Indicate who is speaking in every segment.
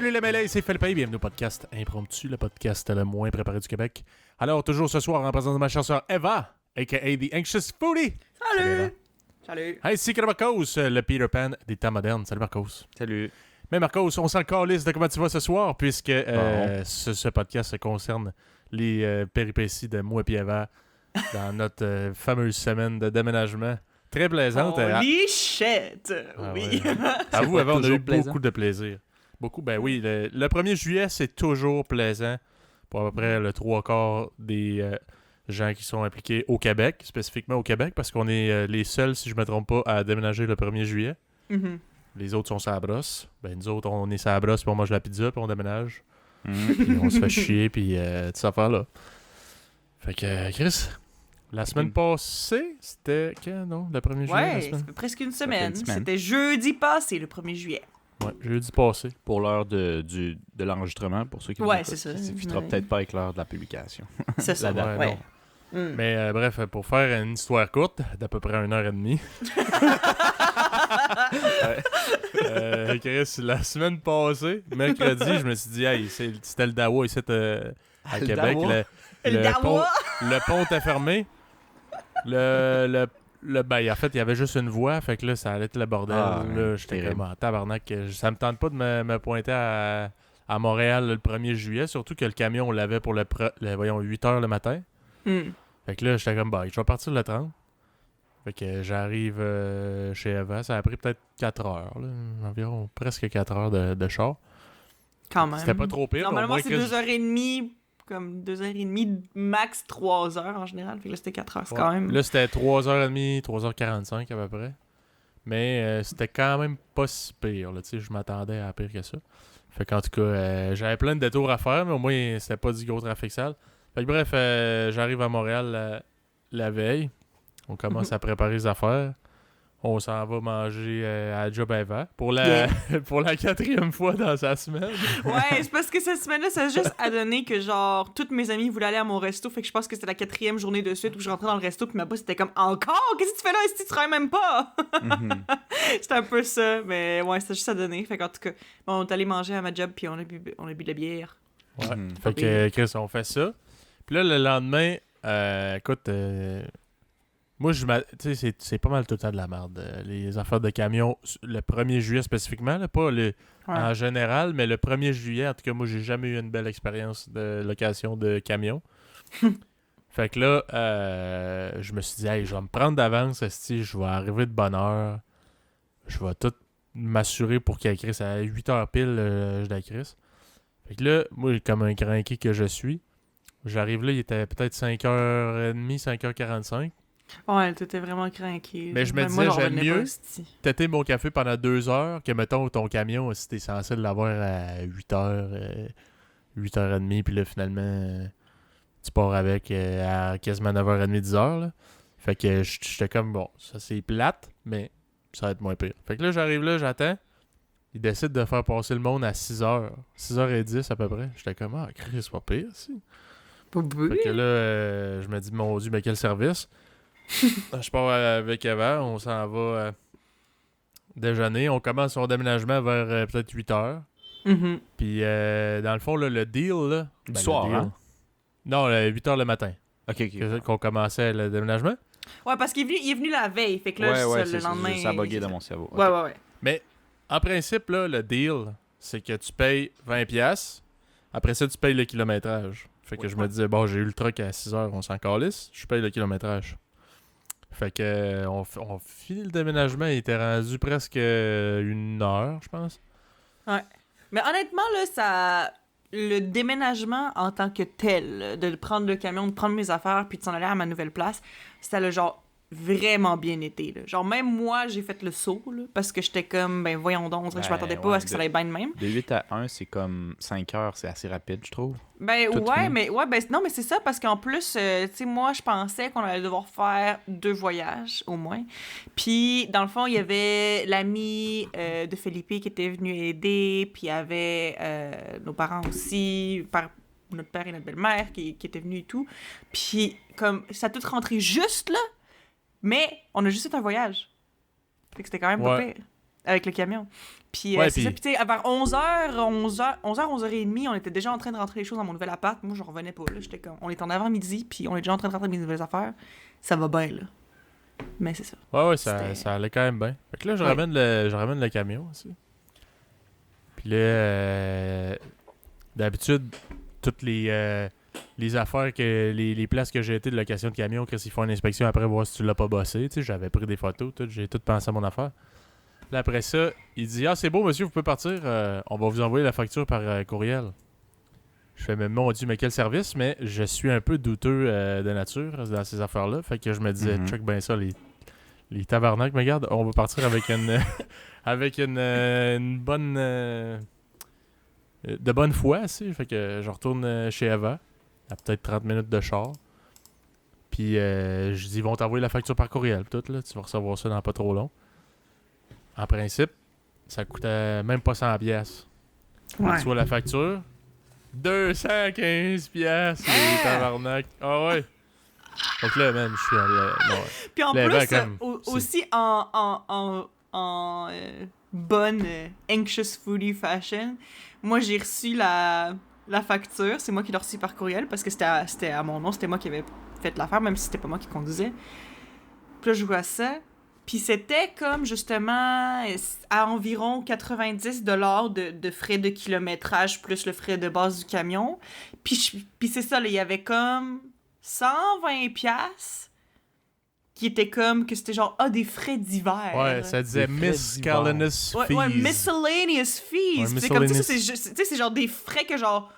Speaker 1: Salut les mêlés, c'est Philippe, bienvenue au podcast Impromptu, le podcast le moins préparé du Québec. Alors, toujours ce soir, en présence de ma chasseur Eva, a.k.a. The Anxious Foodie.
Speaker 2: Salut! Salut!
Speaker 1: Ainsi que Marcos, le Peter Pan des temps modernes. Salut Marcos.
Speaker 3: Salut.
Speaker 1: Mais Marcos, on s'en calisse de comment tu vas ce soir, puisque ce podcast concerne les péripéties de moi et Eva dans notre fameuse semaine de déménagement. Très plaisante.
Speaker 2: Holy shit!
Speaker 1: Ah
Speaker 2: Oui!
Speaker 1: ouais. Avoue, Eva, on a eu
Speaker 3: toujours plaisant.
Speaker 1: beaucoup de plaisir. Beaucoup, ben oui. Le 1er juillet, c'est toujours plaisant pour à peu près le 3/4 des gens qui sont impliqués au Québec, spécifiquement au Québec, parce qu'on est les seuls, si je me trompe pas, à déménager le 1er juillet.
Speaker 2: Mhm.
Speaker 1: Les autres sont sur la brosse. Ben nous autres, on est sur la brosse, puis on mange la pizza, puis on déménage. Puis on se fait chier, puis toute cette affaire-là. Fait que, Chris, la semaine passée, c'était quand, non? Le 1er juillet, la
Speaker 2: Ouais, ça
Speaker 1: semaine?
Speaker 2: fait presque une
Speaker 3: fait
Speaker 2: semaine.
Speaker 3: une semaine.
Speaker 2: C'était jeudi passé, le 1er juillet.
Speaker 1: Ouais, jeudi passé.
Speaker 3: Pour l'heure de l'enregistrement, pour ceux qui
Speaker 2: Ouais,
Speaker 3: nous
Speaker 2: c'est ça.
Speaker 3: écoutent, ça ne fitera
Speaker 2: Ouais.
Speaker 3: peut-être pas avec l'heure de la publication.
Speaker 2: C'est ça,
Speaker 3: La date,
Speaker 1: ouais,
Speaker 2: ouais. Mm.
Speaker 1: Mais bref, pour faire une histoire courte, d'à peu près 1h30. Chris, la semaine passée, mercredi, je me suis dit, hey, c'était le Dawa ici à
Speaker 3: Le
Speaker 1: Québec.
Speaker 3: Dawa?
Speaker 2: Le Dawa?
Speaker 1: Le pont était fermé. Ben, en fait, il y avait juste une voie, fait que là, ça allait être le bordel.
Speaker 3: Ah,
Speaker 1: Là, j'étais
Speaker 3: terrible.
Speaker 1: comme en tabarnak. Ça me tente pas de me pointer à Montréal le 1er juillet, surtout que le camion, on l'avait pour voyons, 8h le matin.
Speaker 2: Mm.
Speaker 1: Fait que là, j'étais comme, bah, je vais partir le 30. Fait que j'arrive chez Eva. Ça a pris peut-être 4 heures, là, environ presque 4 heures de char.
Speaker 2: Quand même.
Speaker 1: C'était pas trop pire.
Speaker 2: Normalement,
Speaker 1: au moins
Speaker 2: c'est
Speaker 1: que
Speaker 2: 2h30, comme 2h30, max 3h en général. Fait que là, c'était 4h. C'est
Speaker 1: Ouais.
Speaker 2: quand même...
Speaker 1: Là, c'était 3h30, 3h45 à peu près. Mais c'était quand même pas si pire. Là, tu sais, je m'attendais à pire que ça. Fait qu'en tout cas, j'avais plein de détours à faire, mais au moins, c'était pas du gros trafic sale. Fait que bref, j'arrive à Montréal la veille. On commence à préparer les affaires. On s'en va manger à la Job Eva pour la 4e fois dans sa semaine.
Speaker 2: Ouais, c'est parce que cette semaine-là, ça a juste à donner que, genre, toutes mes amies voulaient aller à mon resto. Fait que je pense que c'était la 4e journée de suite où je rentrais dans le resto. Puis ma boss était comme, encore? Qu'est-ce que tu fais là? Est-ce que tu travailles même pas?
Speaker 3: Mhm.
Speaker 2: C'était un peu ça. Mais ouais, c'était juste à donner. Fait qu'en tout cas, bon, on est allé manger à ma job. Puis on a bu de la bière.
Speaker 1: Ouais.
Speaker 3: Mhm.
Speaker 1: Fait que, Chris, on fait ça. Puis là, le lendemain, écoute, moi, tu sais, c'est pas mal tout le temps de la merde. Les affaires de camion, le 1er juillet spécifiquement, là, pas en général, mais le 1er juillet, en tout cas, moi, j'ai jamais eu une belle expérience de location de camion. Fait que là, je me suis dit, hey, je vais me prendre d'avance, esti, je vais arriver de bonne heure. Je vais tout m'assurer pour qu'il y ait Chris à 8h pile, je la Chris. Fait que là, moi, comme un cranky que je suis, j'arrive là, il était peut-être 5h30, 5h45.
Speaker 2: Ouais, t'étais vraiment cranky.
Speaker 1: Mais je me disais, j'aime mieux têter mon café pendant 2 heures que, mettons, ton camion, si t'es censé l'avoir à 8h, 8h30, puis là, finalement, tu pars avec à quasiment 9h30, 10h, là. Fait que j'étais comme, bon, ça c'est plate, mais ça va être moins pire. Fait que là, j'arrive là, j'attends. Ils décident de faire passer le monde à 6h. 6h10 à peu près. J'étais comme, ah, Chris, c'est pas pire, si. Fait que là, je me dis, mon Dieu, mais quel service. Je pars avec Eva, on s'en va déjeuner. On commence son déménagement vers peut-être 8h.
Speaker 2: Mhm.
Speaker 1: Puis, dans le fond, là, le deal, là...
Speaker 3: Du
Speaker 1: le
Speaker 3: soir,
Speaker 1: deal-
Speaker 3: hein?
Speaker 1: Non, 8h le matin.
Speaker 3: OK.
Speaker 1: Qu'on commençait le déménagement.
Speaker 2: Ouais, parce qu'il est venu la veille. Fait que là,
Speaker 3: Ouais,
Speaker 2: le
Speaker 3: c'est ça.
Speaker 2: lendemain...
Speaker 3: Ça a bugué dans mon cerveau.
Speaker 2: Ouais,
Speaker 3: OK.
Speaker 2: ouais.
Speaker 1: Mais, en principe, là, le deal, c'est que tu payes 20$. Après ça, tu payes le kilométrage. Fait que je me disais, bon, j'ai eu le truck à 6h, on s'en calisse. Je paye le kilométrage. Fait que on finit le déménagement, il était rendu presque 1h, je pense.
Speaker 2: Ouais. Mais honnêtement, là, le déménagement en tant que tel, de prendre le camion, de prendre mes affaires, puis de s'en aller à ma nouvelle place, c'était le genre vraiment bien été, là. Genre, même moi, j'ai fait le saut, là, parce que j'étais comme, ben voyons donc, on dirait que je m'attendais pas à ce que ça allait bien de même.
Speaker 3: De 8 à 1, c'est comme 5 heures, c'est assez rapide, je trouve.
Speaker 2: Ben
Speaker 3: Tout
Speaker 2: ouais,
Speaker 3: fini.
Speaker 2: mais ouais, ben non, mais c'est ça, parce qu'en plus, tu sais, moi, je pensais qu'on allait devoir faire 2 voyages, au moins. Puis, dans le fond, il y avait l'ami de Felipe qui était venu aider, puis il y avait nos parents aussi, notre père et notre belle-mère qui étaient venus et tout. Puis, comme, ça a tout rentré juste là, mais on a juste fait un voyage. Fait que c'était quand même pas
Speaker 1: Ouais.
Speaker 2: pire, avec le camion. Puis
Speaker 1: Ouais,
Speaker 2: c'est ça.
Speaker 1: puis-
Speaker 2: Puis tu sais, vers 11h30, on était déjà en train de rentrer les choses dans mon nouvel appart. Moi, je revenais pas, là. J'étais comme... On est en avant-midi, puis on est déjà en train de rentrer mes nouvelles affaires. Ça va bien, là. Mais c'est ça.
Speaker 1: Ouais,
Speaker 2: C'était-
Speaker 1: ça allait quand même bien. Fait que là, je
Speaker 2: Ouais.
Speaker 1: ramène le camion aussi. Puis là, d'habitude, toutes les affaires, les places que j'ai été de location de camion, Chris, ils font une inspection après voir si tu l'as pas bossé. Tu sais, j'avais pris des photos, j'ai tout pensé à mon affaire. Là, après ça, il dit « Ah, c'est beau, monsieur, vous pouvez partir. On va vous envoyer la facture par courriel. » Je fais « Mais mon Dieu, mais quel service? » Mais je suis un peu douteux de nature dans ces affaires-là. Fait que je me disais « Check bien ça, les tabarnak, mais regarde, on va partir avec une avec une bonne de bonne foi, tu. Fait que je retourne chez Eva, à peut-être 30 minutes de char. Puis je dis ils vont t'envoyer la facture par courriel, tout là, tu vas recevoir ça dans pas trop long. En principe, ça coûtait même pas 100 pièces.
Speaker 2: Ouais.
Speaker 1: Tu vois la facture 215 pièces, les tabarnak. Ah ouais. Donc là, man, je suis allé non, ouais.
Speaker 2: Puis en
Speaker 1: Les
Speaker 2: plus,
Speaker 1: vagues, comme, c'est-
Speaker 2: aussi en bonne anxious foodie fashion, moi j'ai reçu la facture, c'est moi qui l'ai reçue par courriel parce que c'était à mon nom, c'était moi qui avais fait l'affaire, même si c'était pas moi qui conduisais. Puis là, je vois ça. Puis c'était comme justement à environ 90$ de frais de kilométrage plus le frais de base du camion. Puis c'est ça, là, il y avait comme 120$ qui était comme que c'était genre des frais divers.
Speaker 1: Ouais, ça disait
Speaker 3: Des frais
Speaker 1: Miscellaneous
Speaker 2: Ouais,
Speaker 1: Fees.
Speaker 2: ouais, miscellaneous fees.
Speaker 1: Ouais,
Speaker 2: Puis c'est comme tu sais,
Speaker 1: miscellaneous.
Speaker 2: c'est genre des frais que genre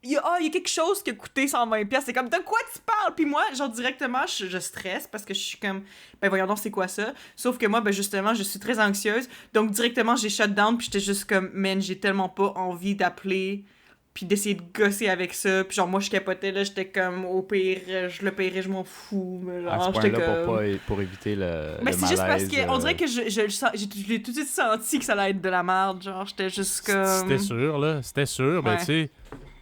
Speaker 2: il y a quelque chose qui a coûté 120$. C'est comme de quoi tu parles? Puis moi, genre directement, je stresse parce que je suis comme ben voyons donc c'est quoi ça? Sauf que moi ben justement, je suis très anxieuse. Donc directement, j'ai shut down puis j'étais juste comme man, j'ai tellement pas envie d'appeler puis d'essayer de gosser avec ça. Puis genre moi je capotais là, j'étais comme au pire, je le paierais, je m'en fous. Mais genre,
Speaker 3: À ce
Speaker 2: j'étais
Speaker 3: point-là,
Speaker 2: comme
Speaker 3: pour éviter le
Speaker 2: mais
Speaker 3: le
Speaker 2: c'est juste parce
Speaker 3: malaise,
Speaker 2: que on dirait que je l'ai tout de suite senti que ça allait être de la merde, genre j'étais juste comme
Speaker 1: C'était sûr, là. C'était sûr. Mais
Speaker 2: Ouais.
Speaker 1: tu sais,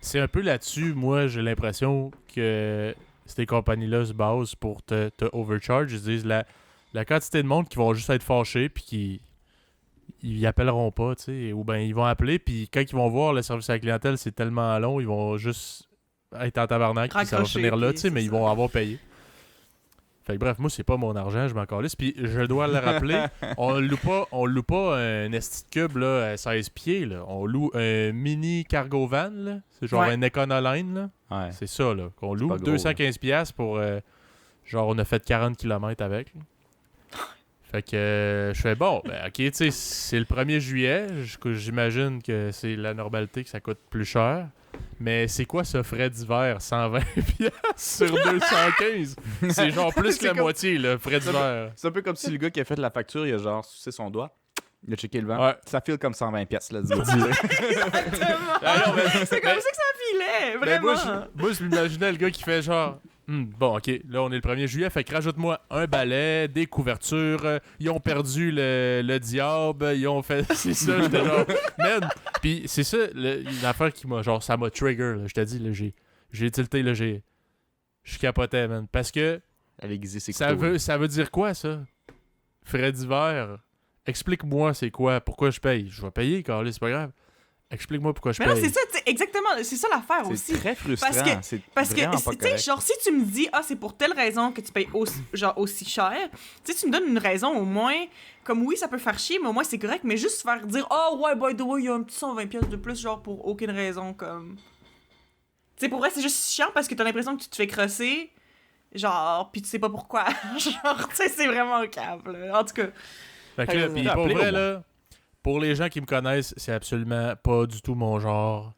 Speaker 1: c'est un peu là-dessus, moi, j'ai l'impression que ces compagnies-là se basent pour te overcharge. Ils se disent la quantité de monde qui vont juste être fâchés puis qui ils appelleront pas, tu sais. Ou ben ils vont appeler puis quand ils vont voir le service à la clientèle, c'est tellement long, ils vont juste être en tabarnak puis ça va
Speaker 2: Raccrocher,
Speaker 1: finir là,
Speaker 2: puis
Speaker 1: tu sais,
Speaker 2: c'est
Speaker 1: mais ils
Speaker 2: ça.
Speaker 1: vont avoir payé. Fait que bref, moi, c'est pas mon argent, je m'en calisse. Puis je dois le rappeler, on loue pas un esti de cube là, à 16 pieds. Là. On loue un mini cargo van. Là. C'est genre
Speaker 2: Ouais.
Speaker 1: un Econoline. Là.
Speaker 3: Ouais.
Speaker 1: C'est ça là, qu'on loue.
Speaker 3: pas gros,
Speaker 1: 215 piastres pour... genre, on a fait 40 km avec. Là. Fait que je fais bon, ben ok, tu sais, c'est le 1er juillet. J'imagine que c'est la normalité que ça coûte plus cher. Mais c'est quoi ce frais d'hiver? 120 piastres sur 215? C'est genre plus
Speaker 3: C'est
Speaker 1: que la
Speaker 3: comme-
Speaker 1: moitié, là, frais d'hiver.
Speaker 3: C'est un peu comme si le gars qui a fait la facture, il a genre sucé son doigt. Il a checké le vent.
Speaker 1: Ouais.
Speaker 3: Ça file comme 120 pièces let's go.
Speaker 2: Exactement.
Speaker 1: Ah non, mais-
Speaker 2: C'est comme ça que ça filait,
Speaker 1: Mais
Speaker 2: vraiment.
Speaker 1: moi, je m'imaginais le gars qui fait genre... Bon, ok, là, on est le 1er juillet, fait que rajoute-moi un balai, des couvertures, ils ont perdu le diable, ils ont fait... C'est ça, j'étais genre... Man! Puis c'est ça, l'affaire qui m'a... Genre, ça m'a trigger, là, je t'ai dit, là, j'ai tilté, là, je capotais, man. Parce que
Speaker 3: Elle aiguisé ses
Speaker 1: ça
Speaker 3: couteaux.
Speaker 1: ça veut dire quoi, ça? Frais d'hiver? Explique-moi c'est quoi, pourquoi je paye. Je vais payer, Carly, c'est pas grave. Explique-moi pourquoi je
Speaker 2: Mais
Speaker 1: paye.
Speaker 2: non, c'est ça, tu sais, exactement, c'est ça l'affaire aussi.
Speaker 3: C'est très frustrant. C'est
Speaker 2: Parce que,
Speaker 3: vraiment pas
Speaker 2: tu sais,
Speaker 3: correct.
Speaker 2: genre, si tu me dis, c'est pour telle raison que tu payes aussi cher, tu sais, tu me donnes une raison au moins, comme oui, ça peut faire chier, mais au moins c'est correct, mais juste faire dire, ouais, by the way, il y a un petit 120$ de plus, genre, pour aucune raison, comme. Tu sais, pour vrai, c'est juste chiant parce que t'as l'impression que tu te fais crosser, genre, pis tu sais pas pourquoi. Genre, tu sais, c'est vraiment un câble, là. En tout cas.
Speaker 1: Fait que là, puis pour
Speaker 3: Rappelez
Speaker 1: vrai,
Speaker 3: au moins.
Speaker 1: là, pour les gens qui me connaissent, c'est absolument pas du tout mon genre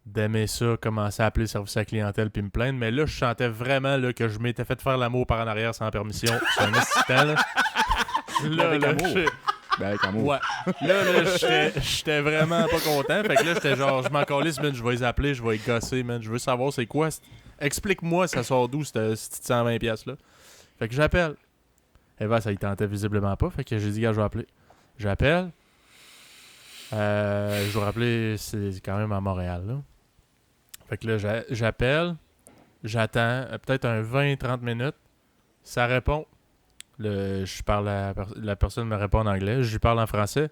Speaker 1: d'aimer ça, commencer à appeler le service à la clientèle puis me plaindre. Mais là, je sentais vraiment là, que je m'étais fait faire l'amour par en arrière sans permission. C'est un excitant, là.
Speaker 3: Avec amour.
Speaker 1: je-
Speaker 3: Ben, avec amour.
Speaker 1: Ouais. Là, j'étais vraiment pas content. Fait que là, j'étais genre, je m'en calisse, man, je vais les appeler, je vais les gosser, man. Je veux savoir c'est quoi. Explique-moi, ça sort d'où, cette 120$ là. Fait que j'appelle. Eva, ça y tentait visiblement pas. Fait que j'ai dit, gars, je vais appeler. J'appelle. Je dois rappeler, c'est quand même à Montréal, là. Fait que là, j'appelle. J'attends peut-être un 20-30 minutes. Ça répond. Je parle la personne me répond en anglais. Je lui parle en français.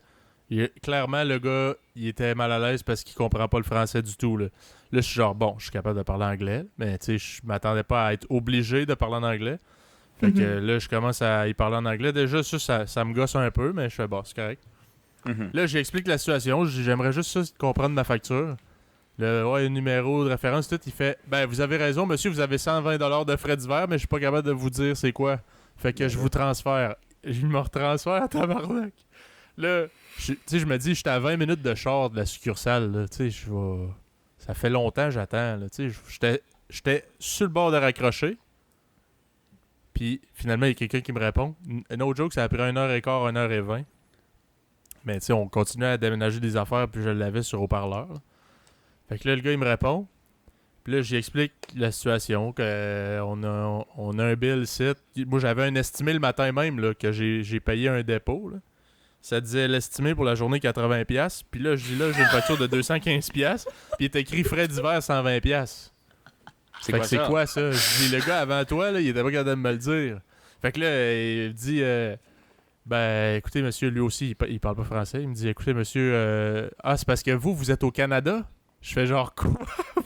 Speaker 1: Clairement, le gars, il était mal à l'aise parce qu'il comprend pas le français du tout. Là, je suis genre, bon, je suis capable de parler anglais, mais tu sais, je m'attendais pas à être obligé de parler en anglais. Fait que là, je commence à y parler en anglais. Déjà, ça me gosse un peu, mais je fais, bon, c'est correct. Là, j'explique la situation. J'aimerais juste ça, comprendre ma facture. Le numéro de référence, tout, il fait, ben, vous avez raison, monsieur, vous avez 120$ de frais divers, mais je suis pas capable de vous dire c'est quoi. Fait que je vous transfère. Je me retransfère à tabarnak. Là, je me dis, j'étais à 20 minutes de char de la succursale. Là, ça fait longtemps que j'attends. Là, j'étais sur le bord de raccrocher. Puis finalement, il y a quelqu'un qui me répond. No joke, ça a pris 1h15, 1h20. Mais tu sais, on continuait à déménager des affaires, puis je l'avais sur haut-parleur. Là. Fait que là, le gars, il me répond. Puis là, j'explique la situation, qu'on a un bill ici. Moi, j'avais un estimé le matin même, là, que j'ai payé un dépôt. Là. Ça disait l'estimé pour la journée 80$. Puis là, je dis là, j'ai une facture de 215$. Puis il est écrit frais divers 120$. C'est quoi ça? Je dis, le gars avant toi, là, il était pas capable de me le dire. Fait que là, il dit, ben, écoutez, monsieur, lui aussi, il parle pas français. Il me dit, écoutez, monsieur, c'est parce que vous êtes au Canada? Je fais genre, quoi?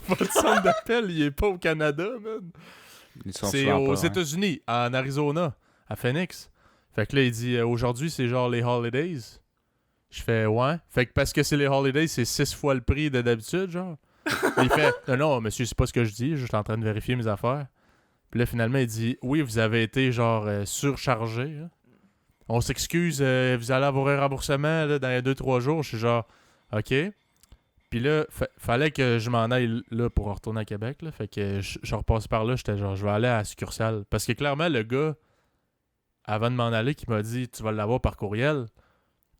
Speaker 1: Votre centre d'appel, il est pas au Canada, man. C'est aux États-Unis, en Arizona, à Phoenix. Fait que là, il dit, aujourd'hui, c'est genre les holidays. Je fais, ouais. Fait que parce que c'est les holidays, c'est 6 fois le prix de d'habitude, genre. Il fait, non, monsieur, c'est pas ce que je dis, je suis en train de vérifier mes affaires. Puis là, finalement, il dit, oui, vous avez été, genre, surchargé. Là. On s'excuse, vous allez avoir un remboursement là, dans les 2-3 jours. Je suis genre, OK. Puis là, fallait que je m'en aille là pour retourner à Québec. Là. Fait que je repasse par là, j'étais genre, je vais aller à la succursale. Parce que clairement, le gars, avant de m'en aller, qui m'a dit, tu vas l'avoir par courriel.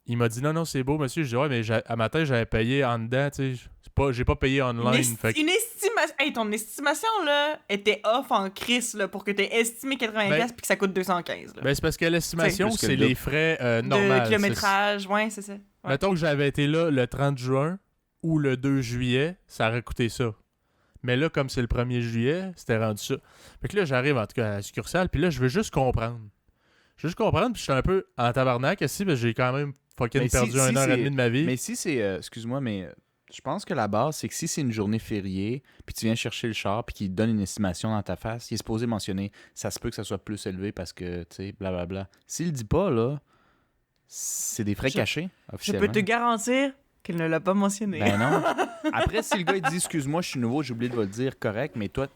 Speaker 1: Il m'a dit, non, c'est beau, monsieur. Je dis, ouais, mais à matin, j'avais payé en dedans, tu sais. J'ai pas payé online.
Speaker 2: Une estimation. Hey, ton estimation, là, était off en crise, là, pour que t'aies estimé 80$ puis que ça coûte 215$. Là.
Speaker 1: Ben, c'est parce que l'estimation, c'est les frais normaux.
Speaker 2: De kilométrage, ouais, c'est ça. Ouais.
Speaker 1: Mettons que j'avais été là le 30 juin ou le 2 juillet, ça aurait coûté ça. Mais là, comme c'est le 1er juillet, c'était rendu ça. Fait que là, j'arrive en tout cas à la succursale, puis là, je veux juste comprendre. Puis je suis un peu en tabarnak ici, parce que j'ai quand même fucking perdu 1h30 de ma vie.
Speaker 3: Mais si c'est... excuse-moi, mais je pense que la base, c'est que si c'est une journée fériée, puis tu viens chercher le char, puis qu'il te donne une estimation dans ta face, il est supposé mentionner, ça se peut que ça soit plus élevé parce que, tu sais, blablabla. S'il le dit pas, là, c'est des frais cachés, officiellement.
Speaker 2: Je peux te garantir qu'il ne l'a pas mentionné.
Speaker 3: Ben non. Après, si le gars il dit « Excuse-moi, je suis nouveau, j'ai oublié de vous le dire, correct, mais toi,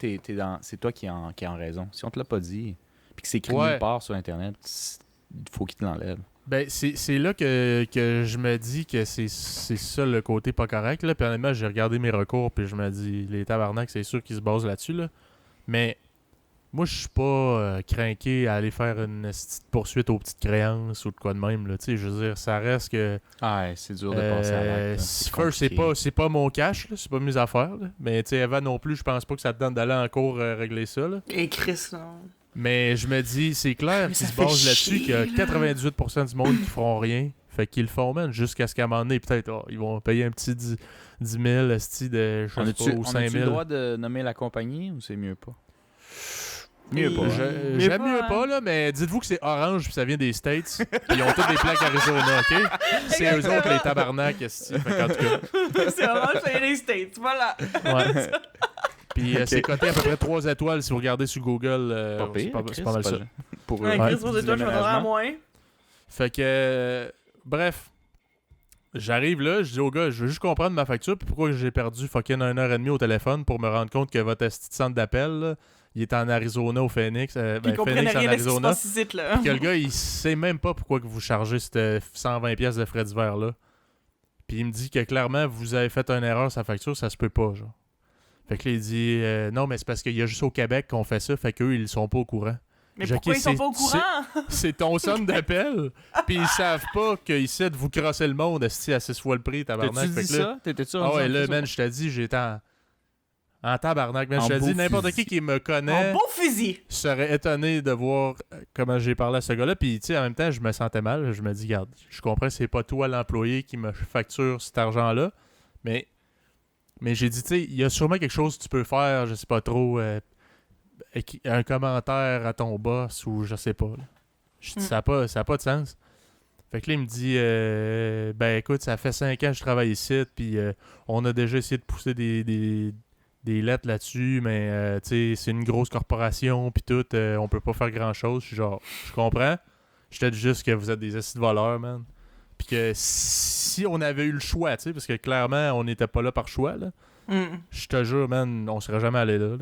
Speaker 3: c'est toi qui es en raison. » Si on te l'a pas dit, puis que c'est écrit nulle part sur Internet, il faut qu'il te l'enlève.
Speaker 1: Ben, c'est là que je me dis que c'est ça le côté pas correct. Là. Puis honnêtement, j'ai regardé mes recours, puis je me dis, les tabarnaks, c'est sûr qu'ils se basent là-dessus. Là. Mais moi, je suis pas craqué à aller faire une petite poursuite aux petites créances ou de quoi de même. Là. Je veux dire, ça reste que...
Speaker 3: Ah, c'est dur de passer à l'acte.
Speaker 1: C'est pas mon cash, là, c'est pas mes affaires. Là. Mais tu sais, Eva non plus, je pense pas que ça te donne d'aller en cours régler ça. Là.
Speaker 2: Et Chris, non.
Speaker 1: Mais je me dis, c'est clair qu'ils se basent là-dessus qu'il y a 98% du monde qui feront rien. Fait qu'ils le font, man, jusqu'à ce qu'à un moment donné, peut-être, ils vont payer un petit 10 000, esti de, je sais pas, ou 5 000.
Speaker 3: On a-tu le droit de nommer la compagnie ou c'est mieux pas?
Speaker 1: Mieux pas. J'aime mieux pas, là, mais dites-vous que c'est orange puis ça vient des States. Puis ils ont toutes des plaques Arizona, OK? C'est eux autres les tabarnak, esti. Fait qu'en tout cas...
Speaker 2: C'est orange, ça vient des States, voilà.
Speaker 1: Ouais. Puis c'est coté à peu près 3 étoiles si vous regardez sur Google. C'est pas mal ça.
Speaker 3: Pour
Speaker 2: Chris, 3 étoiles, je vais donner à moins.
Speaker 1: Fait que... bref. J'arrive là, je dis au gars, je veux juste comprendre ma facture, puis pourquoi j'ai perdu fucking 1h30 au téléphone pour me rendre compte que votre esti de centre d'appel, là, il est en Arizona au Phoenix. Phoenix en Arizona. Puis que le gars, il sait même pas pourquoi que vous chargez cette 120$ de frais divers là. Puis il me dit que clairement, vous avez fait une erreur sur sa facture, ça se peut pas, genre. Fait que là, il dit non, mais c'est parce qu'il y a juste au Québec qu'on fait ça, fait qu'eux, ils sont pas au courant.
Speaker 2: Mais pourquoi ils sont pas au courant?
Speaker 1: C'est ton centre d'appel, puis ils savent pas qu'ils essaient de vous crosser le monde à 6 fois le prix, tabarnak.
Speaker 3: T'as-tu dit ça? T'étais-tu
Speaker 1: ah ouais, là, man, je t'ai dit, j'étais en tabarnak, man. Je t'ai dit, n'importe qui me connaît
Speaker 2: en beau fusil
Speaker 1: serait étonné de voir comment j'ai parlé à ce gars-là. Puis, tu sais, en même temps, je me sentais mal. Je me dis, regarde, je comprends que c'est pas toi l'employé qui me facture cet argent-là, mais j'ai dit, tu sais, il y a sûrement quelque chose que tu peux faire, je sais pas trop, un commentaire à ton boss ou je sais pas. Je dis, ça a pas de sens. Fait que là, il me dit, ben écoute, ça fait 5 ans que je travaille ici, puis on a déjà essayé de pousser des lettres là-dessus, mais tu sais, c'est une grosse corporation, puis tout, on peut pas faire grand-chose. Je suis genre, je comprends. Je te dis juste que vous êtes des assis de voleurs, man. Puis que si on avait eu le choix, tu sais, parce que clairement, on n'était pas là par choix, là. Je te jure, man, on serait jamais allé là.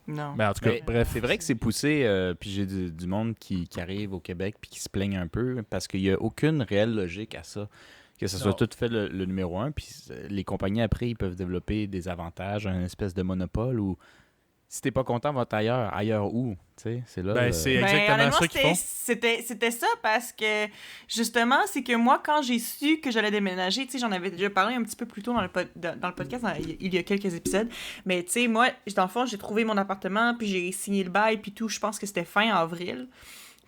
Speaker 2: Non.
Speaker 1: Mais en tout cas, bref.
Speaker 3: C'est vrai que c'est poussé, puis j'ai du monde qui arrive au Québec puis qui se plaignent un peu parce qu'il n'y a aucune réelle logique à ça. Que ce soit tout fait le numéro 1, puis les compagnies après, ils peuvent développer des avantages, un espèce de monopole où si t'es pas content, va ailleurs. Ailleurs où? Tu sais, c'est là.
Speaker 1: Ben, c'est exactement ça qu'ils font.
Speaker 2: C'était ça parce que, justement, c'est que moi, quand j'ai su que j'allais déménager, tu sais, j'en avais déjà parlé un petit peu plus tôt dans le podcast, il y a quelques épisodes, mais tu sais, moi, dans le fond, j'ai trouvé mon appartement, puis j'ai signé le bail, puis tout, je pense que c'était fin avril.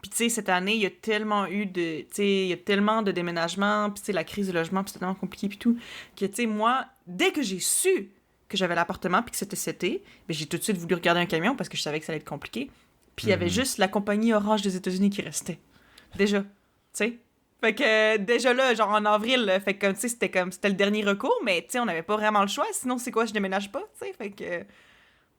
Speaker 2: Puis, tu sais, cette année, il y a tellement eu de... Tu sais, il y a tellement de déménagements, puis tu sais, la crise du logement, puis c'est tellement compliqué, puis tout, que, tu sais, moi, dès que j'ai su que j'avais l'appartement puis que c'était cet été, ben j'ai tout de suite voulu regarder un camion parce que je savais que ça allait être compliqué. Puis il y avait juste la compagnie Orange des États-Unis qui restait. Déjà, tu sais. Fait que déjà là, genre en avril, fait que tu sais, c'était le dernier recours, mais tu sais, on n'avait pas vraiment le choix. Sinon, c'est quoi, je déménage pas, tu sais. Fait que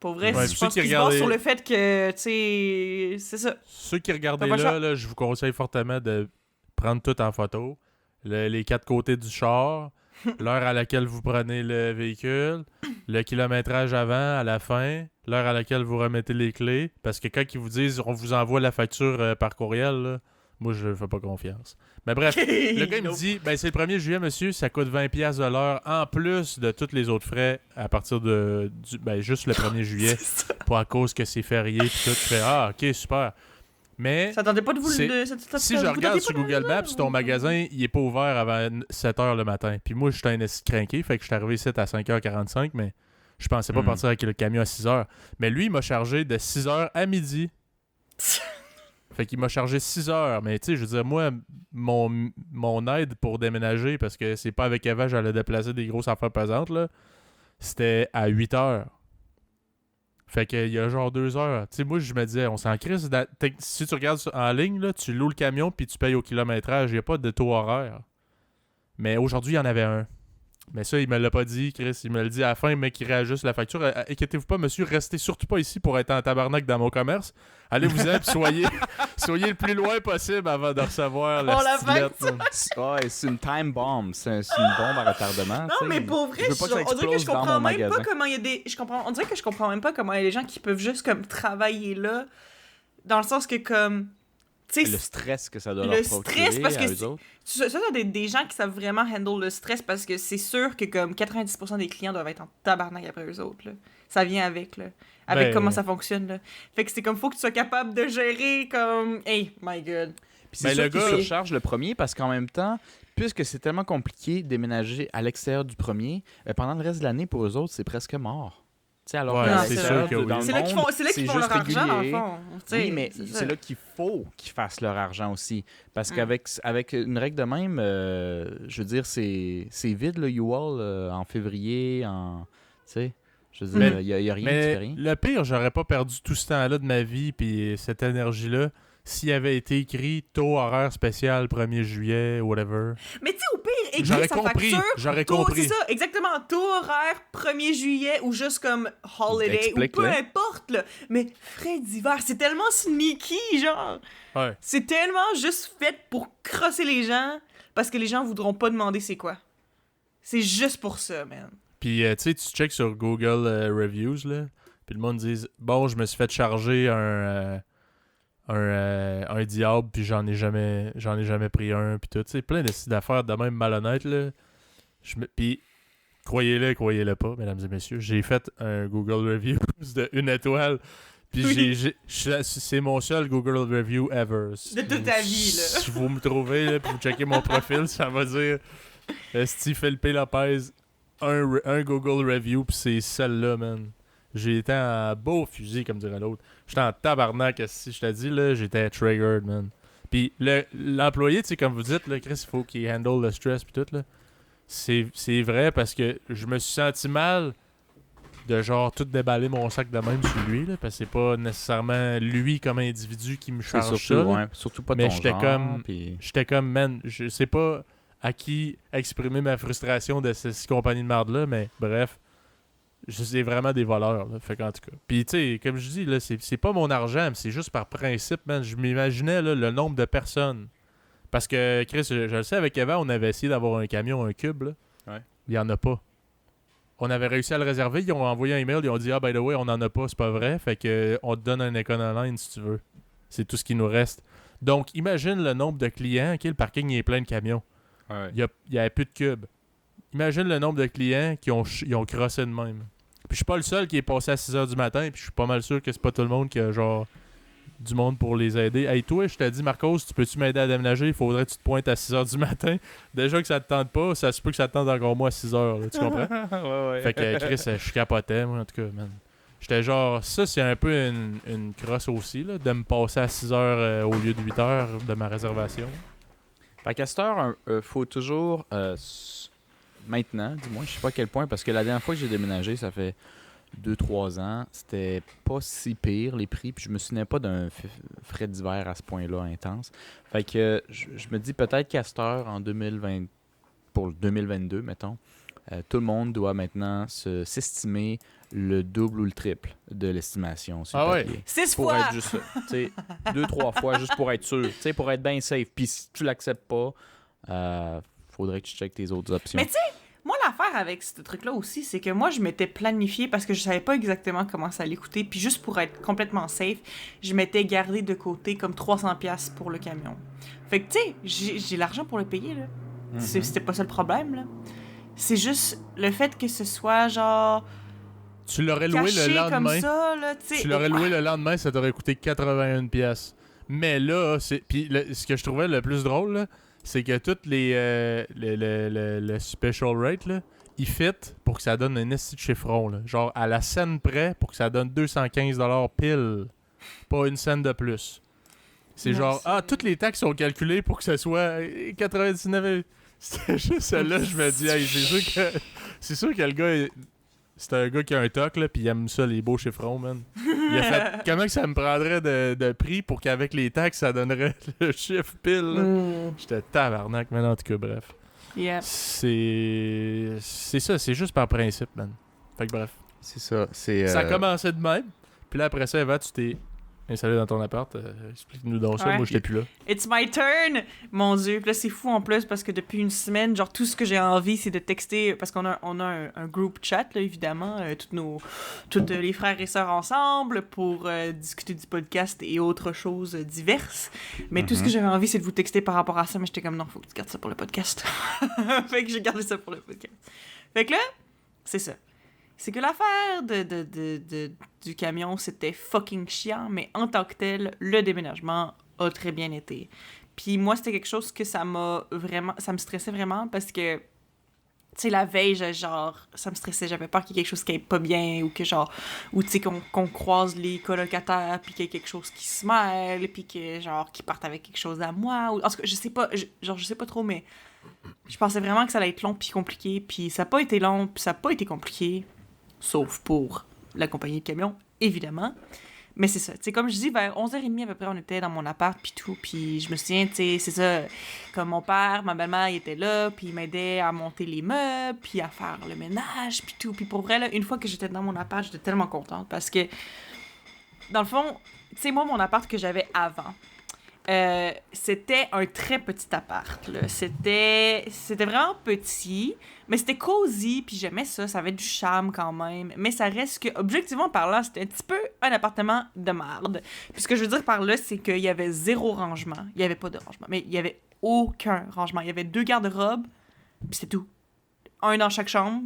Speaker 2: pour vrai,
Speaker 1: Ouais,
Speaker 2: je pense qu'ils se basent sur le fait que, tu sais, c'est ça.
Speaker 1: Ceux qui regardaient là, je vous conseille fortement de prendre tout en photo. Les 4 côtés du char, l'heure à laquelle vous prenez le véhicule, le kilométrage avant, à la fin, l'heure à laquelle vous remettez les clés. Parce que quand ils vous disent on vous envoie la facture par courriel, là, moi je fais pas confiance. Mais bref, le gars il me dit ben c'est le 1er juillet, monsieur, ça coûte 20$ de l'heure en plus de tous les autres frais à partir de juste le 1er juillet pour à cause que c'est férié puis tout. Tu fais ah ok super. Mais
Speaker 2: ça tentait pas de vous
Speaker 1: si je regarde sur Google Maps, ton magasin, il est pas ouvert avant 7h le matin. Puis moi, je suis un esti crinqué, fait que je suis arrivé ici à 5h45, mais je pensais pas partir avec le camion à 6h. Mais lui, il m'a chargé de 6h à midi. Fait qu'il m'a chargé 6h. Mais tu sais, je veux dire, moi, mon aide pour déménager, parce que c'est pas avec Eva, j'allais déplacer des grosses affaires pesantes, là, c'était à 8h. Fait qu'il y a genre 2 heures. Tu sais, moi, je me disais, on s'en crisse. Si tu regardes en ligne, là, tu loues le camion puis tu payes au kilométrage. Il n'y a pas de taux horaire. Mais aujourd'hui, il y en avait un. Mais ça, il me l'a pas dit, Chris. Il me l'a dit à la fin, mais qu'il réajuste la facture. Inquiétez-vous pas, monsieur, restez surtout pas ici pour être en tabarnak dans mon commerce. Allez-vous-en, puis soyez le plus loin possible avant de recevoir la stylette.
Speaker 3: C'est une time bomb. C'est une bombe à retardement.
Speaker 2: Non, mais pour vrai, on dirait que je comprends même pas comment il y a des... On dirait que je comprends même pas comment il y a des gens qui peuvent juste comme travailler là, dans le sens que comme...
Speaker 3: Le stress que ça doit leur procurer
Speaker 2: parce que
Speaker 3: à eux autres.
Speaker 2: Ça, des gens qui savent vraiment handle le stress parce que c'est sûr que comme 90% des clients doivent être en tabarnak après eux autres. Là. Ça vient avec comment ça fonctionne. Là. Fait que c'est comme faut que tu sois capable de gérer comme hey my god.
Speaker 3: Puis c'est sûr qu'ils surchargent le premier parce qu'en même temps, puisque c'est tellement compliqué de déménager à l'extérieur du premier, pendant le reste de l'année pour eux autres, c'est presque mort. Alors
Speaker 1: c'est sûr que oui.
Speaker 2: C'est là qu'ils font leur argent, dans le fond.
Speaker 3: Oui, mais c'est là qu'il faut qu'ils fassent leur argent aussi. Parce qu'avec une règle de même, je veux dire, c'est vide, le U-Haul, en février, tu sais. Je veux dire, il n'y a rien qui fait rien.
Speaker 1: Le pire, j'aurais pas perdu tout ce temps-là de ma vie puis cette énergie-là s'il avait été écrit taux horaire spécial 1er juillet, whatever.
Speaker 2: Mais tu sais, au pire, écrire sa facture...
Speaker 1: J'aurais compris.
Speaker 2: C'est ça, exactement. Taux horaire 1er juillet ou juste comme holiday ou peu importe, là. Mais frais d'hiver, c'est tellement sneaky, genre.
Speaker 1: Ouais.
Speaker 2: C'est tellement juste fait pour crosser les gens parce que les gens voudront pas demander c'est quoi. C'est juste pour ça, man.
Speaker 1: Puis, tu sais, tu checkes sur Google Reviews, là, puis le monde dit « Bon, je me suis fait charger un diable, puis j'en ai jamais pris un, puis tout. Tu sais, plein d'affaires de même malhonnêtes, là. Puis, croyez-le pas, mesdames et messieurs, j'ai fait un Google Reviews de 1 étoile, puis c'est mon seul Google Review ever.
Speaker 2: De toute ta vie, là.
Speaker 1: Si vous me trouvez, là, puis vous checkez mon profil, ça va dire Steve Philippe Lopez, un Google Review, puis c'est celle-là, man. J'ai été en beau fusil, comme dirait l'autre. J'étais en tabarnak, si je t'ai dit, là, j'étais triggered, man. Puis l'employé, tu sais, comme vous dites, là, Chris, il faut qu'il handle le stress puis tout, là. C'est vrai parce que je me suis senti mal de genre tout déballer mon sac de même sur lui, là, parce que c'est pas nécessairement lui comme individu qui me charge ça.
Speaker 3: Surtout pas
Speaker 1: mais
Speaker 3: ton genre.
Speaker 1: J'étais comme, man, je sais pas à qui exprimer ma frustration de cette compagnie de merde-là, mais bref, c'est vraiment des voleurs, là, fait qu'en tout cas. Puis tu sais, comme je dis, là, c'est pas mon argent, mais c'est juste par principe, man, je m'imaginais là, le nombre de personnes. Parce que, Chris, je le sais, avec Eva, on avait essayé d'avoir un camion, un cube, là.
Speaker 3: Ouais.
Speaker 1: Il y en a pas. On avait réussi à le réserver, ils ont envoyé un email, ils ont dit « Ah, by the way, on en a pas, c'est pas vrai, fait que on te donne un Econoline si tu veux. » C'est tout ce qui nous reste. Donc, imagine le nombre de clients, OK, le parking il est plein de camions.
Speaker 3: Ouais.
Speaker 1: Il y avait plus de cubes. Imagine le nombre de clients qui ont crossé de même. Puis je suis pas le seul qui est passé à 6h du matin, puis je suis pas mal sûr que c'est pas tout le monde qui a genre du monde pour les aider. Hey, toi, je t'ai dit, Marcos, tu peux-tu m'aider à déménager? Il faudrait que tu te pointes à 6h du matin. Déjà que ça te tente pas, ça se peut que ça te tente encore moins à 6h, là, tu comprends?
Speaker 3: ouais.
Speaker 1: Fait que Chris, je capotais, moi, en tout cas, man. J'étais genre, ça, c'est un peu une crosse aussi, là, de me passer à 6h au lieu de 8h de ma réservation.
Speaker 3: Fait qu'à cette heure, faut toujours... maintenant, dis-moi, je sais pas à quel point, parce que la dernière fois que j'ai déménagé, ça fait 2-3 ans, c'était pas si pire les prix, puis je me souvenais pas d'un frais d'hiver à ce point-là intense. Fait que je me dis peut-être qu'à cette heure, en 2020, pour le 2022, mettons, tout le monde doit maintenant s'estimer le double ou le triple de l'estimation sur le papier.
Speaker 1: Ouais.
Speaker 2: 6
Speaker 3: pour
Speaker 2: fois!
Speaker 3: être juste ça. 2-3 fois, juste pour être sûr. T'sais, pour être bien safe. Puis si tu l'acceptes pas, faudrait que tu checkes tes autres options.
Speaker 2: Mais tu sais, moi, l'affaire avec ce truc-là aussi, c'est que moi, je m'étais planifié parce que je savais pas exactement comment ça allait coûter. Puis juste pour être complètement safe, je m'étais gardé de côté comme 300$ pour le camion. Fait que, tu sais, j'ai l'argent pour le payer, là. C'était pas ça le problème, là. C'est juste le fait que ce soit, genre...
Speaker 1: Tu l'aurais loué le lendemain.
Speaker 2: Comme ça, là,
Speaker 1: tu l'aurais loué le lendemain, ça t'aurait coûté 81$. Mais là, ce que je trouvais le plus drôle, là, c'est que toutes le special rate, là, il fit pour que ça donne un esti de chiffron. Là. Genre à la scène près pour que ça donne 215$ pile. Pas une scène de plus. C'est genre, toutes les taxes sont calculées pour que ça soit 99$. C'était juste celle-là, je me dis, hey, c'est sûr que le gars, c'est un gars qui a un toc, là, pis il aime ça, les beaux chiffrons, man. Il a fait, comment que ça me prendrait de prix pour qu'avec les taxes, ça donnerait le chiffre pile, J'étais tabarnak, man, en tout cas, bref.
Speaker 2: Yep.
Speaker 1: C'est ça, c'est juste par principe, man. Fait que bref.
Speaker 3: C'est ça,
Speaker 1: Ça a commencé de même, puis là, après ça, Eva, tu t'es installé dans ton appart. Explique-nous donc ça, moi, j'étais plus là.
Speaker 2: It's my turn! Mon Dieu, puis là, c'est fou en plus, parce que depuis une semaine, genre, tout ce que j'ai envie, c'est de texter, parce qu'on a un group chat, là, évidemment, toutes les frères et sœurs ensemble, pour discuter du podcast et autres choses diverses. Mais tout ce que j'avais envie, c'est de vous texter par rapport à ça, mais j'étais comme, non, faut que tu gardes ça pour le podcast. Fait que j'ai gardé ça pour le podcast. Fait que là, c'est ça. C'est que l'affaire du camion, c'était fucking chiant, mais en tant que tel, le déménagement a très bien été. Puis moi, c'était quelque chose que ça me stressait vraiment parce que, tu sais, la veille, ça me stressait, j'avais peur qu'il y ait quelque chose qui aille pas bien ou que ou tu sais, qu'on croise les colocataires puis qu'il y ait quelque chose qui se mêle puis que, qu'ils partent avec quelque chose à moi. En tout cas, je sais pas trop, mais je pensais vraiment que ça allait être long puis compliqué, puis ça n'a pas été long puis ça n'a pas été compliqué. Sauf pour la compagnie de camion, évidemment. Mais c'est ça. Tu sais, comme je dis, vers 11h30 à peu près, on était dans mon appart, puis tout. Puis je me souviens, tu sais, c'est ça. Comme mon père, ma belle-mère, ils étaient là, puis ils m'aidaient à monter les meubles, puis à faire le ménage, puis tout. Puis pour vrai, là, une fois que j'étais dans mon appart, j'étais tellement contente. Parce que, dans le fond, tu sais, moi, mon appart que j'avais avant, c'était un très petit appart, là. C'était vraiment petit, mais c'était cosy, puis j'aimais ça, ça avait du charme quand même. Mais ça reste que, objectivement parlant, c'était un petit peu un appartement de merde. Puis ce que je veux dire par là, c'est qu'il y avait 0 rangement. Il y avait pas de rangement, mais il y avait aucun rangement. Il y avait 2 garde-robes, puis c'est tout. Un dans chaque chambre,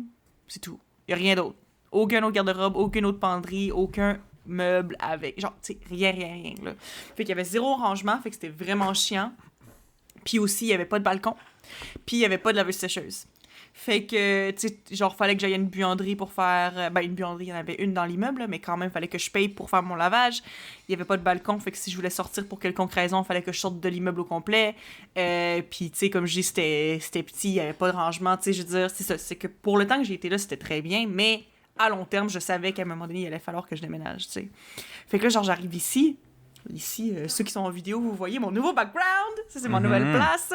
Speaker 2: c'est tout. Il y a rien d'autre. Aucun autre garde-robe, aucune autre penderie, aucun meubles avec, genre, tu sais, rien, là. Fait qu'il y avait 0 rangement, fait que c'était vraiment chiant. Puis aussi, il y avait pas de balcon. Puis il y avait pas de laveuse sécheuse. Fait que, tu sais, genre, fallait que j'aille à une buanderie pour faire... une buanderie, il y en avait une dans l'immeuble, là, mais quand même, fallait que je paye pour faire mon lavage. Il y avait pas de balcon, fait que si je voulais sortir pour quelconque raison, fallait que je sorte de l'immeuble au complet. Puis, tu sais, comme je dis, c'était petit, il y avait pas de rangement, tu sais, je veux dire, c'est ça. C'est que pour le temps que j'ai été là, c'était très bien, mais à long terme, je savais qu'à un moment donné, il allait falloir que je déménage, tu sais. Fait que là, genre, j'arrive ici, ceux qui sont en vidéo, vous voyez mon nouveau background. Ça, c'est mon nouvelle place.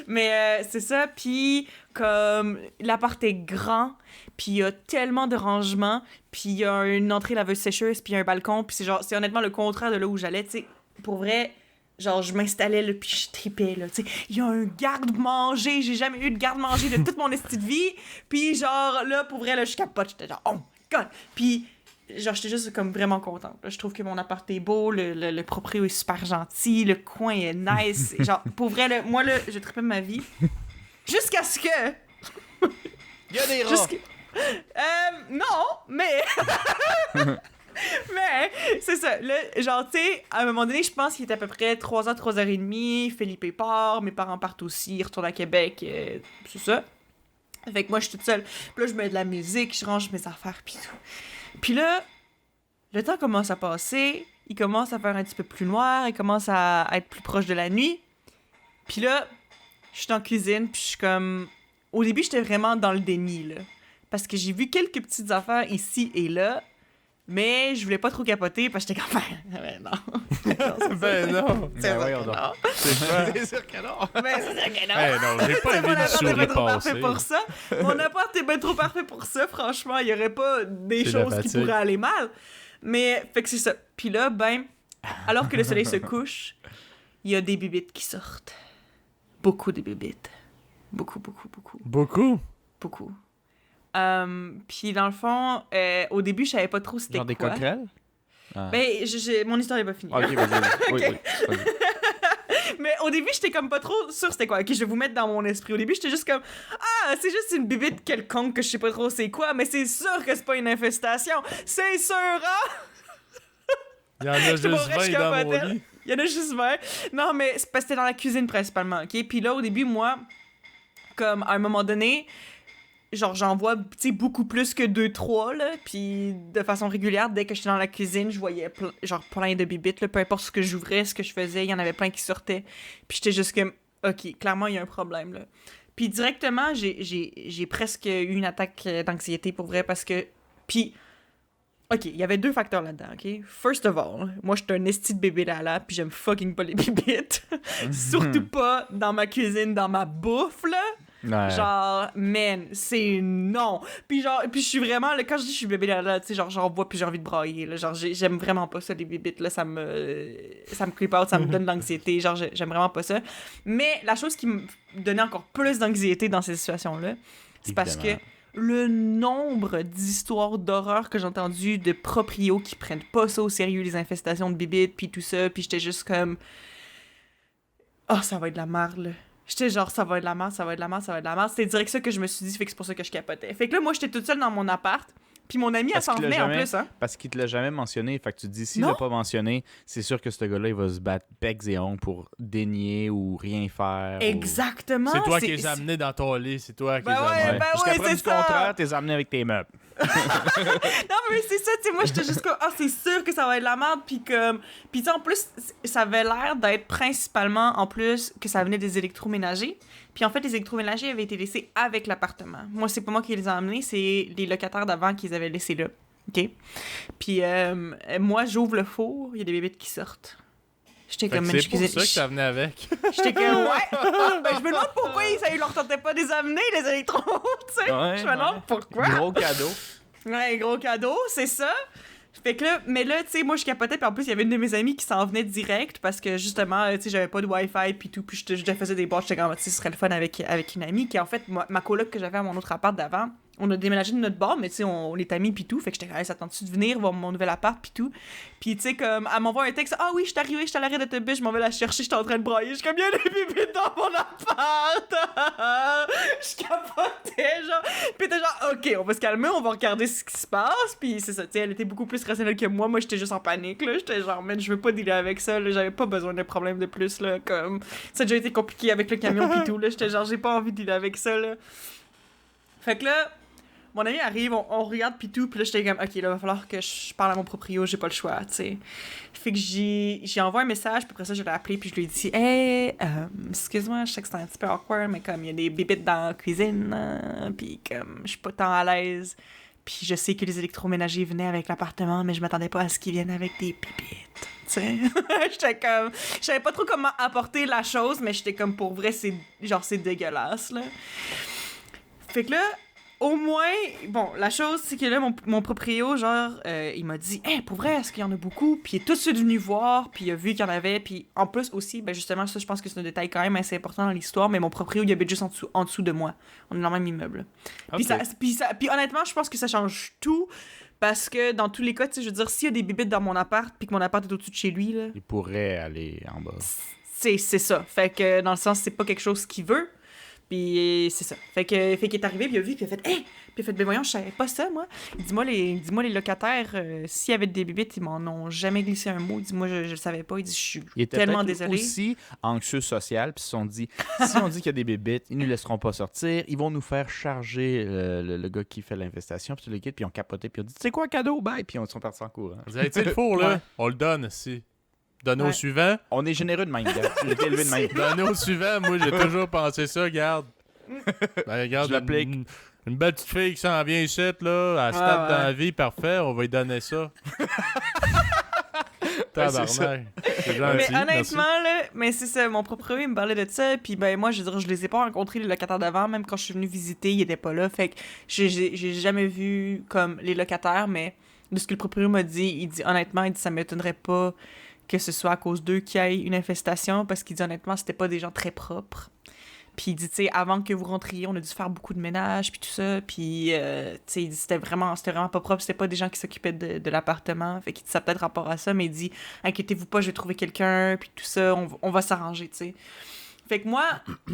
Speaker 2: Mais c'est ça. Puis, comme, l'appart est grand. Puis, il y a tellement de rangements. Puis, il y a une entrée laveuse sécheuse. Puis, il y a un balcon. Puis, c'est honnêtement le contraire de là où j'allais. Tu sais, pour vrai, genre, je m'installais, là, puis je tripais, là. Tu sais, il y a un garde-manger. J'ai jamais eu de garde-manger de toute mon esti de vie. Puis, genre, là, pour vrai, là, je capote. J'étais genre, oh my god. Puis, genre, j'étais juste comme vraiment contente. Je trouve que mon appart est beau, le proprio est super gentil, le coin est nice. Genre, pour vrai, là, moi, là, je trippais ma vie. Jusqu'à ce que...
Speaker 3: Il y a des rats!
Speaker 2: Non, mais... mais, c'est ça. Là, genre, tu sais, à un moment donné, je pense qu'il était à peu près 3h, 3h30. Philippe part, mes parents partent aussi, ils retournent à Québec. C'est ça. Fait que moi, je suis toute seule. Puis là, je mets de la musique, je range mes affaires, pis tout. Puis là, le temps commence à passer, il commence à faire un petit peu plus noir, il commence à être plus proche de la nuit. Puis là, je suis en cuisine, puis je suis comme... Au début, j'étais vraiment dans le déni, là. Parce que j'ai vu quelques petites affaires ici et là, mais je voulais pas trop capoter, parce que j'étais comme... Ben non.
Speaker 1: Ben non.
Speaker 2: C'est vrai que non.
Speaker 3: C'est sûr que non.
Speaker 2: Ben c'est sûr que non.
Speaker 1: Ben non, j'ai pas aimé le souris passer.
Speaker 2: Pour ça. Mon appart est bien trop parfait pour ça, franchement. Il y aurait pas des choses qui pourraient aller mal. Mais, fait que c'est ça. Puis là, ben, alors que le soleil se couche, il y a des bibites qui sortent. Beaucoup de bibites. Beaucoup.
Speaker 1: Beaucoup?
Speaker 2: Beaucoup. Puis dans le fond, au début, je savais pas trop c'était
Speaker 3: Genre
Speaker 2: quoi.
Speaker 3: des coquerelles?
Speaker 2: Ah. Ben, mon histoire est pas finie.
Speaker 3: Ok, vas-y.
Speaker 2: Ok.
Speaker 3: Oui.
Speaker 2: Mais au début, j'étais comme pas trop sûre c'était quoi. Ok, je vais vous mettre dans mon esprit. Au début, j'étais juste comme c'est juste une bibite quelconque que je sais pas trop c'est quoi, mais c'est sûr que c'est pas une infestation. C'est sûr, hein?
Speaker 1: Il y en a juste 20 dans mon lit.
Speaker 2: Il y en a juste 20. Non, mais c'est parce que c'était dans la cuisine principalement, ok? Puis là, au début, moi, comme à un moment donné, genre j'en vois, tu sais, beaucoup plus que 2-3, là, puis de façon régulière, dès que j'étais dans la cuisine, je voyais plein de bibites, là, peu importe ce que j'ouvrais, ce que je faisais, il y en avait plein qui sortaient, puis j'étais juste comme, ok, clairement, il y a un problème, là. Puis directement, j'ai presque eu une attaque d'anxiété, pour vrai, parce que, puis, ok, il y avait 2 facteurs là-dedans, ok? First of all, moi, j'étais un esti de bébé là, puis j'aime fucking pas les bibites, surtout pas dans ma cuisine, dans ma bouffe, là.
Speaker 3: Ouais.
Speaker 2: Genre, man, c'est non. Puis je suis vraiment, là, quand je dis je suis bébé là, tu sais, genre, j'en vois puis j'ai envie de brailler, là. Genre, j'aime vraiment pas ça, les bébites, là, ça me creep out, ça me donne de l'anxiété, genre, j'aime vraiment pas ça. Mais la chose qui me donnait encore plus d'anxiété dans ces situations-là, c'est parce que le nombre d'histoires d'horreur que j'ai entendues de proprios qui prennent pas ça au sérieux, les infestations de bébites, puis tout ça, puis j'étais juste comme... Oh, ça va être de la merde, là. J'étais genre, ça va être de la merde. C'était direct ça que je me suis dit, fait que c'est pour ça que je capotais. Fait que là, moi, j'étais toute seule dans mon appart, puis mon ami, elle s'en venait en plus, hein.
Speaker 3: Parce qu'il te l'a jamais mentionné. Fait que tu te dis, s'il l'a pas mentionné, c'est sûr que ce gars-là, il va se battre becs et ongles pour dénier ou rien faire.
Speaker 2: Exactement.
Speaker 1: C'est toi qui les as amenés dans ton lit, c'est toi qui les as amenés.
Speaker 3: Jusqu'à preuve
Speaker 2: c'est
Speaker 3: du
Speaker 2: ça.
Speaker 3: contraire, t'es amené avec tes meubles.
Speaker 2: Non, mais c'est ça, tu sais, moi, j'étais juste comme, c'est sûr que ça va être de la merde, puis comme... Puis tu sais, en plus, ça avait l'air d'être principalement, en plus, que ça venait des électroménagers. Puis en fait, les électroménagers avaient été laissés avec l'appartement. Moi, c'est pas moi qui les ai amenés, c'est les locataires d'avant qui les avaient laissés là. OK? Puis moi, j'ouvre le four, il y a des bébites qui sortent. J'étais comme,
Speaker 1: c'est pour ça que ça venait avec.
Speaker 2: J'étais comme, ouais. Ben, je me demande pourquoi ça leur tentait pas de les amener, les électrons, tu sais.
Speaker 3: Ouais,
Speaker 2: je me demande pourquoi.
Speaker 3: Gros cadeau.
Speaker 2: Ouais, gros cadeau, c'est ça. Fait que là, mais là, tu sais, moi, je capotais, puis en plus, il y avait une de mes amies qui s'en venait direct, parce que, justement, tu sais, j'avais pas de Wi-Fi, puis tout, puis je faisais des boîtes, j'étais comme, tu sais, ce serait le fun avec une amie, qui, en fait, ma coloc que j'avais à mon autre appart d'avant, on a déménagé de notre bar, mais tu sais, on est amis, puis tout, fait que j'étais comme, hey, ça tente-tu de venir voir mon nouvel appart, puis tout. Puis, tu sais, comme, elle m'envoie un texte, ah oui, je suis arrivée, je suis à l'arrêt d'autobus, je m'en vais la chercher, j'étais en train de brailler, je suis comme, il y a des bébés dans mon appart! Je capotais, genre. Puis t'es genre, ok, on va se calmer, on va regarder ce qui se passe, puis c'est ça, tu sais, elle était beaucoup plus rationnelle que moi j'étais juste en panique, là, j'étais genre, man, je veux pas dealer avec ça, là, j'avais pas besoin de problèmes de plus, là, comme, ça a déjà été compliqué avec le camion pis tout, là, j'étais genre, j'ai pas envie de dealer avec ça, là. Fait que là, mon ami arrive, on regarde pis tout, pis là, j'étais comme, ok, là, va falloir que je parle à mon proprio, j'ai pas le choix, tu sais. Fait que j'ai envoyé un message, puis après ça, je l'ai appelé, puis je lui ai dit, hey, excuse-moi, je sais que c'est un petit peu awkward, mais comme, il y a des bébites dans la cuisine, puis comme, je suis pas tant à l'aise. Puis je sais que les électroménagers venaient avec l'appartement, mais je m'attendais pas à ce qu'ils viennent avec des bibites. Tu sais, j'étais comme... Je savais pas trop comment apporter la chose, mais j'étais comme, pour vrai, c'est dégueulasse, là. Fait que là, au moins... Bon, la chose, c'est que là, mon proprio, genre, il m'a dit « Hey, pour vrai, est-ce qu'il y en a beaucoup? » Puis il est tout de suite venu voir, puis il a vu qu'il y en avait. Puis en plus aussi, ben justement, ça, je pense que c'est un détail quand même assez important dans l'histoire, mais mon proprio, il habite juste en dessous de moi. On est dans le même immeuble. Okay. Puis honnêtement, je pense que ça change tout, parce que dans tous les cas, tu sais, je veux dire, s'il y a des bibites dans mon appart, puis que mon appart est au-dessus de chez lui, là...
Speaker 3: Il pourrait aller en bas.
Speaker 2: C'est ça. Fait que, dans le sens, c'est pas quelque chose qu'il veut. Puis c'est ça. Fait qu'il est arrivé, puis il a vu, puis il a fait « Hey! » Puis il a fait « Ben voyons, je savais pas ça, moi. » Dis-moi les locataires, s'il y avait des bibites, ils m'en ont jamais glissé un mot. Dis-moi, je le savais pas. Il dit « Je suis tellement désolé. »
Speaker 3: Il était aussi anxieux social, puis ils se sont dit « Si on dit qu'il y a des bibites, ils nous laisseront pas sortir. Ils vont nous faire charger le gars qui fait l'investation. » Puis tout le kit, puis ils ont capoté, puis ils ont dit « Tu sais quoi, cadeau? Bye! » Puis ils sont partis en courant.
Speaker 1: Vous avez le four, là? Ouais. On le donne, si. Donner au suivant.
Speaker 3: On est généreux de même, gars. Tu l'as élevé de même.
Speaker 1: Donner au suivant, moi, j'ai toujours pensé ça, regarde. Ben, regarde,
Speaker 3: je l'applique.
Speaker 1: Une belle petite fille qui s'en vient ici, là, à se tape dans la vie, parfait, on va lui donner ça. Tabarnak.
Speaker 2: Mais honnêtement, là, mais c'est ça, mon proprio, il me parlait de ça, puis ben moi, je veux dire, je les ai pas rencontrés, les locataires d'avant, même quand je suis venue visiter, ils étaient pas là, fait que j'ai jamais vu, comme, les locataires, mais de ce que le proprio m'a dit, il dit, honnêtement, il dit, ça m'étonnerait pas que ce soit à cause d'eux qu'il y ait une infestation, parce qu'il dit, honnêtement, c'était pas des gens très propres. Puis il dit, tu sais, avant que vous rentriez, on a dû faire beaucoup de ménage, puis tout ça. Puis, tu sais, il dit, c'était vraiment pas propre. C'était pas des gens qui s'occupaient de l'appartement. Fait qu'il dit, ça a peut-être rapport à ça, mais il dit, inquiétez-vous pas, je vais trouver quelqu'un, puis tout ça, on va s'arranger, tu sais. Fait que moi,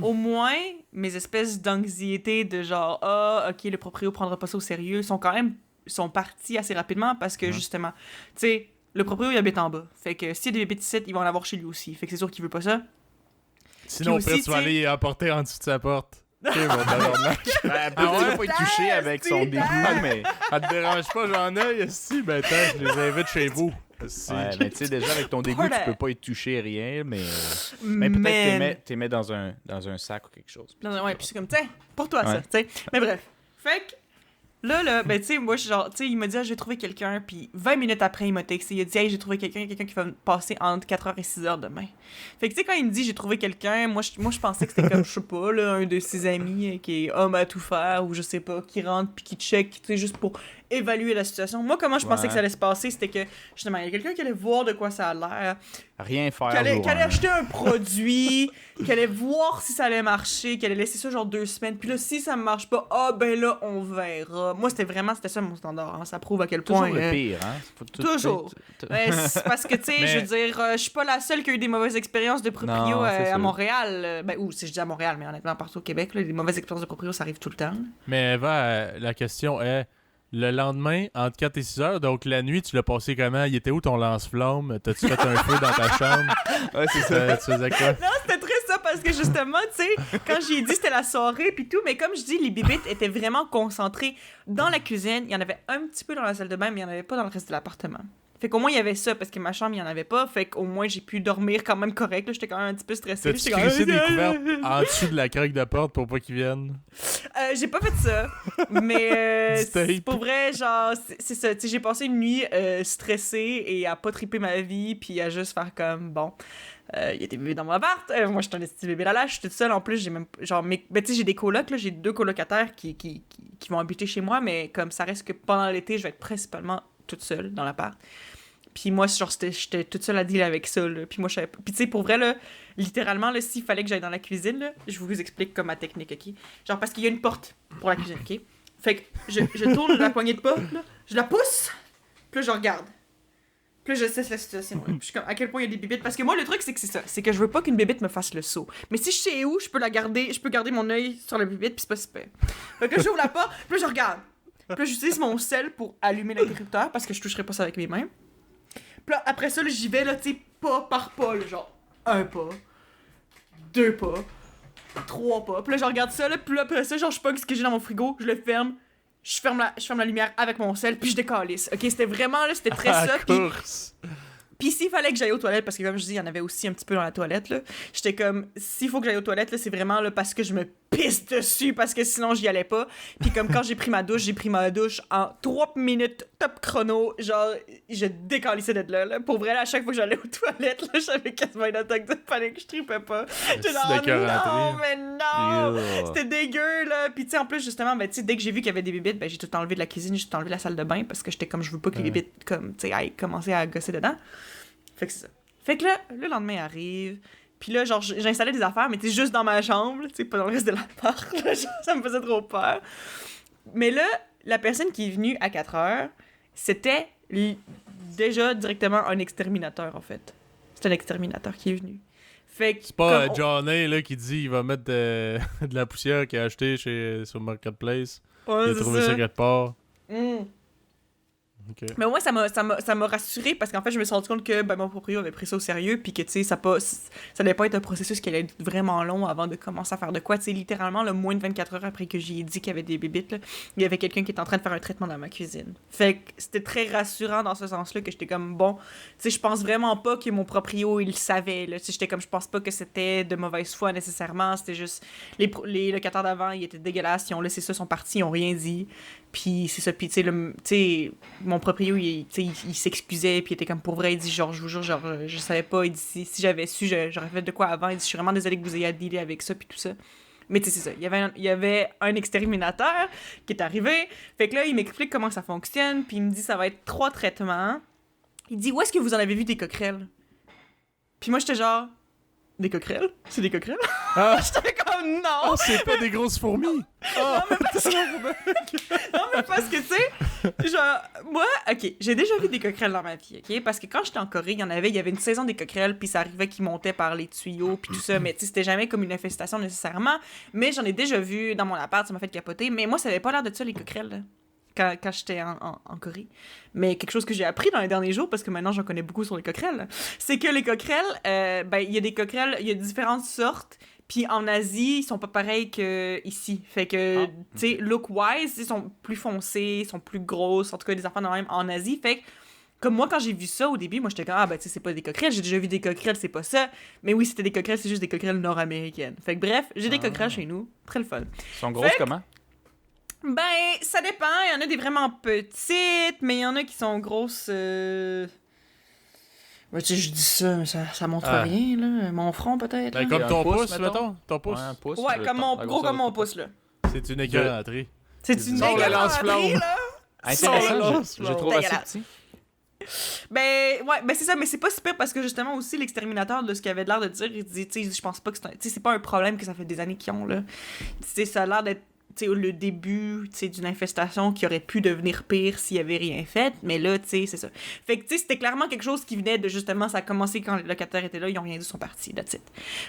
Speaker 2: au moins, mes espèces d'anxiété de genre, OK, le proprio prendra pas ça au sérieux, sont partis assez rapidement parce que, justement, tu sais, le proprio, il habite en bas. Fait que s'il y a des bébés ici, ils vont en avoir chez lui aussi. Fait que c'est sûr qu'il veut pas ça.
Speaker 1: Sinon, après, tu vas aller apporter en dessous de sa porte.
Speaker 3: Ok, bon, tu vas pas y toucher avec son dégoût, mais...
Speaker 1: Ça te dérange pas, j'en ai, si, ben attends, je les invite chez vous.
Speaker 3: Ouais, mais tu sais, déjà, avec ton dégoût, tu peux pas y toucher rien, mais peut-être t'es mets dans un sac ou quelque chose.
Speaker 2: Ouais, puis c'est comme, tiens, pour toi, ça, tu sais. Mais bref, fait que... Là, ben, tu sais, moi, genre, tu sais, il m'a dit, je vais trouver quelqu'un, puis 20 minutes après, il m'a texté, il a dit, hey, j'ai trouvé quelqu'un qui va me passer entre 4h et 6h demain. Fait que, tu sais, quand il me dit, j'ai trouvé quelqu'un, moi, je pensais que c'était comme, je sais pas, là, un de ses amis qui est homme à tout faire, ou je sais pas, qui rentre, puis qui check, tu sais, juste pour évaluer la situation. Moi, comment je pensais que ça allait se passer, c'était que, justement, il y a quelqu'un qui allait voir de quoi ça a l'air.
Speaker 3: Rien faire.
Speaker 2: Qui allait acheter un produit, qui allait voir si ça allait marcher, qui allait laisser ça genre 2 semaines. Puis là, si ça ne marche pas, ben là, on verra. Moi, c'était ça mon standard. Hein. Ça prouve à quel point...
Speaker 3: Toujours le pire, hein?
Speaker 2: Toujours. C'est parce que, tu sais, je veux dire, je suis pas la seule qui a eu des mauvaises expériences de proprio à Montréal. Ben, ou si je dis à Montréal, mais honnêtement, partout au Québec, là, les mauvaises expériences de proprio, ça arrive tout le temps.
Speaker 1: Mais Eva, la question est... Le lendemain, entre 4 et 6 heures, donc la nuit, tu l'as passé comment? Il était où ton lance-flamme? T'as-tu fait un feu dans ta chambre?
Speaker 3: Ouais, c'est ça.
Speaker 1: Tu faisais quoi?
Speaker 2: Non, c'était très ça, parce que justement, tu sais, quand j'ai dit c'était la soirée puis tout, mais comme je dis, les bibites étaient vraiment concentrées dans la cuisine. Il y en avait un petit peu dans la salle de bain, mais il n'y en avait pas dans le reste de l'appartement. Fait qu'au moins, il y avait ça, parce que ma chambre, il n'y en avait pas. Fait qu'au moins, j'ai pu dormir quand même correct. Là, j'étais quand même un petit peu stressée.
Speaker 1: T'as-tu crissé des couvertes en dessous de la craque de porte pour pas qu'ils viennent?
Speaker 2: J'ai pas fait ça. Mais pour vrai, genre, c'est ça. Tu sais, j'ai passé une nuit stressée et à pas triper ma vie, puis à juste faire comme, bon... Il y a des bébés dans mon appart. Moi, je suis un petit bébé là, je suis toute seule. En plus, j'ai même genre, mais tu sais, j'ai des colocs, là, j'ai 2 colocataires qui vont habiter chez moi, mais comme ça reste que pendant l'été, je vais être principalement toute seule dans l'appart. Puis moi, genre, j'étais toute seule à dealer avec ça, là. Puis moi, je savais pas. Puis tu sais, pour vrai, là, littéralement, là, s'il fallait que j'aille dans la cuisine, là, je vous explique comme ma technique, OK? Genre, parce qu'il y a une porte pour la cuisine, OK? Fait que je tourne la poignée de porte, là, je la pousse, puis là, je regarde. Puis là, je sais la situation. Je suis comme, à quel point il y a des bébites. Parce que moi, le truc, c'est que c'est ça. C'est que je veux pas qu'une bébite me fasse le saut. Mais si je sais où, je peux garder mon œil sur la bébite, puis c'est pas super. Fait que là, j'ouvre la porte, puis là, je regarde. Puis là, j'utilise mon sel pour allumer l'interrupteur, parce que je toucherai pas ça avec mes mains. Puis là, après ça, là, j'y vais, là, tu sais, pas par pas, là, genre, 1 pas, 2 pas, 3 pas. Puis là, je regarde ça, là, puis là, après ça, genre, je pogne ce que j'ai dans mon frigo, je le ferme. Je ferme la lumière avec mon sel, puis je décalisse. OK, c'était vraiment, là, c'était très ça. Puis s'il fallait que j'aille aux toilettes, parce que comme je dis, il y en avait aussi un petit peu dans la toilette, là, j'étais comme, s'il faut que j'aille aux toilettes, là, c'est vraiment là, parce que je me pisse dessus, parce que sinon j'y allais pas. Puis comme quand j'ai pris ma douche en 3 minutes top chrono, genre, je décalissais d'être là. Pour vrai, là, à chaque fois que j'allais aux toilettes, là, j'avais quasiment une attaque de panique, je tripais pas. J'étais genre, non, mais non! C'était dégueu, là! Puis tu sais, en plus, justement, ben, tu sais, dès que j'ai vu qu'il y avait des bébites, ben, j'ai tout enlevé de la cuisine, j'ai tout enlevé de la salle de bain, parce que j'étais comme, je veux pas que les bébites, comme, tu sais, aillent commencer à gosser dedans. Fait que c'est ça. Fait que là, le lendemain arrive, puis là, genre, j'installais des affaires, mais tu sais, juste dans ma chambre, tu sais, pas dans le reste de l'appart, là, genre, ça me faisait trop peur. Mais là, la personne qui est venue à 4 heures, c'était déjà directement un exterminateur, en fait. C'est un exterminateur qui est venu. Fait que,
Speaker 1: c'est pas Johnny là, qui dit il va mettre de la poussière qu'il a acheté sur Marketplace.
Speaker 2: Ouais,
Speaker 1: il a trouvé ça quelque part. Okay.
Speaker 2: Mais moi, ça m'a rassurée parce qu'en fait, je me suis rendu compte que mon proprio avait pris ça au sérieux puis que, tu sais, ça devait pas être un processus qui allait être vraiment long avant de commencer à faire de quoi. Tu sais, littéralement, le moins de 24 heures après que j'y ai dit qu'il y avait des bébites, là, il y avait quelqu'un qui était en train de faire un traitement dans ma cuisine. Fait que c'était très rassurant dans ce sens-là que j'étais comme, bon, tu sais, je pense vraiment pas que mon proprio, il le savait, là. Tu sais, j'étais comme, je pense pas que c'était de mauvaise foi nécessairement. C'était juste, les locataires d'avant, ils étaient dégueulasses, ils ont laissé ça, ils sont partis, ils ont rien dit. Puis c'est ça, puis tu sais, mon proprio, il s'excusait, puis il était comme pour vrai, il dit genre, je vous jure, genre, je savais pas, il dit si j'avais su, j'aurais fait de quoi avant, il dit je suis vraiment désolé que vous ayez à dealer avec ça, puis tout ça. Mais tu sais, c'est ça, il y avait un exterminateur qui est arrivé, fait que là, il m'explique comment ça fonctionne, puis il me dit ça va être 3 traitements. Il dit où est-ce que vous en avez vu des coquerelles? Puis moi, j'étais genre, des coquerelles? C'est des coquerelles?
Speaker 1: Ah.
Speaker 2: J'étais comme non!
Speaker 1: Oh, c'est pas des grosses fourmis! Oh.
Speaker 2: Non, mais parce que, tu sais, genre, moi, OK, j'ai déjà vu des coquerelles dans ma vie, OK? Parce que quand j'étais en Corée, il y avait une saison des coquerelles, puis ça arrivait qu'ils montaient par les tuyaux, puis tout ça, mais tu sais, c'était jamais comme une infestation nécessairement, mais j'en ai déjà vu dans mon appart, ça m'a fait capoter, mais moi, ça avait pas l'air de ça, les coquerelles, là. Quand j'étais en Corée. Mais quelque chose que j'ai appris dans les derniers jours, parce que maintenant j'en connais beaucoup sur les coquerelles, c'est que les coquerelles, il y a des coquerelles, il y a différentes sortes, puis en Asie, ils sont pas pareils qu'ici. Fait que, tu sais, look-wise, ils sont plus foncés, ils sont plus grosses, en tout cas des enfants de même en Asie. Fait que, comme moi, quand j'ai vu ça au début, moi j'étais comme, tu sais, c'est pas des coquerelles, j'ai déjà vu des coquerelles, c'est pas ça. Mais oui, c'était des coquerelles, c'est juste des coquerelles nord-américaines. Fait que bref, j'ai des coquerelles chez nous, très le fun.
Speaker 3: Ils sont grosses comment?
Speaker 2: Ben, ça dépend. Il y en a des vraiment petites, mais il y en a qui sont grosses. Ben, tu sais, je dis ça, mais ça montre rien, là. Mon front, peut-être.
Speaker 1: Ben, comme ton pouce, mettons. Ton pouce.
Speaker 3: Ouais, un pouce.
Speaker 2: Ouais, gros comme mon pouce, là.
Speaker 1: C'est une écœuranterie.
Speaker 2: C'est une
Speaker 1: lance-flamme,
Speaker 2: là.
Speaker 3: Intéressant, je trouve assez petit.
Speaker 2: Ben, ouais, ben c'est ça, mais c'est pas super parce que justement aussi l'exterminateur de ce qu'il avait l'air de dire, il dit, tu sais, je pense pas que c'est pas un problème que ça fait des années qu'ils ont, là. Tu sais, ça a l'air d'être le début d'une infestation qui aurait pu devenir pire s'il y avait rien fait, mais là, tu sais, c'est ça. Fait que, tu sais, c'était clairement quelque chose qui venait de, justement, ça a commencé quand les locataires étaient là, ils ont rien dit, ils sont partis, that's it.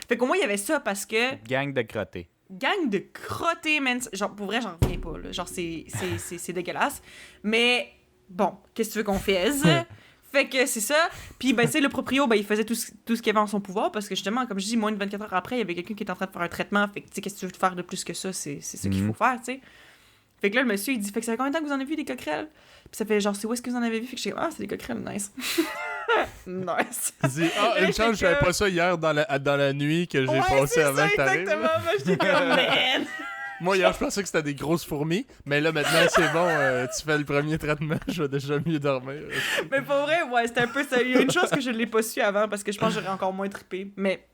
Speaker 2: Fait qu'au moins, il y avait ça parce que...
Speaker 3: Gang de crottés.
Speaker 2: Gang de crottés, man. Genre, pour vrai, j'en reviens pas, là. Genre, c'est dégueulasse. Mais, bon, qu'est-ce que tu veux qu'on fasse? Fait que c'est ça. Puis, ben, tu sais, le proprio, ben, il faisait tout ce qu'il avait en son pouvoir parce que, justement, comme je dis, moins de 24 heures après, il y avait quelqu'un qui était en train de faire un traitement. Fait que, tu sais, qu'est-ce que tu veux faire de plus que ça? C'est ça qu'il faut faire, tu sais. Fait que là, le monsieur, il dit, fait que ça fait combien de temps que vous en avez vu des coquerelles? Puis ça fait genre, c'est où est-ce que vous en avez vu? Fait que je dis, c'est des coquerelles, nice. Nice.
Speaker 1: Il dit, une chance, je savais pas ça hier dans la nuit que j'ai passé avant que t'arrives.
Speaker 2: Exactement, moi, j'étais comme, man.
Speaker 1: Moi, hier, je pensais que c'était des grosses fourmis, mais là, maintenant, c'est bon, tu fais le premier traitement, je vais déjà mieux dormir.
Speaker 2: Mais pour vrai, ouais, c'était un peu ça. Il y a une chose que je l'ai pas su avant, parce que je pense que j'aurais encore moins trippé, mais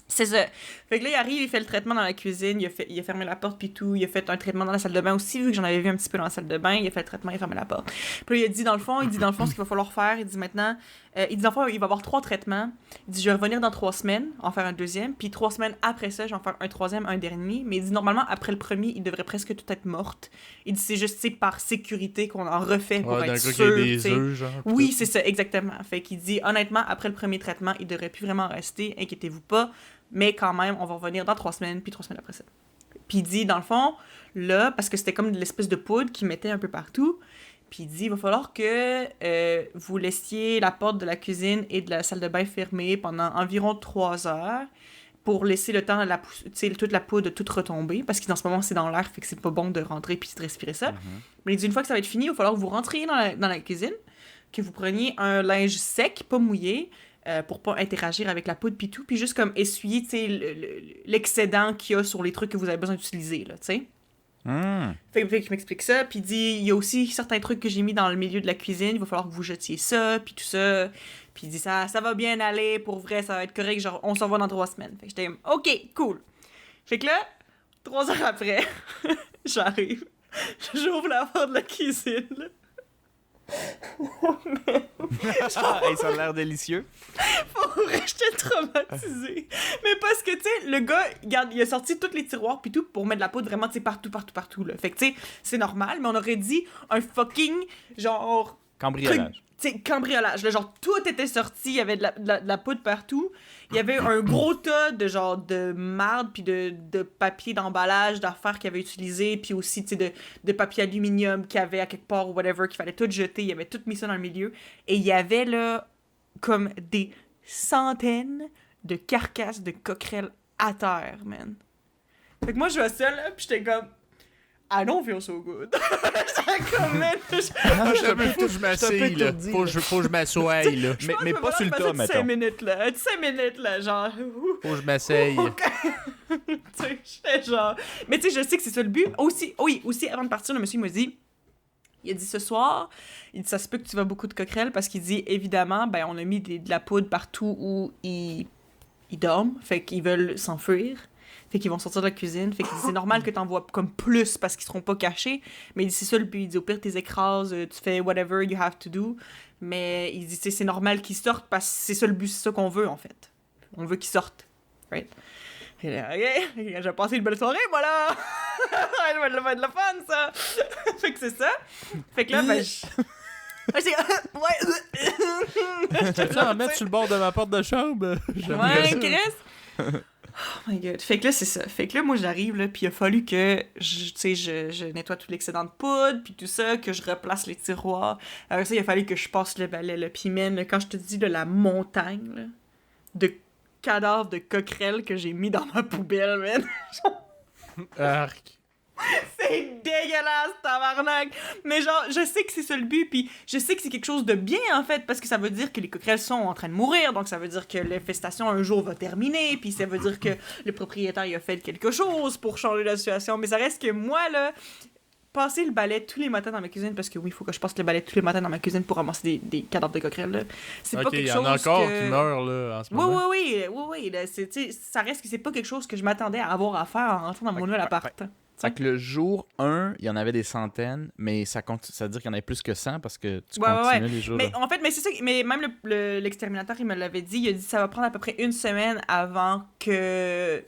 Speaker 2: c'est ça. Fait que là, il arrive, il fait le traitement dans la cuisine, il a fermé la porte, puis tout, il a fait un traitement dans la salle de bain aussi, vu que j'en avais vu un petit peu dans la salle de bain, il a fait le traitement, il a fermé la porte. Puis là, il dit dans le fond, ce qu'il va falloir faire, il dit maintenant, il dit dans le fond, il va avoir 3 traitements, il dit je vais revenir dans 3 semaines, en faire un deuxième, puis 3 semaines après ça, je vais en faire un troisième, un dernier, mais il dit normalement, après le premier, il devrait presque tout être morte. Il dit c'est juste, c'est par sécurité qu'on en refait pour être sûr,
Speaker 1: qu'il y ait des œufs, genre.
Speaker 2: Oui, c'est ça, exactement. Fait qu'il dit, honnêtement, après le premier traitement, il devrait plus vraiment rester, inquiétez-vous pas. Mais quand même, on va revenir dans 3 semaines, puis 3 semaines après ça. Puis il dit, dans le fond, là, parce que c'était comme de l'espèce de poudre qu'il mettait un peu partout, puis il dit, il va falloir que vous laissiez la porte de la cuisine et de la salle de bain fermée pendant environ 3 heures pour laisser le temps à toute la poudre de tout retomber, parce qu'en ce moment, c'est dans l'air, fait que c'est pas bon de rentrer puis de respirer ça. Mais il dit, une fois que ça va être fini, il va falloir que vous rentriez dans la cuisine, que vous preniez un linge sec, pas mouillé, pour pas interagir avec la poudre pis tout, puis juste comme essuyer, tu sais, l'excédent qu'il y a sur les trucs que vous avez besoin d'utiliser, là, tu sais. Fait que je m'explique ça, puis il dit, il y a aussi certains trucs que j'ai mis dans le milieu de la cuisine, il va falloir que vous jetiez ça, puis tout ça. Puis il dit, ça va bien aller, pour vrai, ça va être correct, genre, on s'en va dans 3 semaines. Fait que j'étais comme, OK, cool. Fait que là, 3 heures après, j'arrive, j'ouvre la porte de la cuisine, là.
Speaker 3: Hey, ça a l'air délicieux.
Speaker 2: Pour vrai, j'étais traumatisée. Mais parce que, tu sais, le gars, regarde, il a sorti tous les tiroirs pis tout pour mettre de la poudre vraiment, tu sais, partout, là. Fait que, tu sais, c'est normal, mais on aurait dit un fucking, genre...
Speaker 3: Cambriolage.
Speaker 2: Tu sais, cambriolage. Là, genre, tout était sorti, il y avait de la poudre partout. Il y avait un gros tas de, genre, de marde puis de papier d'emballage, d'affaires qu'il avait utilisé, puis aussi, tu sais, de papier aluminium qu'il y avait à quelque part ou whatever, qu'il fallait tout jeter. Il avait tout mis ça dans le milieu. Et il y avait, là, comme des centaines de carcasses de coquerelles à terre, man. Fait que moi, je vois ça, là, pis j'étais comme... I don't feel so good. J'étais comme, man...
Speaker 1: Faut que je m'asseye, là. Faut que je m'assoie, là.
Speaker 3: Mais pas sur le tas, mettons.
Speaker 2: 5 minutes, là. 5 minutes, là, genre...
Speaker 1: Faut que je m'asseye.
Speaker 2: Tu sais, j'étais genre... Mais tu sais, je sais que c'est ça le but. Aussi, avant de partir, le monsieur m'a dit... Il a dit ce soir, il dit ça se peut que tu vas beaucoup de coquerelles parce qu'il dit évidemment, ben on a mis de la poudre partout où ils dorment, fait qu'ils veulent s'enfuir, fait qu'ils vont sortir de la cuisine, fait qu'il dit c'est normal que t'en vois comme plus parce qu'ils seront pas cachés, mais il dit c'est ça le but, il dit au pire t'es écrases, tu fais whatever you have to do, mais il dit c'est normal qu'ils sortent parce que c'est ça le but, c'est ça qu'on veut en fait, on veut qu'ils sortent, right? Et là, ok, j'ai passé une belle soirée, moi là! Ça va être de la fun, ça! Fait que c'est ça. Fait que là, ben, ouais.
Speaker 1: Tu en mettre sur le bord de ma porte de chambre?
Speaker 2: Ouais, Chris! Oh my god. Fait que là, c'est ça. Fait que là, moi, j'arrive, là, pis il a fallu que, je nettoie tout l'excédent de poudre, pis tout ça, que je replace les tiroirs. Après ça, il a fallu que je passe le balai, là. Pis man, là, quand je te dis, là, la montagne, là, de cadavres de coquerelles que j'ai mis dans ma poubelle, man.
Speaker 1: Arc.
Speaker 2: C'est dégueulasse, tabarnak! Mais genre, je sais que c'est ça le but, puis je sais que c'est quelque chose de bien, en fait, parce que ça veut dire que les coquerelles sont en train de mourir, donc ça veut dire que l'infestation un jour va terminer, puis ça veut dire que le propriétaire il a fait quelque chose pour changer la situation, mais ça reste que moi, là, passer le balai tous les matins dans ma cuisine, parce que oui, il faut que je passe le balai tous les matins dans ma cuisine pour ramasser des cadavres de coquerelles, là. C'est pas quelque chose. Ok, il y en a encore
Speaker 1: qui meurent, là, en ce moment.
Speaker 2: Oui, là, ça reste que c'est pas quelque chose que je m'attendais à avoir à faire en rentrant dans mon nouvel appart.
Speaker 3: Fait que le jour 1, il y en avait des centaines, mais ça veut dire qu'il y en avait plus que 100 parce que tu continues les jours.
Speaker 2: Mais en fait, mais c'est ça, mais même l'exterminateur, il me l'avait dit, il a dit que ça va prendre à peu près 1 semaine avant que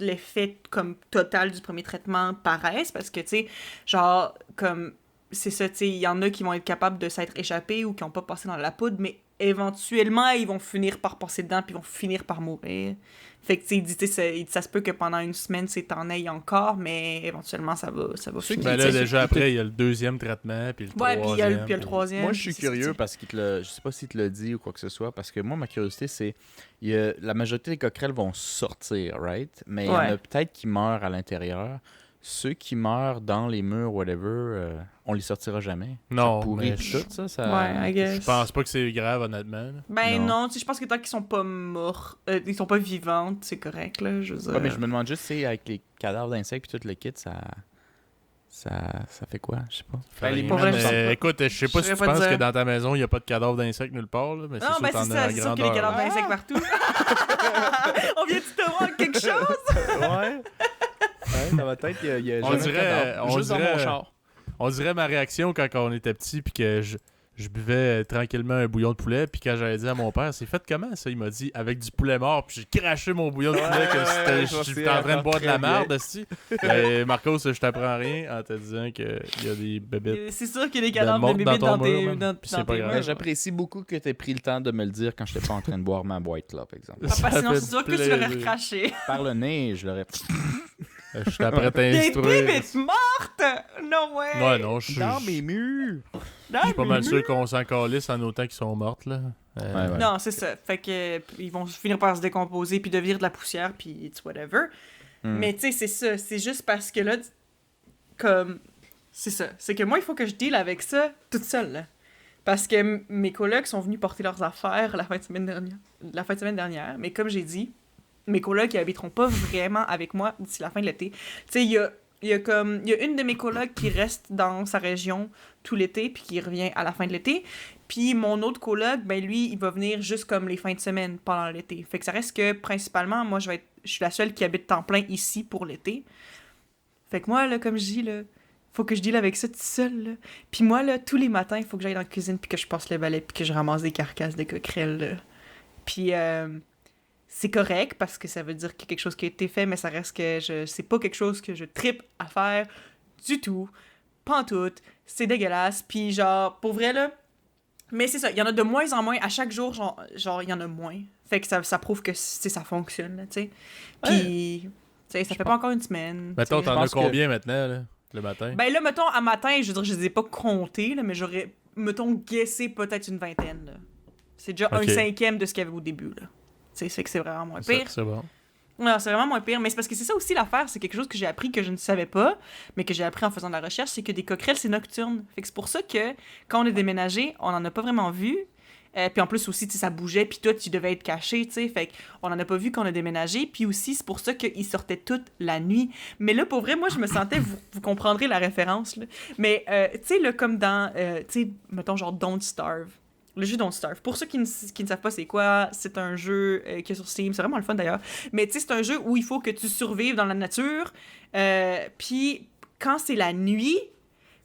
Speaker 2: l'effet comme total du premier traitement paraisse, parce que, tu sais, genre, comme, c'est ça, tu sais, il y en a qui vont être capables de s'être échappés ou qui n'ont pas passé dans la poudre, mais éventuellement, ils vont finir par passer dedans puis ils vont finir par mourir. Fait que, tu sais, ça se peut que pendant 1 semaine, c'est t'en ailles encore, mais éventuellement, ça va finir.
Speaker 1: Ben là, déjà après, il y a le 2e traitement, puis le 3e.
Speaker 2: Ouais, puis il y a le 3e.
Speaker 3: Moi, je suis curieux parce je sais pas s'il te l'a dit ou quoi que ce soit, parce que moi, ma curiosité, c'est la majorité des coquerelles vont sortir, right? Mais il y en a peut-être qui meurent à l'intérieur. Ceux qui meurent dans les murs, whatever, on les sortira jamais.
Speaker 1: Non,
Speaker 3: ça pourrit
Speaker 1: mais
Speaker 3: tout ça.
Speaker 2: Ouais, I guess.
Speaker 1: Je pense pas que c'est grave, honnêtement. Là.
Speaker 2: Ben non, tu sais, je pense que tant qu'ils sont pas morts, ils sont pas vivantes, c'est correct, là, je veux dire.
Speaker 3: Ouais, mais je me demande juste, c'est avec les cadavres d'insectes puis tout le kit, ça fait quoi? Je sais pas.
Speaker 1: Écoute, je sais pas si tu penses que dans ta maison, il n'y a pas de cadavres d'insectes nulle part, là, mais
Speaker 2: non, c'est sûr, c'est sûr qu'il y a des cadavres d'insectes partout. On vient-tu te voir quelque chose?
Speaker 3: Ouais. Ouais, dans ma tête, il y a
Speaker 1: on dirait,
Speaker 3: juste dans mon char.
Speaker 1: On dirait ma réaction quand on était petit puis que je buvais tranquillement un bouillon de poulet, puis quand j'avais dit à mon père, c'est fait comment ça? Il m'a dit avec du poulet mort, puis j'ai craché mon bouillon de poulet comme si j'étais en train de boire de la merde, aussi. Marcos, je t'apprends rien en te disant qu'il y a des bébés.
Speaker 2: C'est sûr qu'il y a des cadavres de bébés dans tes
Speaker 3: murs. J'apprécie beaucoup que tu aies pris le temps de me le dire quand je n'étais pas en train de boire ma boîte, là, par exemple.
Speaker 2: Papa, sinon c'est sûr que tu l'aurais recraché.
Speaker 3: Par le nez, je l'aurais...
Speaker 1: Je suis après t'instruire.
Speaker 2: Des bébés mortes! No way!
Speaker 1: Ouais, non, je suis...
Speaker 3: Dans mes murs!
Speaker 1: Je suis pas mal sûr qu'on s'en calisse en autant qu'ils sont mortes, là.
Speaker 3: Ouais.
Speaker 2: Non, c'est ça. Fait que ils vont finir par se décomposer puis devenir de la poussière puis it's whatever. Mais tu sais, c'est ça. C'est juste parce que là, comme... C'est ça. C'est que moi, il faut que je deal avec ça toute seule, là. Parce que mes colocs sont venus porter leurs affaires la fin de semaine dernière. Mais comme j'ai dit, mes colocs, ils habiteront pas vraiment avec moi d'ici la fin de l'été. Tu sais, il y a une de mes colocs qui reste dans sa région tout l'été, puis qui revient à la fin de l'été. Puis mon autre coloc, ben lui, il va venir juste comme les fins de semaine pendant l'été. Fait que ça reste que, principalement, moi, je suis la seule qui habite temps plein ici pour l'été. Fait que moi, là, comme je dis, là, faut que je deal avec ça toute seule, là. Puis moi, là, tous les matins, il faut que j'aille dans la cuisine, puis que je passe le balai, puis que je ramasse des carcasses de coquerelles, là. Puis c'est correct, parce que ça veut dire qu'il y a quelque chose qui a été fait, mais ça reste que c'est pas quelque chose que je trippe à faire du tout. Pantoute. C'est dégueulasse. Puis genre, pour vrai, là... Mais c'est ça, il y en a de moins en moins. À chaque jour, genre il y en a moins. Fait que ça prouve que ça fonctionne, là, tu sais. Puis, tu sais, ça fait pas encore une semaine.
Speaker 1: Mettons, t'en as combien maintenant, là, le matin?
Speaker 2: Ben là, mettons, à matin, je veux dire, je les ai pas comptés, là, mais j'aurais, mettons, guessé peut-être une vingtaine, là. C'est déjà un cinquième de ce qu'il y avait au début, là. Tu sais, c'est que c'est vraiment moins pire.
Speaker 1: C'est bon.
Speaker 2: Non, c'est vraiment moins pire, mais c'est parce que c'est ça aussi l'affaire, c'est quelque chose que j'ai appris que je ne savais pas, mais que j'ai appris en faisant de la recherche, c'est que des coquerelles, c'est nocturne. Fait que c'est pour ça que, quand on a déménagé, on n'en a pas vraiment vu. Puis en plus aussi, tu sais, ça bougeait, puis toi, tu devais être caché, tu sais, fait qu'on n'en a pas vu quand on a déménagé. Puis aussi, c'est pour ça qu'ils sortaient toute la nuit. Mais là, pour vrai, moi, je me sentais, vous comprendrez la référence, là. Mais, tu sais, là, comme dans, tu sais, mettons, genre Don't Starve. Le jeu Don't Starve. Pour ceux qui ne savent pas c'est quoi, c'est un jeu qui est sur Steam. C'est vraiment le fun d'ailleurs. Mais tu sais, c'est un jeu où il faut que tu survives dans la nature. Puis quand c'est la nuit,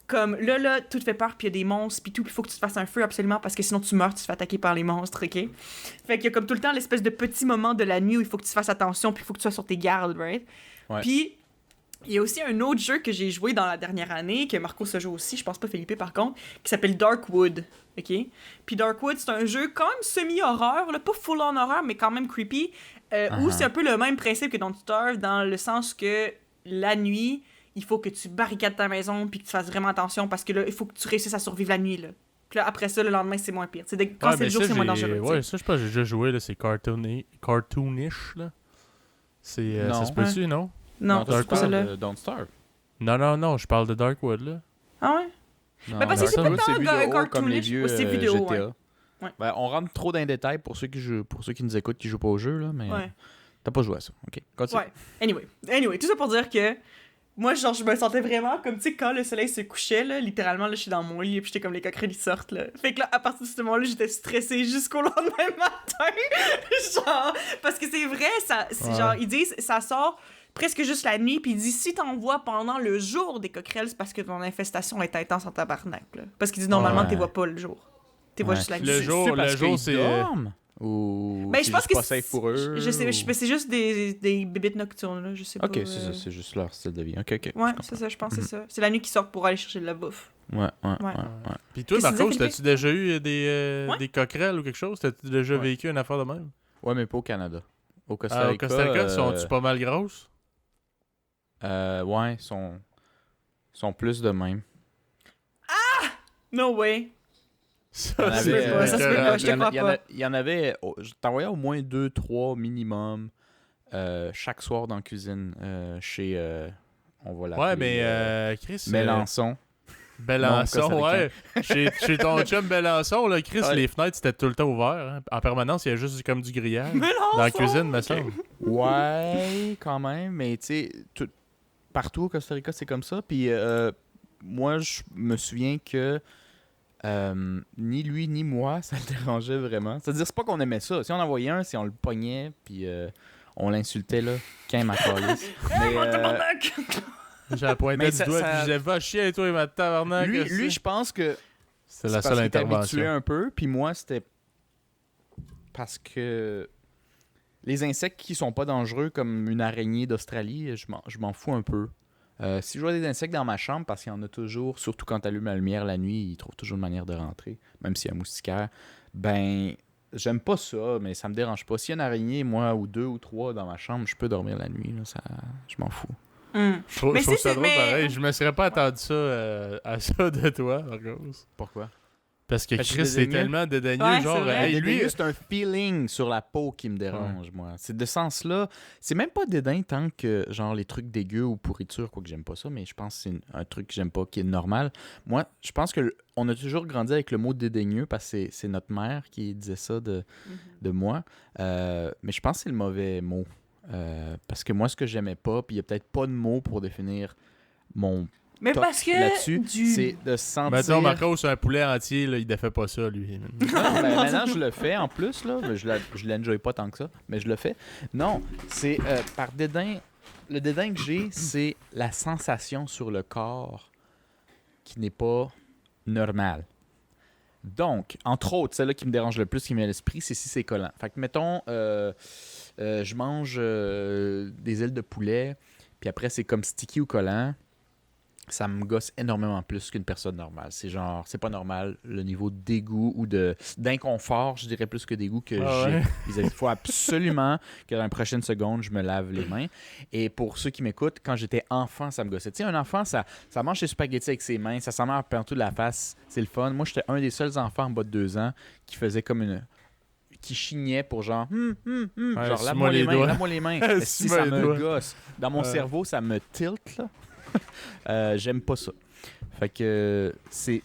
Speaker 2: comme là, tout te fait peur, puis il y a des monstres, puis tout, puis il faut que tu te fasses un feu absolument parce que sinon tu meurs, tu te fais attaquer par les monstres, ok? Fait qu'il y a comme tout le temps l'espèce de petit moment de la nuit où il faut que tu fasses attention, puis il faut que tu sois sur tes gardes, right?
Speaker 3: Ouais.
Speaker 2: Puis il y a aussi un autre jeu que j'ai joué dans la dernière année, que Marco se joue aussi, je pense pas Felipe par contre, qui s'appelle Darkwood, ok? Puis Darkwood, c'est un jeu quand même semi-horreur, là, pas full-on horreur, mais quand même creepy, où c'est un peu le même principe que Don't Starve, dans le sens que la nuit, il faut que tu barricades ta maison, puis que tu fasses vraiment attention, parce que là, il faut que tu réussses à survivre la nuit, là. Puis là, après ça, le lendemain, c'est moins pire. Quand c'est le jour, c'est moins dangereux.
Speaker 1: Ouais, ça, je pense que j'ai déjà joué, là, c'est cartoonish, là. C'est, ça se peut-tu, non?
Speaker 2: Non, c'est pas celle-là.
Speaker 3: Don't Starve.
Speaker 1: Non, je parle de Darkwood, là.
Speaker 2: Ah ouais?
Speaker 3: Non,
Speaker 2: mais parce que c'est pas tant
Speaker 3: vidéo comme les
Speaker 2: cartoonish,
Speaker 3: vieux
Speaker 2: c'est vidéo,
Speaker 3: GTA.
Speaker 2: Ouais.
Speaker 3: Ben, on rentre trop dans les détails pour ceux qui nous écoutent qui jouent pas au jeu, là, mais t'as pas joué à ça. Ok, continue.
Speaker 2: Ouais. Anyway, tout ça pour dire que moi, genre, je me sentais vraiment comme, tu sais, quand le soleil se couchait, là, littéralement, là, je suis dans mon lit et puis j'étais comme les coquerelles, ils sortent, là. Fait que là, à partir de ce moment-là, j'étais stressée jusqu'au lendemain matin. Genre, parce que c'est vrai, c'est genre, ils disent, ça sort presque juste la nuit, puis ils disent, si t'en vois pendant le jour des coquerelles, c'est parce que ton infestation est intense en tabarnak, là. Parce qu'ils disent, normalement, t'es vois pas le jour. T'es vois juste la nuit.
Speaker 1: Le jour, c'est...
Speaker 3: Ou
Speaker 2: ben, je pense que
Speaker 3: pas safe pour eux.
Speaker 2: Je sais, c'est juste des bébites nocturnes, là, je sais pas.
Speaker 3: Ok, c'est ça, c'est juste leur style de vie. Ok.
Speaker 2: Ouais, c'est ça, je pense que c'est ça. C'est la nuit qu'ils sortent pour aller chercher de la bouffe.
Speaker 3: Ouais.
Speaker 1: Puis toi, Marco, t'as-tu déjà eu des coquerelles ou quelque chose? T'as-tu déjà vécu une affaire de même?
Speaker 3: Ouais, mais pas au Canada. Au Costa Rica.
Speaker 1: Au Costa Rica, sont-tu pas mal grosses?
Speaker 3: Ouais, sont plus de même.
Speaker 2: Ah! No way!
Speaker 1: Ça
Speaker 2: se peut pas, je te crois pas.
Speaker 3: Il y en avait, je t'envoyais au moins 2-3 minimum chaque soir dans la cuisine chez, on va l'appeler...
Speaker 1: Ouais, mais Chris...
Speaker 3: Mélençon.
Speaker 1: Belençon, ouais. chez ton chum Belençon, là, Chris, les fenêtres, c'était tout le temps ouvert. Hein. En permanence, il y a juste comme du grillage. Dans la cuisine, me semble.
Speaker 3: Ouais, quand même, mais tu sais, partout au Costa Rica, c'est comme ça. Puis moi, je me souviens que ni lui ni moi, ça le dérangeait vraiment. C'est-à-dire, c'est pas qu'on aimait ça. Si on en voyait un, si on le pognait, puis on l'insultait, là, qu'un ma calisse.
Speaker 1: J'ai la pointe du doigt, puis je disais, va chier, toi, et ma tabarnak.
Speaker 3: Lui, je pense que
Speaker 1: c'est la seule intervention.
Speaker 3: Habitué un peu, puis moi, c'était parce que les insectes qui sont pas dangereux, comme une araignée d'Australie, je m'en fous un peu. Si je vois des insectes dans ma chambre, parce qu'il y en a toujours, surtout quand tu allumes la lumière la nuit, ils trouvent toujours une manière de rentrer, même s'il y a un moustiquaire, ben, j'aime pas ça, mais ça me dérange pas. S'il y a une araignée, moi, ou 2 ou 3 dans ma chambre, je peux dormir la nuit, là, je m'en fous.
Speaker 1: Je trouve ça drôle, pareil. Je me serais pas attendu ça à ça de toi, Marcos.
Speaker 3: Pourquoi?
Speaker 1: Parce que
Speaker 3: Parce que
Speaker 1: Chris, c'est
Speaker 3: dédaigneux.
Speaker 1: tellement dédaigneux,
Speaker 2: Ouais,
Speaker 1: genre,
Speaker 2: c'est vrai.
Speaker 1: hey, lui...
Speaker 3: C'est un feeling sur la peau qui me dérange, moi. C'est de ce sens-là. C'est même pas dédain tant que, genre, les trucs dégueux ou pourriture, quoi que j'aime pas ça, mais je pense que c'est un truc que j'aime pas, qui est normal. Moi, je pense que on a toujours grandi avec le mot dédaigneux parce que c'est notre mère qui disait ça de moi. Mais je pense que c'est le mauvais mot. Parce que moi, ce que j'aimais pas, puis il y a peut-être pas de mot pour définir mon
Speaker 2: Mais
Speaker 3: toc
Speaker 2: parce que
Speaker 3: là-dessus,
Speaker 2: du...
Speaker 3: c'est de sentir...
Speaker 1: Mettons, Marco, c'est un poulet entier, là, il défait pas ça, lui.
Speaker 3: Non, ben, maintenant, je le fais en plus, là. Mais je l'enjoy pas tant que ça, mais je le fais. Non, c'est par dédain. Le dédain que j'ai, c'est la sensation sur le corps qui n'est pas normale. Donc, entre autres, celle-là qui me dérange le plus, qui me met à l'esprit, c'est si c'est collant. Fait que, mettons, je mange des ailes de poulet, puis après, c'est comme sticky ou collant. Ça me gosse énormément plus qu'une personne normale. C'est genre, c'est pas normal le niveau de dégoût ou d'inconfort, je dirais plus que dégoût que j'ai.
Speaker 1: Ouais.
Speaker 3: Il faut absolument que dans les prochaines secondes, je me lave les mains. Et pour ceux qui m'écoutent, quand j'étais enfant, ça me gossait. Tu sais, un enfant, ça mange ses spaghettis avec ses mains, ça s'en met partout de la face, c'est le fun. Moi, j'étais un des seuls enfants en bas de 2 ans qui faisait comme qui chignait pour genre genre lave-moi les mains, lave-moi les mains. Si ça me gosse. Dans mon cerveau, ça me tilte là. J'aime pas ça. Fait que c'est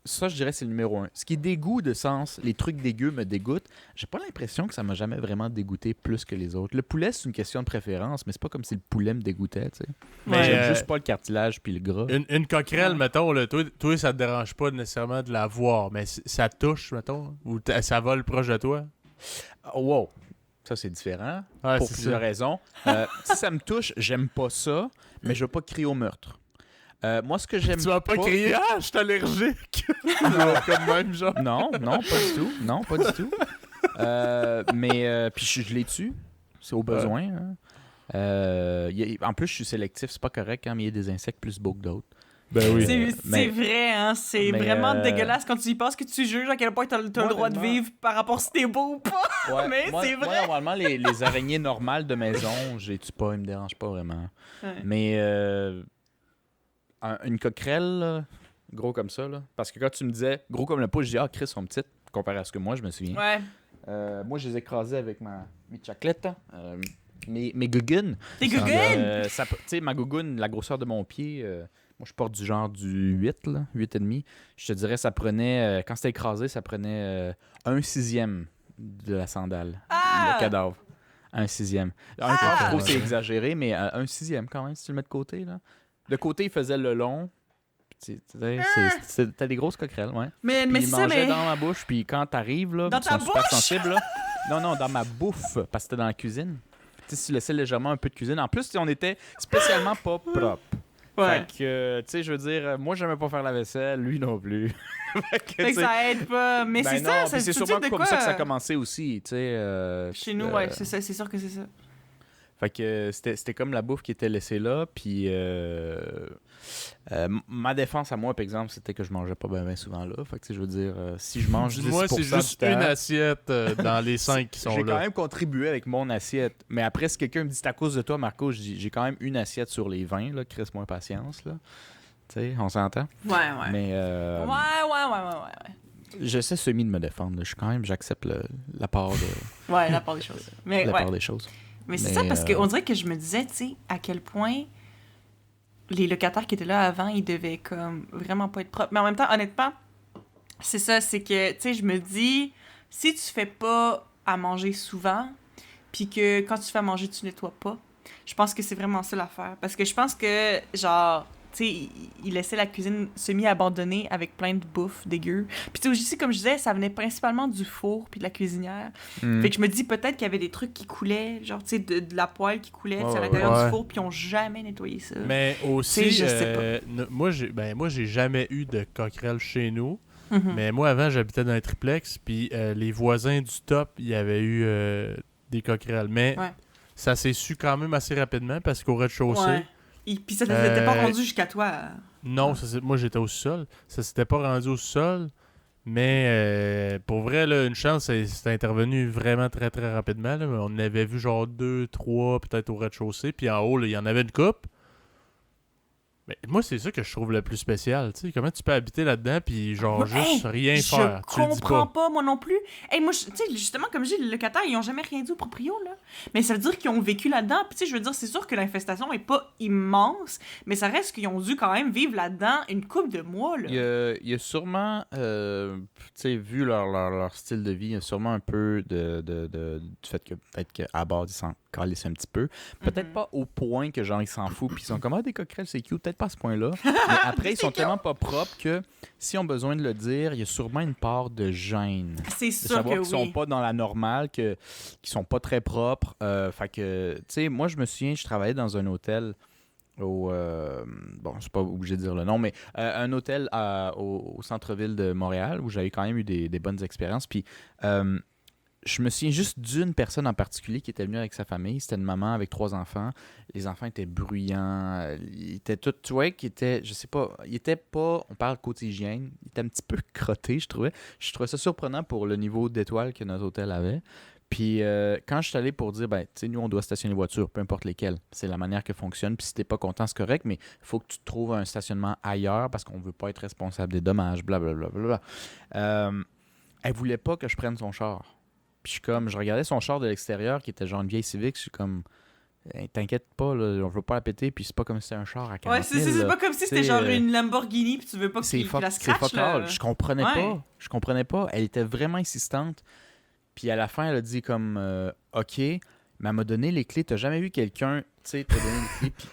Speaker 3: ça, je dirais, c'est le numéro 1. Ce qui est dégoût de sens, les trucs dégueux me dégoûtent. J'ai pas l'impression que ça m'a jamais vraiment dégoûté plus que les autres. Le poulet, c'est une question de préférence, mais c'est pas comme si le poulet me dégoûtait, tu sais.
Speaker 1: Mais
Speaker 3: j'aime juste pas le cartilage puis le gras.
Speaker 1: Une coquerelle, mettons, là, toi, ça te dérange pas nécessairement de la voir, mais ça te touche, mettons, ou ça vole proche de toi?
Speaker 3: Oh, wow! Ça, c'est différent.
Speaker 1: Ouais,
Speaker 3: pour
Speaker 1: c'est
Speaker 3: plusieurs
Speaker 1: ça.
Speaker 3: raisons. Si ça me touche, j'aime pas ça, mais je vais pas crier au meurtre. Moi, ce que j'aime
Speaker 1: Tu vas pas crier « Ah, je suis allergique! » Comme même, genre.
Speaker 3: Non, pas du tout. Non, pas du tout. Mais puis je les tue. C'est au besoin. Hein. En plus, je suis sélectif. C'est pas correct, hein, mais il y a des insectes plus beaux que d'autres.
Speaker 1: Ben oui.
Speaker 2: C'est vrai, hein, c'est
Speaker 3: mais,
Speaker 2: vraiment dégueulasse quand tu y penses que tu juges à quel point t'as le droit de vivre par rapport si t'es beau ou pas.
Speaker 3: Ouais,
Speaker 2: mais
Speaker 3: moi,
Speaker 2: c'est vrai.
Speaker 3: Moi, normalement, les araignées normales de maison, je les tue pas, ils me dérangent pas vraiment.
Speaker 2: Ouais.
Speaker 3: Mais une coquerelle, là, gros comme ça, là, parce que quand tu me disais gros comme le pouce, je dis « Ah, Chris, sont petites » comparé à ce que moi, je me souviens.
Speaker 2: Ouais.
Speaker 3: Moi, je les écrasais avec mes chaclettes, mes gougounes.
Speaker 2: Tes gougounes?
Speaker 3: Tu sais, ma gougoune, la grosseur de mon pied, moi, je porte du 8, là, 8,5. Je te dirais, ça prenait, quand c'était écrasé, ça prenait 1/6 de la sandale, le cadavre. 1/6. Trop, c'est exagéré, mais 1/6 quand même, si tu le mets de côté. Là. De côté, il faisait le long. C'était des grosses coquerelles, ouais.
Speaker 2: Mais
Speaker 3: Puis
Speaker 2: c'est
Speaker 3: il
Speaker 2: ça,
Speaker 3: mangeait
Speaker 2: mais...
Speaker 3: dans ma bouche, puis quand t'arrives, là,
Speaker 2: Dans
Speaker 3: ils
Speaker 2: ta
Speaker 3: sont super
Speaker 2: bouche?
Speaker 3: sensibles, là. Non, dans ma bouffe, parce que c'était dans la cuisine. Tu sais, si tu laissais légèrement un peu de cuisine. En plus, on était spécialement pas propre.
Speaker 2: Ouais.
Speaker 3: Fait que, tu sais, je veux dire, moi, j'aimais pas faire la vaisselle, lui non plus.
Speaker 2: Fait que ça aide pas. Mais c'est ça,
Speaker 3: c'est
Speaker 2: tout de
Speaker 3: sûrement
Speaker 2: suite de
Speaker 3: comme
Speaker 2: quoi?
Speaker 3: ça que ça a commencé aussi, tu sais.
Speaker 2: Chez nous, ouais, c'est ça, c'est sûr que c'est ça.
Speaker 3: Fait que c'était comme la bouffe qui était laissée là, puis ma défense à moi, par exemple, c'était que je mangeais pas bien souvent là. Fait que, je veux dire, si je mange 10%
Speaker 1: Moi, c'est
Speaker 3: du
Speaker 1: juste
Speaker 3: temps,
Speaker 1: une assiette dans les 5 qui sont
Speaker 3: j'ai
Speaker 1: là.
Speaker 3: quand même contribué avec mon assiette. Mais après, si quelqu'un me dit c'est à cause de toi, Marco, je dis j'ai quand même une assiette sur les 20, là, crisse-moi patience, là. Tu sais, on s'entend?
Speaker 2: Ouais.
Speaker 3: Mais
Speaker 2: Ouais.
Speaker 3: j'essaie semi de me défendre. J'accepte la part de
Speaker 2: Ouais, la part des choses. Mais,
Speaker 3: la
Speaker 2: ouais.
Speaker 3: part des choses.
Speaker 2: Mais c'est ça, parce qu'on dirait que je me disais, tu sais, à quel point les locataires qui étaient là avant, ils devaient comme vraiment pas être propres. Mais en même temps, honnêtement, c'est ça, c'est que, tu sais, je me dis, si tu fais pas à manger souvent, puis que quand tu fais à manger, tu nettoies pas, je pense que c'est vraiment ça l'affaire. Parce que je pense que, genre, tu sais, il laissait la cuisine semi-abandonnée avec plein de bouffe dégueu. Puis tu sais, aussi, comme je disais, ça venait principalement du four puis de la cuisinière. Fait que je me dis peut-être qu'il y avait des trucs qui coulaient, genre, tu sais, de la poêle qui coulait à l'intérieur du four, puis ils ont jamais nettoyé ça.
Speaker 1: Mais aussi,
Speaker 2: je sais pas.
Speaker 1: moi, j'ai jamais eu de coquerelle chez nous.
Speaker 2: Mhm.
Speaker 1: Mais moi, avant, j'habitais dans un triplex, puis les voisins du top, il y avait eu des coquerelles. Mais ça s'est su quand même assez rapidement, parce qu'au rez-de-chaussée...
Speaker 2: Ouais. Puis ça t'était pas rendu jusqu'à toi.
Speaker 1: Non, moi j'étais au sol. Ça s'était pas rendu au sol. Mais pour vrai, là, une chance, c'est intervenu vraiment très très rapidement. Là. On avait vu genre 2, 3 peut-être au rez-de-chaussée. Puis en haut, là, il y en avait une coupe. Mais moi, c'est ça que je trouve le plus spécial. Tu sais, comment tu peux habiter là-dedans puis genre juste rien
Speaker 2: Je
Speaker 1: faire? Tu le dis
Speaker 2: comprends
Speaker 1: pas.
Speaker 2: pas, moi non plus. Hey, moi, tu sais, justement, comme je dis, les locataires, ils ont jamais rien dit au proprio, là. Mais ça veut dire qu'ils ont vécu là-dedans. Puis, tu sais, je veux dire, c'est sûr que l'infestation est pas immense, mais ça reste qu'ils ont dû quand même vivre là-dedans une couple de mois, là.
Speaker 3: Il y a sûrement, tu sais, vu leur style de vie, il y a sûrement un peu du fait que peut-être qu'à base, ils s'en calissent un petit peu. Peut-être pas au point que genre ils s'en foutent puis ils sont comme des coquerelles, c'est cute. Peut-être pas à ce point-là. Mais après, ils sont tellement pas propres que s'ils ont besoin de le dire, il y a sûrement une part de gêne.
Speaker 2: C'est
Speaker 3: De
Speaker 2: sûr
Speaker 3: savoir
Speaker 2: que
Speaker 3: qu'ils
Speaker 2: oui.
Speaker 3: sont pas dans la normale, qu'ils sont pas très propres. Fait que, tu sais, moi, je me souviens, je travaillais dans un hôtel bon, je suis pas obligé de dire le nom, mais un hôtel au centre-ville de Montréal où j'avais quand même eu des bonnes expériences. Puis, je me souviens juste d'une personne en particulier qui était venue avec sa famille. C'était une maman avec 3 enfants. Les enfants étaient bruyants. Ils étaient tous, tu vois, qui étaient, je sais pas, ils étaient pas, on parle côté hygiène, ils étaient un petit peu crottés, je trouvais. Je trouvais ça surprenant pour le niveau d'étoiles que notre hôtel avait. Puis quand je suis allé pour dire, ben, tu sais, nous, on doit stationner les voitures, peu importe lesquelles. C'est la manière que fonctionne. Puis si t'es pas content, c'est correct, mais il faut que tu trouves un stationnement ailleurs parce qu'on veut pas être responsable des dommages, blablabla. Elle voulait pas que je prenne son char. Puis je regardais son char de l'extérieur qui était genre une vieille Civic, je suis comme, hey, t'inquiète pas, là, on veut pas la péter, puis c'est pas comme si c'était un char à 40
Speaker 2: Ouais,
Speaker 3: 000.
Speaker 2: c'est
Speaker 3: là.
Speaker 2: pas comme si c'était
Speaker 3: T'sais,
Speaker 2: genre une Lamborghini puis tu veux pas
Speaker 3: c'est
Speaker 2: qu'il la
Speaker 3: c'est
Speaker 2: scratch,
Speaker 3: fuck
Speaker 2: là.
Speaker 3: all. Je comprenais
Speaker 2: Ouais.
Speaker 3: pas. Je comprenais pas. Elle était vraiment insistante. Puis à la fin, elle a dit comme, OK, mais elle m'a donné les clés. T'as jamais vu quelqu'un, tu sais, te donner les clés, puis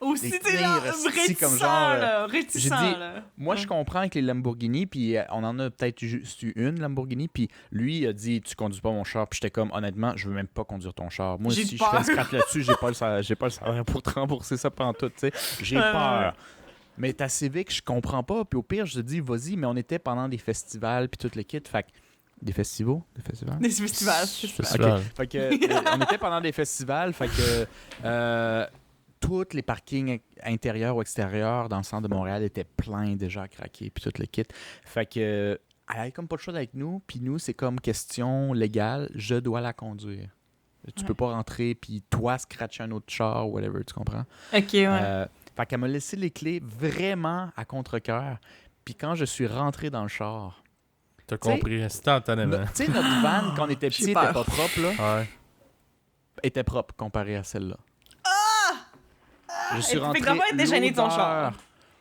Speaker 2: Aussi,
Speaker 3: les
Speaker 2: t'es genre
Speaker 3: clés,
Speaker 2: réticent,
Speaker 3: comme genre,
Speaker 2: là. Réticent,
Speaker 3: j'ai dit,
Speaker 2: là.
Speaker 3: moi,
Speaker 2: Ouais.
Speaker 3: je comprends avec les Lamborghini, puis on en a peut-être juste eu une Lamborghini, puis lui, il a dit, tu conduis pas mon char, puis j'étais comme, honnêtement, je veux même pas conduire ton char. Moi,
Speaker 2: J'ai
Speaker 3: si je fais
Speaker 2: peur.
Speaker 3: le scratch là-dessus, j'ai pas le salaire pour te rembourser ça pendant tout, tu sais. J'ai
Speaker 2: Ouais,
Speaker 3: peur.
Speaker 2: ouais.
Speaker 3: Mais ta Civic, je comprends pas, puis au pire, je te dis, vas-y, mais on était pendant des festivals, puis tout le kit, fait que des festivals? Des festivals?
Speaker 2: Des festivals.
Speaker 1: Festival.
Speaker 3: Ok. Fait que, on était pendant des festivals, fait que tous les parkings intérieurs ou extérieurs dans le centre de Montréal étaient pleins déjà à craquer, puis tout le kit. Fait que elle avait comme pas le choix avec nous, puis nous, c'est comme question légale, je dois la conduire. Tu peux pas rentrer, puis toi, scratcher un autre char, whatever, tu comprends?
Speaker 2: Ok, ouais.
Speaker 3: Fait qu'elle m'a laissé les clés vraiment à contre-cœur. Puis quand je suis rentré dans le char,
Speaker 1: T'as
Speaker 3: T'sais,
Speaker 1: compris instantanément.
Speaker 3: tu sais, notre van, quand on était petit,
Speaker 2: J'ai
Speaker 3: était
Speaker 2: peur.
Speaker 3: pas propre, là.
Speaker 1: Ouais.
Speaker 3: Était propre comparé à celle-là. Je suis
Speaker 2: Fait que
Speaker 3: rentré,
Speaker 2: t'as pas été gêné de ton
Speaker 3: l'odeur-
Speaker 2: char.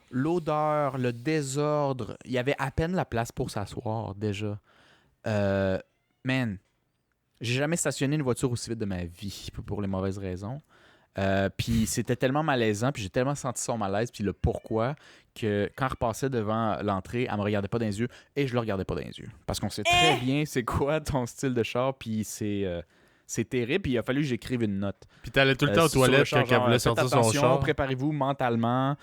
Speaker 3: L'odeur, le désordre, il y avait à peine la place pour s'asseoir déjà. Man, j'ai jamais stationné une voiture aussi vite de ma vie pour les mauvaises raisons. Puis c'était tellement malaisant, puis j'ai tellement senti son malaise, puis le pourquoi, que quand elle repassait devant l'entrée, elle me regardait pas dans les yeux et je le regardais pas dans les yeux. Parce qu'on sait très bien c'est quoi ton style de char, puis c'est terrible, puis il a fallu que j'écrive une note.
Speaker 1: Puis t'allais tout le temps aux
Speaker 3: Sur le
Speaker 1: toilettes
Speaker 3: char,
Speaker 1: quand elle
Speaker 3: genre,
Speaker 1: voulait
Speaker 3: faites
Speaker 1: sortir son
Speaker 3: attention,
Speaker 1: char.
Speaker 3: préparez-vous mentalement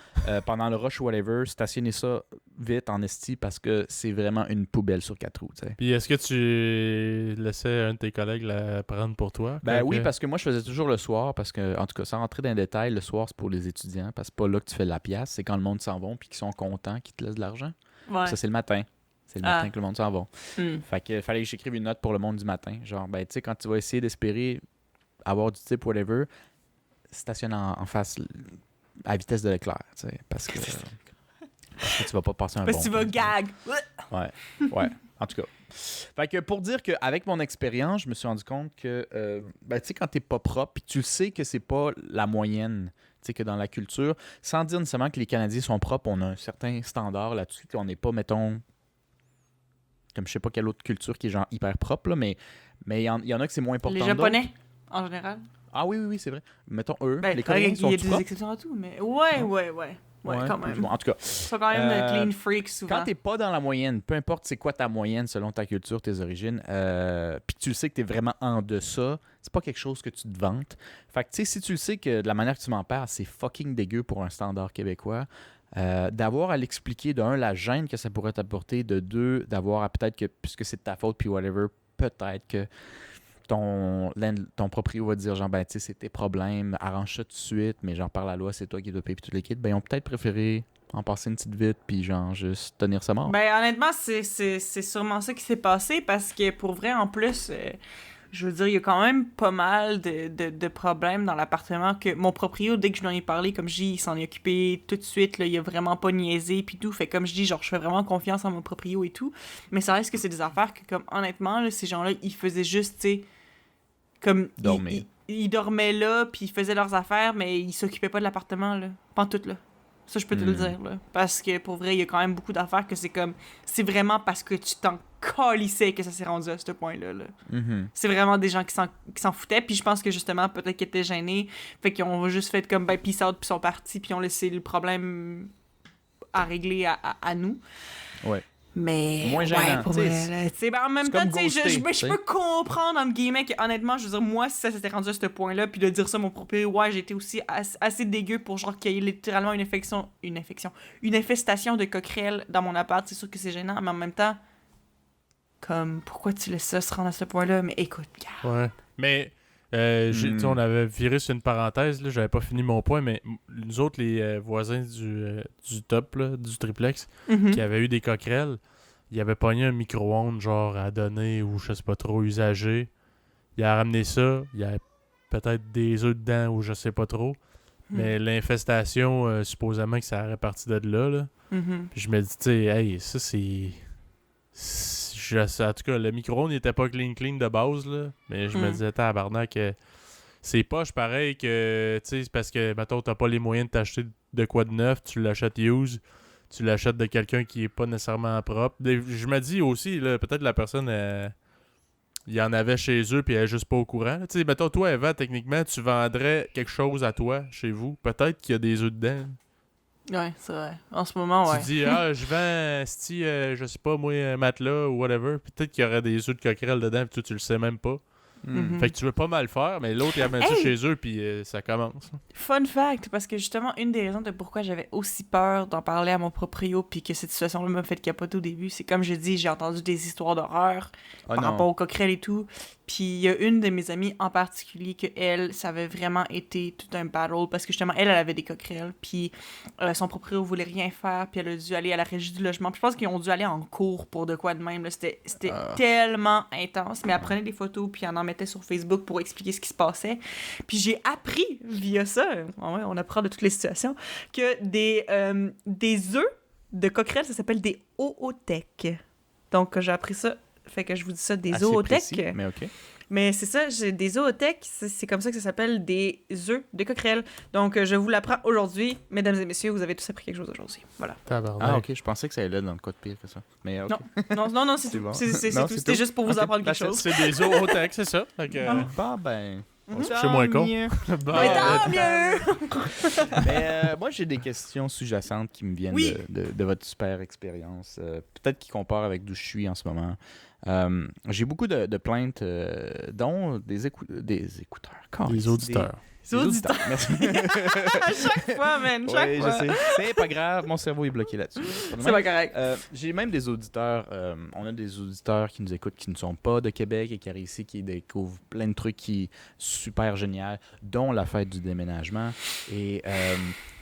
Speaker 3: pendant le rush ou whatever, stationnez ça vite en esti parce que c'est vraiment une poubelle sur 4 roues, tu sais.
Speaker 1: Puis est-ce que tu laissais un de tes collègues la prendre pour toi?
Speaker 3: Ben oui,
Speaker 1: que...
Speaker 3: parce que moi, je faisais toujours le soir, parce que, en tout cas, sans rentrer dans les détails, le soir, c'est pour les étudiants, parce que c'est pas là que tu fais la pièce, c'est quand le monde s'en va, puis qu'ils sont contents, qu'ils te laissent de l'argent.
Speaker 2: Ouais.
Speaker 3: Ça, c'est le matin. C'est le matin que le monde s'en va.
Speaker 2: Hmm.
Speaker 3: Fait que fallait que j'écrive une note pour le monde du matin. Genre, ben, tu sais, quand tu vas essayer d'espérer avoir du type, whatever, stationne en face à vitesse de l'éclair, tu sais, parce que tu vas pas passer un
Speaker 2: Parce
Speaker 3: bon
Speaker 2: que tu vas
Speaker 3: temps.
Speaker 2: gag.
Speaker 3: Ouais, en tout cas. Fait que pour dire qu'avec mon expérience, je me suis rendu compte que, ben, tu sais, quand t'es pas propre, puis tu le sais que c'est pas la moyenne, tu sais, que dans la culture, sans dire nécessairement que les Canadiens sont propres, on a un certain standard là-dessus, qu'on n'est pas, mettons, comme je sais pas quelle autre culture qui est genre hyper propre, là, mais il y en a que c'est moins important.
Speaker 2: Les
Speaker 3: d'autres.
Speaker 2: Japonais, en général.
Speaker 3: Ah oui, c'est vrai. Mettons eux,
Speaker 2: Ben,
Speaker 3: les Coréens
Speaker 2: il
Speaker 3: sont
Speaker 2: y a des
Speaker 3: propres.
Speaker 2: exceptions à tout, mais ouais,
Speaker 3: Non?
Speaker 2: ouais, quand même.
Speaker 3: En tout cas,
Speaker 2: Ils sont quand même clean freaks souvent.
Speaker 3: quand t'es pas dans la moyenne, peu importe c'est quoi ta moyenne selon ta culture, tes origines, puis tu le sais que t'es vraiment en deçà, c'est pas quelque chose que tu te vantes. Fait que tu sais, si tu le sais que de la manière que tu m'en parles, c'est fucking dégueu pour un standard québécois, d'avoir à l'expliquer, de un, la gêne que ça pourrait t'apporter, de deux, d'avoir à peut-être que, puisque c'est de ta faute, puis whatever, peut-être que ton proprio va te dire genre ben tu sais c'est tes problèmes, arrange ça tout de suite, mais genre par la loi c'est toi qui dois payer tout l'équipe, ben ils ont peut-être préféré en passer une petite vite puis genre juste tenir ça mort.
Speaker 2: Ben, honnêtement, c'est sûrement ça qui s'est passé parce que pour vrai, en plus, je veux dire, il y a quand même pas mal de problèmes dans l'appartement que mon proprio, dès que je lui en ai parlé, comme je dis, il s'en est occupé tout de suite, là, il a vraiment pas niaisé, puis tout. Fait comme je dis, genre, je fais vraiment confiance en mon proprio et tout. Mais ça reste que c'est des affaires que, comme, honnêtement, là, ces gens-là, ils faisaient juste, tu sais, comme...
Speaker 3: Dormir.
Speaker 2: Ils dormaient là, puis ils faisaient leurs affaires, mais ils s'occupaient pas de l'appartement, là. Pantoute, là. Ça, je peux te le dire, là. Parce que, pour vrai, il y a quand même beaucoup d'affaires que c'est comme... C'est vraiment parce que tu t'en calissais que ça s'est rendu à ce point-là, là. C'est vraiment des gens qui s'en foutaient, puis je pense que, justement, peut-être qu'ils étaient gênés, fait qu'ils ont juste fait comme, ben, peace out, puis ils sont partis, puis ils ont laissé le problème à régler à nous.
Speaker 3: Ouais.
Speaker 2: Mais
Speaker 3: moins gênant,
Speaker 2: pour vrai, ben, en même temps, je peux comprendre, entre guillemets, que honnêtement, je veux dire, moi, si ça s'était rendu à ce point-là, puis de dire ça, mon propre, ouais, j'ai été aussi assez dégueu pour genre qu'il y ait littéralement une infestation de coquerelles dans mon appart, c'est sûr que c'est gênant, mais en même temps, comme, pourquoi tu laisses ça se rendre à ce point-là? Mais écoute, gars.
Speaker 1: Ouais, mais... on avait viré sur une parenthèse, là, j'avais pas fini mon point, mais nous autres, les voisins du top, là, du triplex, qui avaient eu des coquerelles, ils avaient pogné un micro-ondes genre à donner ou je sais pas trop usagé. Il a ramené ça, il y avait peut-être des œufs dedans ou je sais pas trop. Mais l'infestation, supposément que ça aurait parti de là. Puis je me dis, tu sais, hey, ça c'est... En tout cas, le micro-ondes n'était pas clean de base, là. Mais je me disais, tabarnak, c'est poche pareil que, tu sais, parce que, mettons, t'as pas les moyens de t'acheter de quoi de neuf, tu l'achètes use, tu l'achètes de quelqu'un qui est pas nécessairement propre. Je me dis aussi, là, peut-être la personne, il y en avait chez eux puis elle est juste pas au courant. Tu sais, mettons, toi, Eva, techniquement, tu vendrais quelque chose à toi, chez vous. Peut-être qu'il y a des œufs dedans.
Speaker 2: Ouais, c'est vrai. En ce moment, ouais.
Speaker 1: Tu dis, je vends, je sais pas, moi, un matelas ou whatever. Peut-être qu'il y aurait des œufs de coquerelle dedans, puis toi, tu le sais même pas. Fait que tu veux pas mal faire, mais l'autre, il amène ça chez eux, puis ça commence.
Speaker 2: Fun fact, parce que justement, une des raisons de pourquoi j'avais aussi peur d'en parler à mon proprio, puis que cette situation-là m'a fait capoter au début, c'est comme je dis, j'ai entendu des histoires d'horreur par rapport aux coquerelles et tout. Puis il y a une de mes amies en particulier que elle, ça avait vraiment été tout un battle parce que justement, elle avait des coquerelles. Puis son proprio voulait rien faire. Puis elle a dû aller à la régie du logement. Puis je pense qu'ils ont dû aller en cours pour de quoi de même. Là. C'était tellement intense. Mais elle prenait des photos puis elle en mettait sur Facebook pour expliquer ce qui se passait. Puis j'ai appris via ça, on apprend de toutes les situations, que des œufs de coquerelles, ça s'appelle des oothèques. Donc j'ai appris ça. Fait que je vous dis ça, des oothèques.
Speaker 3: Mais OK.
Speaker 2: Mais c'est ça, j'ai des oothèques, c'est comme ça que ça s'appelle, des œufs de coquerelles. Donc je vous l'apprends aujourd'hui. Mesdames et messieurs, vous avez tous appris quelque chose aujourd'hui. Voilà.
Speaker 3: Ah, OK, je pensais que ça allait dans le cas de pire que ça. Mais OK.
Speaker 2: Non, c'est tout.
Speaker 3: Bon.
Speaker 2: C'est tout. C'était juste pour vous apprendre quelque chose.
Speaker 1: C'est des oothèques, c'est ça.
Speaker 3: Ben...
Speaker 1: On se couche moins con.
Speaker 2: Mais tant mieux!
Speaker 3: Mais moi, j'ai des questions sous-jacentes qui me viennent de votre super expérience. Peut-être qui comparent avec d'où je suis en ce moment. J'ai beaucoup de plaintes, dont des écouteurs.
Speaker 1: Des auditeurs.
Speaker 2: Des auditeurs.
Speaker 3: Merci.
Speaker 2: À chaque fois, man. Chaque fois.
Speaker 3: Je sais. C'est pas grave. Mon cerveau est bloqué là-dessus.
Speaker 2: C'est pas correct.
Speaker 3: J'ai même des auditeurs. On a des auditeurs qui nous écoutent qui ne sont pas de Québec et qui arrivent ici, qui découvrent plein de trucs qui super génial, dont la fête du déménagement. Et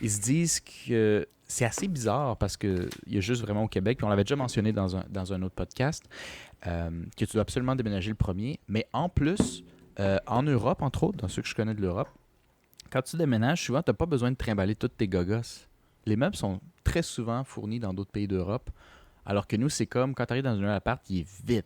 Speaker 3: ils se disent que c'est assez bizarre parce qu'il y a juste vraiment au Québec, puis on l'avait déjà mentionné dans un autre podcast, que tu dois absolument déménager le premier. Mais en plus, en Europe, entre autres, dans ceux que je connais de l'Europe, quand tu déménages, souvent, tu n'as pas besoin de trimballer toutes tes gogosses. Les meubles sont très souvent fournis dans d'autres pays d'Europe, alors que nous, c'est comme quand tu arrives dans un appart, il est vide.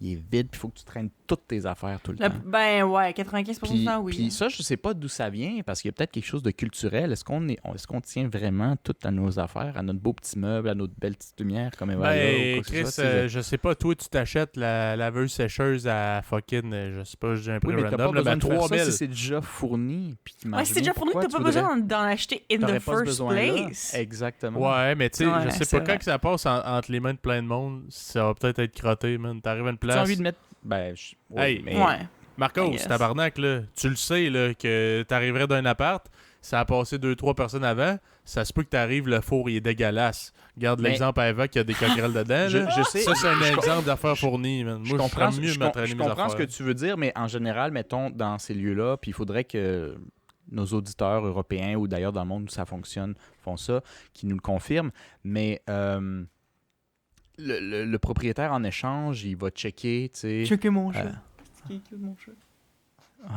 Speaker 3: Il est vide, puis il faut que tu traînes toutes tes affaires tout le temps.
Speaker 2: Ben ouais, 95% du temps, oui.
Speaker 3: Puis ça, je sais pas d'où ça vient, parce qu'il y a peut-être quelque chose de culturel. Est-ce qu'on tient vraiment tout à nos affaires, à notre beau petit meuble, à notre belle petite lumière, comme Eva?
Speaker 1: Ben, Chris, je sais pas, toi, tu t'achètes la laveuse sécheuse à fucking, je sais pas, j'ai un prix random,
Speaker 3: t'as pas besoin de faire
Speaker 1: 3000.
Speaker 3: ça si c'est déjà fourni. Puis
Speaker 2: Ouais, si c'est déjà fourni, t'as pas besoin d'en acheter in the first place.
Speaker 3: Exactement.
Speaker 1: Ouais, mais tu sais, je sais pas
Speaker 2: vrai.
Speaker 1: quand que ça passe entre les mains de plein de monde, ça va peut-être être crotté, man. T'arrives à une place.
Speaker 3: Tu as envie de mettre... Ben,
Speaker 1: hey,
Speaker 3: mais...
Speaker 2: Ouais.
Speaker 1: Marcos, tabarnak, là, tu le sais là, que t'arriverais d'un appart, ça a passé 2-3 personnes avant, ça se peut que t'arrives, le four il est dégueulasse. Regarde l'exemple à Eva qui a des coquerelles dedans.
Speaker 3: Je sais.
Speaker 1: Ça, c'est un exemple d'affaires fournies. Man. Moi, je comprends mieux m'entraîner mes affaires.
Speaker 3: Je comprends ce que tu veux dire, mais en général, mettons, dans ces lieux-là, puis il faudrait que nos auditeurs européens ou d'ailleurs dans le monde où ça fonctionne font ça, qui nous le confirment, mais... le propriétaire, en échange, il va checker, tu sais...
Speaker 2: Checker mon chat. qui est mon chat.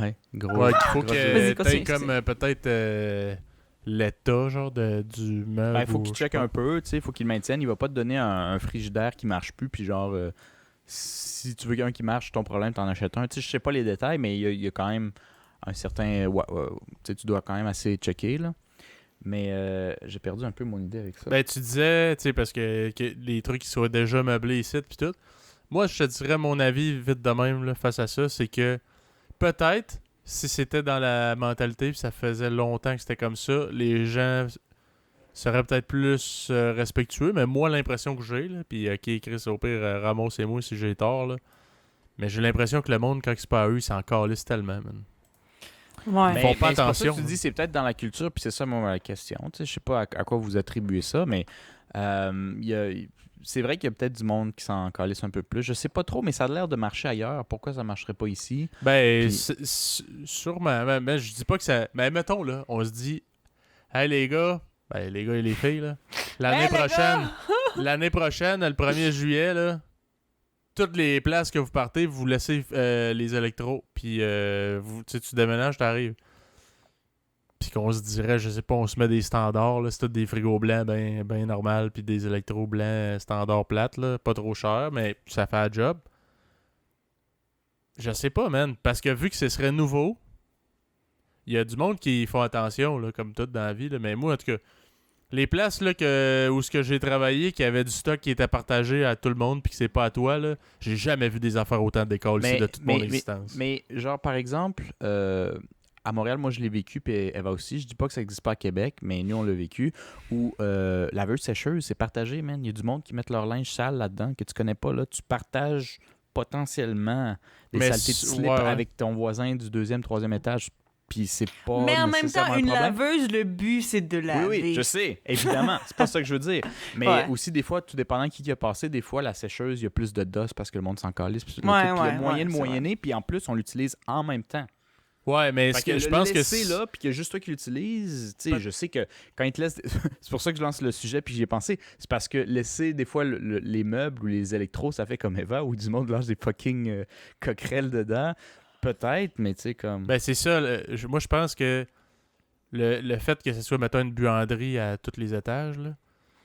Speaker 3: Ouais, gros.
Speaker 1: Ouais, qu'il faut
Speaker 3: gros-
Speaker 1: que
Speaker 2: Vas-y, continue,
Speaker 1: t'aies comme peut-être l'état genre du meuble.
Speaker 3: Il faut
Speaker 1: ou
Speaker 3: qu'il
Speaker 1: je sais
Speaker 3: check
Speaker 1: pas.
Speaker 3: un peu, tu sais, il faut qu'il le maintienne. Il va pas te donner un frigidaire qui marche plus, puis genre, si tu veux qu'un qui marche, ton problème, t'en achètes un. Tu sais, je sais pas les détails, mais il y a quand même un certain... tu sais, tu dois quand même assez checker, là. Mais j'ai perdu un peu mon idée avec ça.
Speaker 1: Ben, tu disais, tu sais, parce que les trucs qui soient déjà meublés ici, puis tout. Moi, je te dirais mon avis vite de même là, face à ça, c'est que peut-être, si c'était dans la mentalité, puis ça faisait longtemps que c'était comme ça, les gens seraient peut-être plus respectueux, mais moi, l'impression que j'ai, là, puis OK, Chris, au pire, ramassez-moi si j'ai tort, là, mais j'ai l'impression que le monde, quand c'est pas à eux, ils s'en calissent tellement, man.
Speaker 2: Ouais.
Speaker 1: Ils font pas
Speaker 3: c'est pour ça
Speaker 1: attention.
Speaker 3: que tu dis, c'est peut-être dans la culture, puis c'est ça, moi, la question. Tu sais, je sais pas à quoi vous attribuez ça, mais c'est vrai qu'il y a peut-être du monde qui s'en calisse un peu plus. Je sais pas trop, mais ça a l'air de marcher ailleurs. Pourquoi ça marcherait pas ici?
Speaker 1: Ben,
Speaker 3: Puis-
Speaker 1: sûrement. Mais je dis pas que ça. Mais mettons, là, on se dit, hey les gars, ben les gars et les filles, là, l'année
Speaker 2: Hey, les
Speaker 1: prochaine, l'année prochaine, le 1er juillet, là, toutes les places que vous partez, vous laissez les électros. Puis, tu sais, tu déménages, t'arrives. Puis qu'on se dirait, je sais pas, on se met des standards, là, c'est tout des frigos blancs ben normal, puis des électros blancs standards plates, là, pas trop cher, mais ça fait un job. Je sais pas, man, parce que vu que ce serait nouveau, il y a du monde qui font attention, là, comme tout dans la vie, là, mais moi, en tout cas, les places là, où ce que j'ai travaillé, qui avait du stock qui était partagé à tout le monde, puis que c'est pas à toi, là, j'ai jamais vu des affaires autant d'école ici de toute mon existence.
Speaker 3: Mais genre, par exemple, à Montréal, moi, je l'ai vécu, puis Eva aussi. Je dis pas que ça n'existe pas à Québec, mais nous, on l'a vécu. Où laveuse-sécheuse, c'est partagé, man. Il y a du monde qui met leur linge sale là-dedans que tu connais pas, là. Tu partages potentiellement des
Speaker 1: Mais
Speaker 3: saletés de slip
Speaker 1: ouais.
Speaker 3: avec ton voisin du 2e, 3e étage. Puis c'est pas
Speaker 2: Mais en même temps,
Speaker 3: nécessairement un
Speaker 2: une
Speaker 3: problème.
Speaker 2: laveuse, le but, c'est de laver.
Speaker 3: Oui, oui, je sais, évidemment. C'est pas ça que je veux dire. Mais
Speaker 2: Ouais.
Speaker 3: aussi, des fois, tout dépendant qui a passé, des fois, la sécheuse, il y a plus de DOS parce que le monde s'en calisse. Puis il y a moyen de
Speaker 2: c'est
Speaker 3: moyenner, puis en plus, on l'utilise en même temps.
Speaker 1: Ouais, mais
Speaker 3: Fait
Speaker 1: ce que
Speaker 3: que
Speaker 1: je pense que
Speaker 3: c'est là, puis qu'il y a juste toi qui l'utilise. Tu sais, je sais que quand ils te laissent. C'est pour ça que je lance le sujet, puis j'y ai pensé. C'est parce que laisser des fois les meubles ou les électros, ça fait comme Eva, où du monde lâche des fucking coquerelles dedans. Peut-être, mais tu sais, comme.
Speaker 1: Ben, c'est ça. Moi, je pense que le fait que ce soit, mettons, une buanderie à tous les étages, là,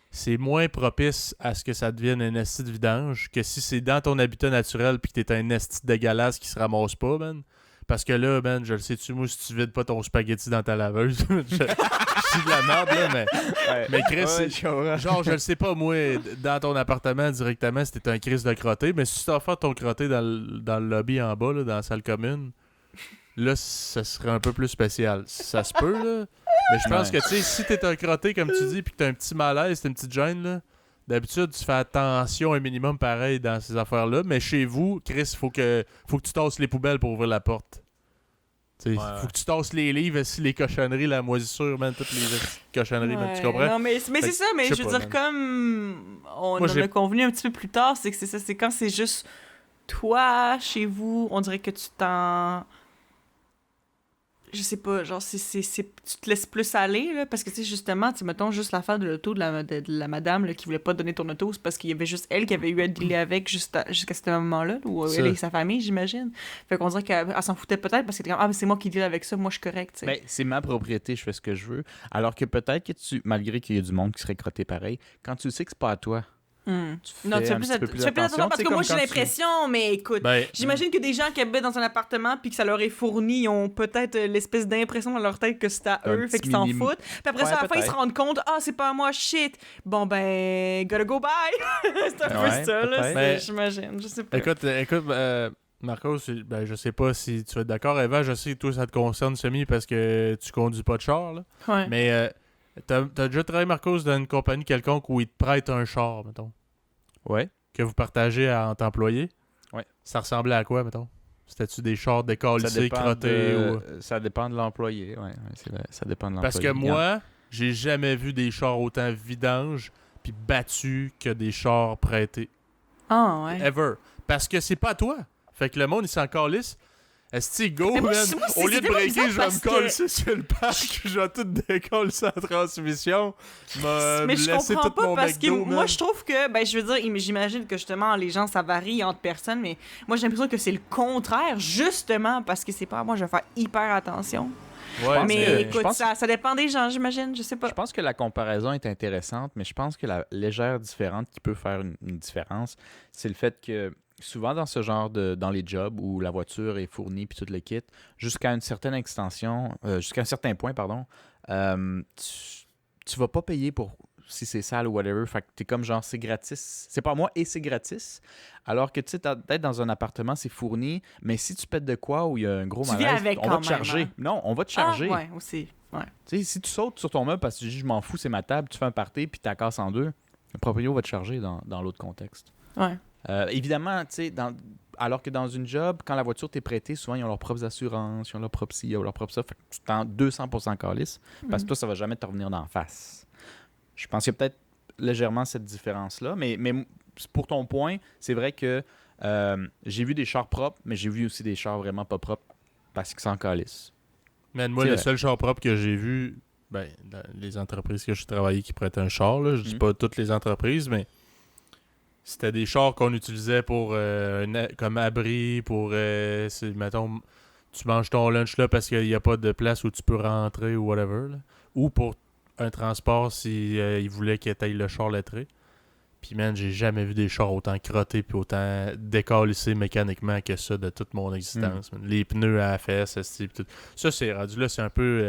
Speaker 1: c'est moins propice à ce que ça devienne un esti de vidange que si c'est dans ton habitat naturel puis que t'es un esti dégueulasse qui se ramasse pas, man. Parce que là, man, je le sais-tu, moi, si tu vides pas ton spaghetti dans ta laveuse, je suis de la merde, là, mais Chris, genre, je le sais pas, moi, dans ton appartement directement, si t'es un Chris de crotté, mais si tu t'en fais ton crotté dans le lobby en bas, là, dans la salle commune, là, ça serait un peu plus spécial. Ça se peut, là. Mais je pense que, tu sais, si t'es un crotté, comme tu dis, puis que t'as un petit malaise, t'as une petite gêne, là, d'habitude, tu fais attention un minimum pareil dans ces affaires-là. Mais chez vous, Chris, faut que tu tasses les poubelles pour ouvrir la porte. Faut que tu tasses les livres, si les cochonneries, la moisissure, man, toutes les cochonneries, man, tu comprends?
Speaker 2: Non, mais c'est ça, mais je veux dire,
Speaker 1: man.
Speaker 2: comme on
Speaker 1: Moi,
Speaker 2: en a convenu un petit peu plus tard, c'est que c'est ça, c'est quand c'est juste toi, chez vous, on dirait que tu t'en... Je sais pas, genre, tu te laisses plus aller, là, parce que, tu sais, justement, tu mettons juste l'affaire de l'auto de la madame là, qui voulait pas donner ton auto, c'est parce qu'il y avait juste elle qui avait eu à dealer avec jusqu'à ce moment-là, ou elle et sa famille, j'imagine. Fait qu'on dirait qu'elle s'en foutait peut-être parce qu'elle était comme, mais c'est moi qui deal avec ça, moi je suis correct, tu sais.
Speaker 3: Ben, c'est ma propriété, je fais ce que je veux. Alors que peut-être que malgré qu'il y a du monde qui serait crotté pareil, quand tu sais que c'est pas à toi,
Speaker 2: Non, tu fais plus attention parce que moi j'ai l'impression, mais écoute, j'imagine que des gens qui habitent dans un appartement puis que ça leur est fourni, ils ont peut-être l'espèce d'impression dans leur tête que c'est à eux, fait qu'ils s'en foutent. Puis après ça, à la fin, ils se rendent compte, c'est pas à moi, shit. Bon ben, gotta go bye. C'est un peu ça, là, j'imagine. Je sais pas.
Speaker 1: Écoute, Marcos, ben, je sais pas si tu vas être d'accord. Eva, je sais que toi, ça te concerne semi parce que tu conduis pas de char, là.
Speaker 2: Ouais.
Speaker 1: Mais t'as déjà travaillé, Marcos, dans une compagnie quelconque où ils te prêtent un char, mettons?
Speaker 3: Ouais.
Speaker 1: Que vous partagez entre employés?
Speaker 3: Ouais.
Speaker 1: Ça ressemblait à quoi, mettons? C'était-tu des chars décalissés, crottés?
Speaker 3: Ça dépend de l'employé, ouais, c'est vrai. Ça dépend de l'employé.
Speaker 1: Parce que moi, j'ai jamais vu des chars autant vidanges puis battus que des chars prêtés.
Speaker 2: Ah, ouais.
Speaker 1: Ever. Parce que c'est pas à toi. Fait que le monde, il s'en calisse. Esti, go,
Speaker 2: Mais moi,
Speaker 1: man!
Speaker 2: moi,
Speaker 1: Au lieu de
Speaker 2: tellement
Speaker 1: breaker,
Speaker 2: bizarre
Speaker 1: je vais me
Speaker 2: parce que-
Speaker 1: coller ça sur le parc, je vais tout décoller sa transmission.
Speaker 2: Mais je
Speaker 1: laisser
Speaker 2: comprends
Speaker 1: tout
Speaker 2: pas
Speaker 1: mon
Speaker 2: parce que
Speaker 1: McDo,
Speaker 2: moi
Speaker 1: man.
Speaker 2: je trouve que je veux dire j'imagine que justement les gens ça varie entre personnes mais moi j'ai l'impression que c'est le contraire justement parce que c'est pas moi je vais faire hyper attention.
Speaker 1: Ouais,
Speaker 2: Mais
Speaker 3: je
Speaker 2: écoute
Speaker 3: pense-
Speaker 2: ça dépend des gens j'imagine, je sais pas.
Speaker 3: Je pense que la comparaison est intéressante, mais je pense que la légère différence qui peut faire une différence, c'est le fait que souvent dans ce genre dans les jobs où la voiture est fournie puis tout le kit, jusqu'à une certaine extension, jusqu'à un certain point, pardon, tu vas pas payer pour si c'est sale ou whatever. Fait que t'es comme genre c'est gratis. C'est pas moi et c'est gratis. Alors que tu sais, peut-être dans un appartement, c'est fourni, mais si tu pètes de quoi ou il y a un gros
Speaker 2: Tu viens
Speaker 3: malaise,
Speaker 2: avec
Speaker 3: on va
Speaker 2: quand
Speaker 3: te
Speaker 2: même,
Speaker 3: charger.
Speaker 2: hein.
Speaker 3: Non, on va te charger.
Speaker 2: Ah, ouais, aussi. Ouais.
Speaker 3: Tu sais, si tu sautes sur ton meuble parce que tu dis je m'en fous, c'est ma table, tu fais un party puis tu la casses en deux, le proprio va te charger dans l'autre contexte.
Speaker 2: Ouais.
Speaker 3: Évidemment, tu sais, alors que dans une job, quand la voiture t'est prêtée, souvent ils ont leurs propres assurances, ils ont leur propre ci, ils ont leur propre ça. Fait que tu t'en 200% calice parce que toi, ça va jamais te revenir d'en face. Je pense qu'il y a peut-être légèrement cette différence-là, mais pour ton point, c'est vrai que j'ai vu des chars propres, mais j'ai vu aussi des chars vraiment pas propres parce qu'ils s'en calissent.
Speaker 1: Man, moi,
Speaker 3: C'est
Speaker 1: le
Speaker 3: vrai.
Speaker 1: seul char propre que j'ai vu, dans les entreprises que j'ai travaillé qui prêtaient un char, là, je dis pas toutes les entreprises, mais c'était des chars qu'on utilisait pour comme abri, pour, mettons, tu manges ton lunch là parce qu'il n'y a pas de place où tu peux rentrer ou whatever, là. Ou pour un transport si ils voulaient qu'il aille le char lettré. Puis man, j'ai jamais vu des chars autant crottés puis autant décalissés mécaniquement que ça de toute mon existence. Man. Les pneus à la fesse, tout. Ça, c'est rendu là, c'est un peu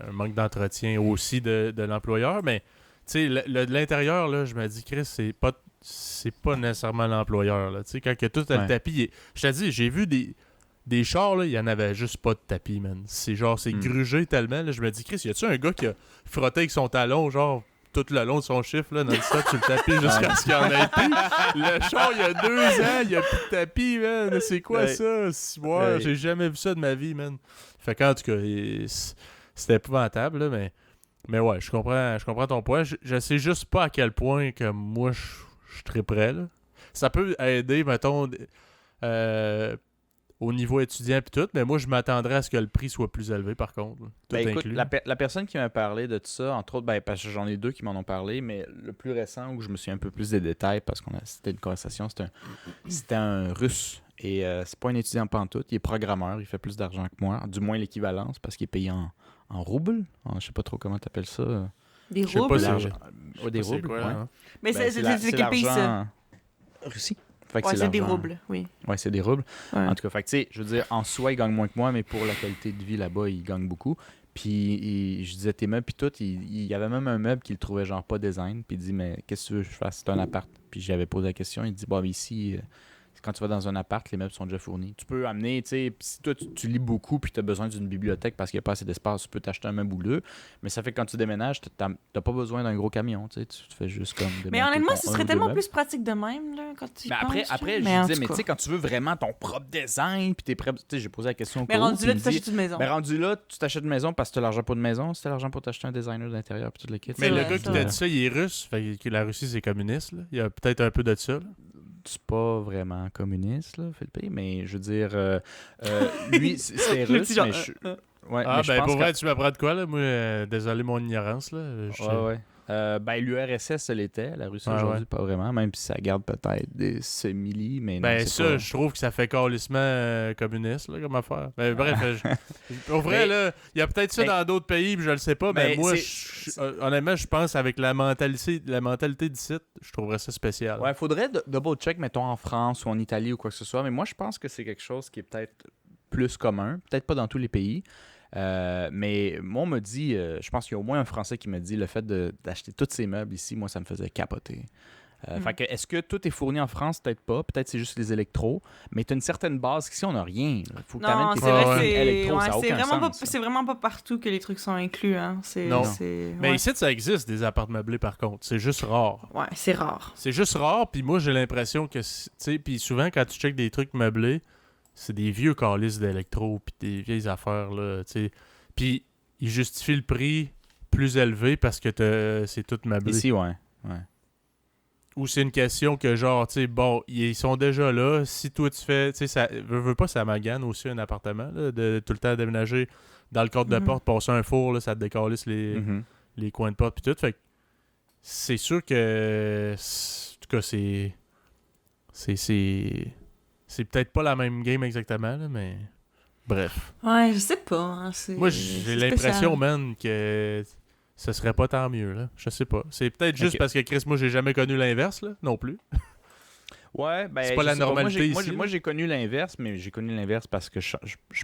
Speaker 1: un manque d'entretien aussi de l'employeur, mais tu sais, de l'intérieur, là, je me dis, Chris, c'est pas nécessairement l'employeur. Là. Tu sais, quand que tout a le tapis, je te dis, j'ai vu des chars, là, il y en avait juste pas de tapis, man. C'est genre, c'est grugé tellement, là, je me dis, Chris, y a-tu un gars qui a frotté avec son talon, genre, tout le long de son chiffre, là, non-stop, sur le tapis jusqu'à ce qu'il en ait plus. Le char, il y a 2 ans, il y a plus de tapis, man. C'est quoi ça? J'ai jamais vu ça de ma vie, man. Fait qu'en tout cas, c'était épouvantable, là, mais ouais, je comprends ton point. Je sais juste pas à quel point que moi, je suis très prêt, là. Ça peut aider, mettons, au niveau étudiant puis tout, mais moi, je m'attendrais à ce que le prix soit plus élevé, par contre. Là. Tout
Speaker 3: Écoute,
Speaker 1: inclus.
Speaker 3: la personne qui m'a parlé de ça, entre autres, parce que j'en ai 2 qui m'en ont parlé, mais le plus récent où je me suis un peu plus des détails, parce que c'était une conversation, c'était un Russe. Et c'est pas un étudiant pantoute, il est programmeur, il fait plus d'argent que moi, du moins l'équivalence, parce qu'il est payé en roubles. Je sais pas trop comment t'appelles ça.
Speaker 2: Des
Speaker 1: Je sais pas
Speaker 2: roubles?
Speaker 1: si-
Speaker 3: Des
Speaker 1: c'est
Speaker 3: roubles,
Speaker 1: quoi,
Speaker 3: ouais.
Speaker 1: hein.
Speaker 2: Mais
Speaker 3: Ben,
Speaker 2: c'est quel pays ça?
Speaker 3: l'argent- Russie. Fait que
Speaker 2: Ouais, c'est des
Speaker 3: l'argent-
Speaker 2: roubles, oui.
Speaker 3: Ouais, c'est des roubles.
Speaker 2: Ouais.
Speaker 3: En tout cas, fait que, tu sais, je veux dire, en soi, il gagne moins que moi, mais pour la qualité de vie là-bas, il gagne beaucoup. Puis je disais tes meubles, puis tout, il y avait même un meuble qu'il trouvait genre pas design. Puis il dit, mais qu'est-ce que tu veux que je fasse? C'est un appart. Puis j'avais posé la question, il dit, bon, mais ici, quand tu vas dans un appart, les meubles sont déjà fournis. Tu peux amener, tu sais, si toi tu lis beaucoup puis tu as besoin d'une bibliothèque parce qu'il n'y a pas assez d'espace, tu peux t'acheter un meuble ou deux. Mais ça fait que quand tu déménages, tu n'as pas besoin d'un gros camion, tu sais, tu fais juste comme
Speaker 2: Mais
Speaker 3: démonter
Speaker 2: honnêtement,
Speaker 3: ton
Speaker 2: ce
Speaker 3: un
Speaker 2: serait
Speaker 3: ou deux
Speaker 2: tellement
Speaker 3: meubles.
Speaker 2: plus pratique de même, là, quand tu y
Speaker 3: Mais
Speaker 2: penses.
Speaker 3: après
Speaker 2: là.
Speaker 3: je disais,
Speaker 2: en
Speaker 3: mais
Speaker 2: tout
Speaker 3: tu sais,
Speaker 2: cas.
Speaker 3: quand tu veux vraiment ton propre design, puis t'es prêt, tu sais, j'ai posé la question au
Speaker 2: Mais
Speaker 3: cours,
Speaker 2: rendu
Speaker 3: puis
Speaker 2: là,
Speaker 3: il
Speaker 2: tu
Speaker 3: me dit,
Speaker 2: t'achètes une maison.
Speaker 3: mais rendu là, tu t'achètes une maison parce que tu as l'argent pour une maison, si tu as l'argent pour t'acheter un designer d'intérieur, puis tout le kit.
Speaker 1: Mais
Speaker 2: C'est
Speaker 1: le
Speaker 2: vrai,
Speaker 1: gars
Speaker 2: c'est
Speaker 1: qui t'a
Speaker 2: vrai.
Speaker 1: dit ça, il est russe. Fait que la Russie, c'est communiste. Là. Il y a peut-être un peu de ça. Là.
Speaker 3: C'est pas vraiment communiste, là, Philippe, mais je veux dire, lui, c'est
Speaker 2: Le
Speaker 3: russe,
Speaker 2: petit genre,
Speaker 3: mais ouais,
Speaker 1: Ah,
Speaker 3: mais je
Speaker 1: ben
Speaker 3: pense
Speaker 1: pour
Speaker 3: que-
Speaker 1: vrai, tu m'apprends de quoi, là? Moi, désolé mon ignorance, là.
Speaker 3: Ouais. Ben, l'URSS, ça l'était. La Russie,
Speaker 1: Ouais,
Speaker 3: aujourd'hui,
Speaker 1: ouais.
Speaker 3: pas vraiment. Même si ça garde peut-être des simili, mais non,
Speaker 1: Ben
Speaker 3: c'est
Speaker 1: ça,
Speaker 3: pas...
Speaker 1: je trouve que ça fait calissement communiste, là, comme affaire. Ben bref, pour vrai,
Speaker 3: Mais-
Speaker 1: là, il y a peut-être ça
Speaker 3: mais-
Speaker 1: dans d'autres pays, puis je le sais pas, mais
Speaker 3: Mais
Speaker 1: moi,
Speaker 3: c'est-
Speaker 1: honnêtement, je pense avec la mentalité d'ici, je trouverais ça spécial.
Speaker 3: Ouais, faudrait double-check, mettons, en France ou en Italie ou quoi que ce soit. Mais moi, je pense que c'est quelque chose qui est peut-être plus commun. Peut-être pas dans tous les pays. Mais moi, on me dit, je pense qu'il y a au moins un Français qui me dit le fait d'acheter tous ces meubles ici, moi, ça me faisait capoter. Fait que, est-ce que tout est fourni en France? Peut-être pas. Peut-être c'est juste les électros. Mais tu as une certaine base. Ici, on n'a rien. Il faut que tu
Speaker 2: Non,
Speaker 3: amènes tes
Speaker 2: c'est vrai
Speaker 1: ouais.
Speaker 2: que c'est
Speaker 3: électros. Ça n'a
Speaker 2: c'est
Speaker 3: aucun
Speaker 2: vraiment,
Speaker 3: sens.
Speaker 2: pas, c'est vraiment pas partout que les trucs sont inclus. Hein.
Speaker 1: Non. Mais
Speaker 2: ouais.
Speaker 1: ici, ça existe, des apparts meublés, par contre. C'est juste rare.
Speaker 2: Ouais, c'est rare.
Speaker 1: C'est juste rare, puis moi, j'ai l'impression que, tu sais, puis souvent, quand tu checkes des trucs meublés, c'est des vieux calices d'électro, puis des vieilles affaires, là, tu sais. Puis ils justifient le prix plus élevé parce que c'est tout meublé.
Speaker 3: Ici, ouais.
Speaker 1: Ou c'est une question que genre, tu sais, bon, ils sont déjà là. Si toi tu fais, tu sais, ça veut pas, ça magane aussi un appartement, là, de tout le temps déménager dans le cadre de porte, passer un four, là, ça te décalisse les coins de porte puis tout. Fait que c'est sûr que, en tout cas, c'est peut-être pas la même game exactement, là, mais bref.
Speaker 2: Ouais, je sais pas. Hein,
Speaker 1: moi, j'ai l'impression, man, que ce serait pas tant mieux, là. Je sais pas. C'est peut-être juste parce que, Chris, moi, j'ai jamais connu l'inverse, là, non plus.
Speaker 3: Ouais, ben...
Speaker 1: c'est pas la normalité
Speaker 3: pas.
Speaker 1: ici.
Speaker 3: Moi, j'ai connu l'inverse, mais j'ai connu l'inverse parce que je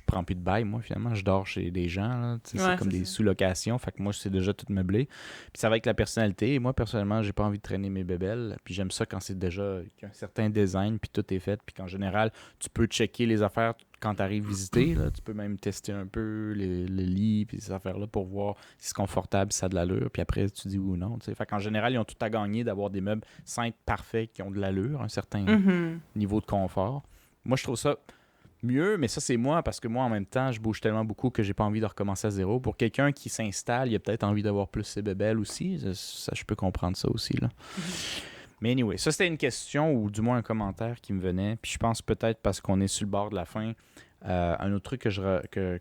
Speaker 3: prends plus de bail, moi, finalement. Je dors chez des gens, là. C'est comme des sous-locations. Fait que moi, c'est déjà tout meublé. Puis ça va avec la personnalité. Et moi, personnellement, j'ai pas envie de traîner mes bébelles. Puis j'aime ça quand c'est déjà... qu'il y a un certain design, puis tout est fait. Puis qu'en général, tu peux checker les affaires quand tu arrives visiter. Là. Tu peux même tester un peu le lit, puis ces affaires-là pour voir si c'est confortable, si ça a de l'allure. Puis après, tu dis oui ou non. T'sais. Fait qu'en général, ils ont tout à gagner d'avoir des meubles simples, parfaits, qui ont de l'allure, un certain niveau de confort. Moi, je trouve ça mieux, mais ça, c'est moi, parce que moi, en même temps, je bouge tellement beaucoup que j'ai pas envie de recommencer à zéro. Pour quelqu'un qui s'installe, il a peut-être envie d'avoir plus ses bébelles aussi. Ça, je peux comprendre ça aussi, là. Mais anyway, ça, c'était une question, ou du moins un commentaire qui me venait. Puis je pense peut-être parce qu'on est sur le bord de la fin. Un autre truc que